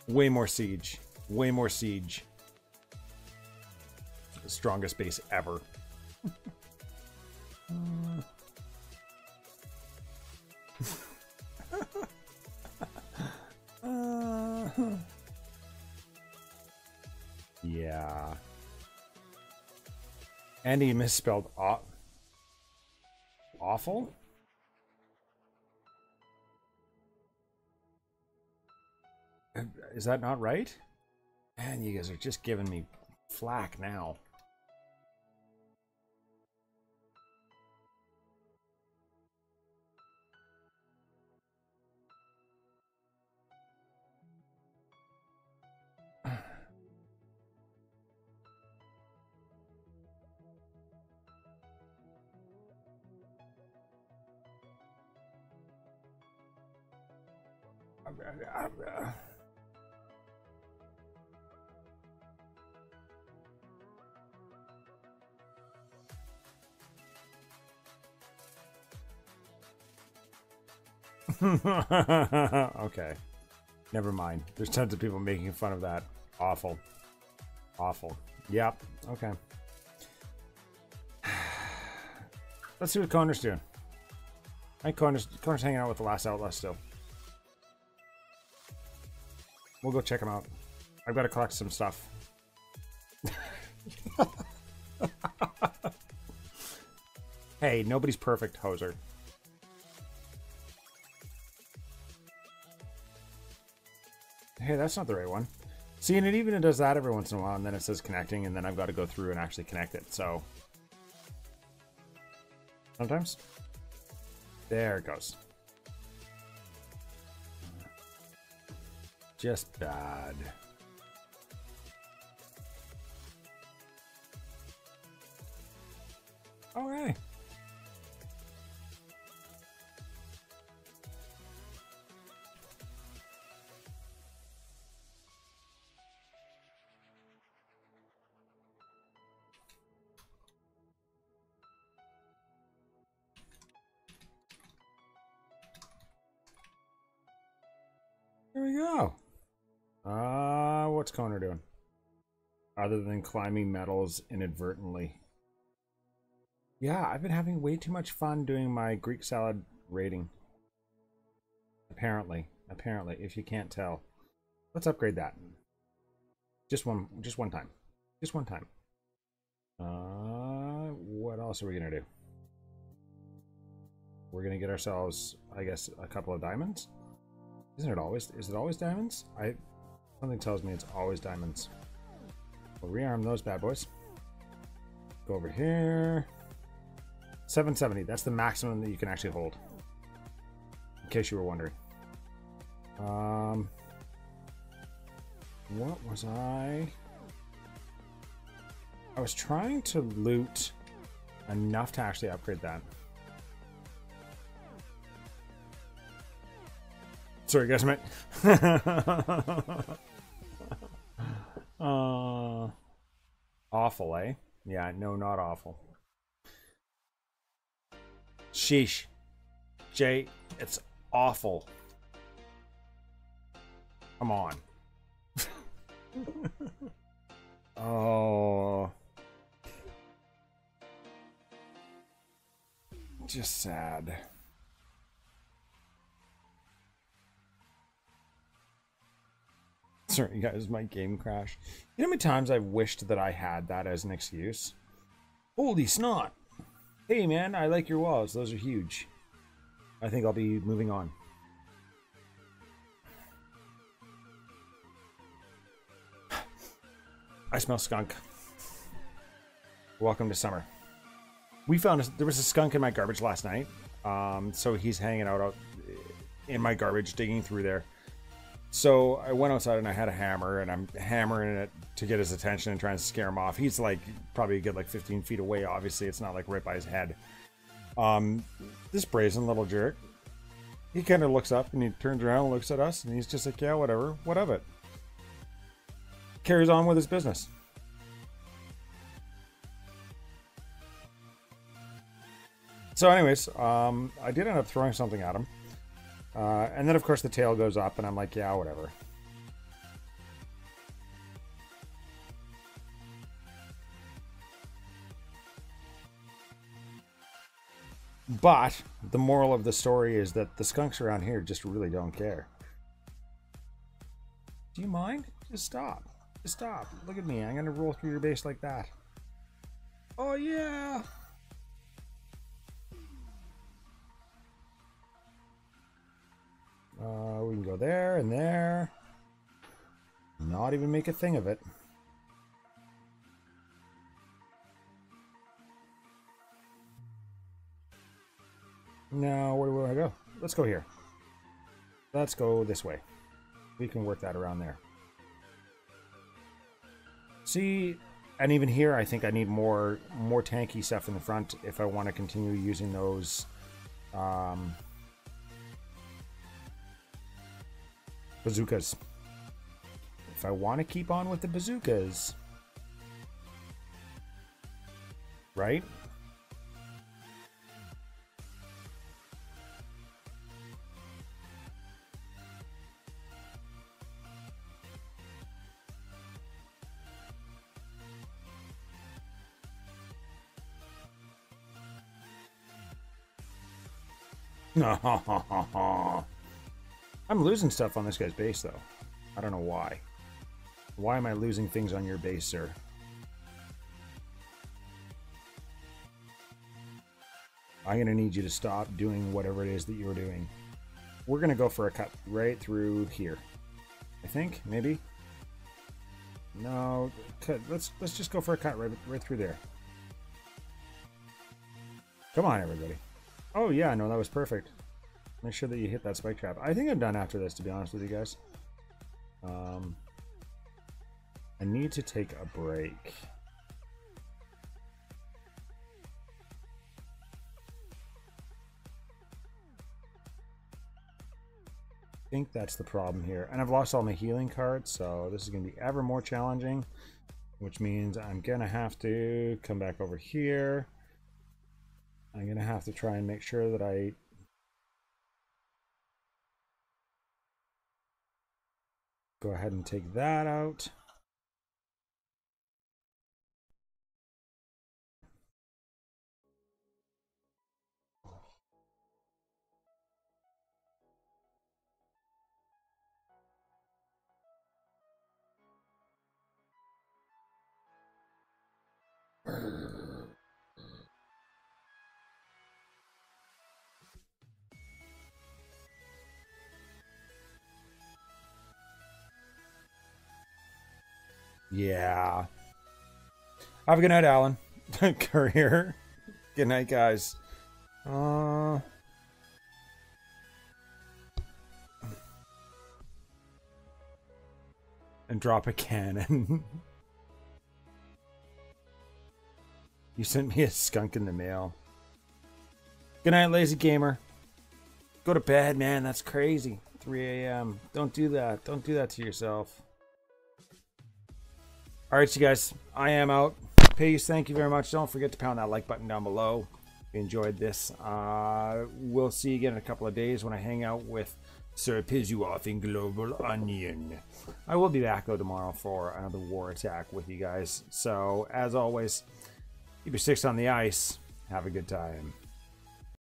Way more siege. Way more siege. The strongest base ever. Yeah. And he misspelled awful? Is that not right? Man, you guys are just giving me flack now. Okay. Never mind. There's tons of people making fun of that. Awful. Awful. Yep. Okay. Let's see what Connor's doing. I think Connor's hanging out with the last outlaw still. We'll go check him out. I've got to collect some stuff. Hey, nobody's perfect, Hoser. Hey, that's not the right one. See, and it even does that every once in a while, and then it says connecting, and then I've got to go through and actually connect it, so... Sometimes. There it goes. Just bad. Okay. There we go. What's Connor doing? Other than climbing metals inadvertently. Yeah, I've been having way too much fun doing my Greek salad rating. Apparently, if you can't tell. Let's upgrade that. Just one time. Just one time. What else are we gonna do? We're gonna get ourselves, I guess, a couple of diamonds. Isn't it always? Is it always diamonds? Something tells me it's always diamonds. We'll rearm those bad boys. Go over here. 770. That's the maximum that you can actually hold. In case you were wondering. What was I? I was trying to loot enough to actually upgrade that. Sorry, guys, mate. Awful, eh? Yeah, no, not awful. Sheesh. Jay, it's awful. Come on. Oh. Just sad. Sorry, guys, my game crashed. You know how many times I've wished that I had that as an excuse? Holy snot! Hey, man, I like your walls. Those are huge. I think I'll be moving on. I smell skunk. Welcome to summer. We found there was a skunk in my garbage last night. So he's hanging out in my garbage, digging through there. So I went outside and I had a hammer and I'm hammering it to get his attention and trying to scare him off. He's like probably a good like 15 feet away. Obviously, it's not like right by his head. This brazen little jerk, he kind of looks up and he turns around and looks at us and he's just like, yeah, whatever, what of it? Carries on with his business. So anyways, I did end up throwing something at him. And then, of course, the tail goes up, and I'm like, yeah, whatever. But the moral of the story is that the skunks around here just really don't care. Do you mind? Just stop. Just stop. Look at me. I'm going to roll through your base like that. Oh, yeah. We can go there and there. Not even make a thing of it. Now, where do we want to go? Let's go here. Let's go this way. We can work that around there. See, and even here, I think I need more tanky stuff in the front if I want to continue using those bazookas. If I want to keep on with the bazookas, right? I'm losing stuff on this guy's base, though. I don't know why. Why am I losing things on your base, sir? I'm going to need you to stop doing whatever it is that you're doing. We're going to go for a cut right through here. I think, maybe? No, let's just go for a cut right through there. Come on, everybody. Oh, yeah, no, that was perfect. Make sure that you hit that spike trap. I think I'm done after this, to be honest with you guys. I need to take a break. I think that's the problem here. And I've lost all my healing cards, so this is going to be ever more challenging, which means I'm going to have to come back over here. I'm going to have to try and make sure that I go ahead and take that out. Yeah. Have a good night, Alan. Courier. Good night, guys. And drop a cannon. You sent me a skunk in the mail. Good night, lazy gamer. Go to bed, man. That's crazy. 3 a.m. Don't do that. Don't do that to yourself. All right, you guys. I am out. Peace. Thank you very much. Don't forget to pound that like button down below. If you enjoyed this. We'll see you again in a couple of days when I hang out with Sir Pizuoff in Global Onion. I will be back, though, tomorrow for another war attack with you guys. So, as always, keep your sticks on the ice. Have a good time.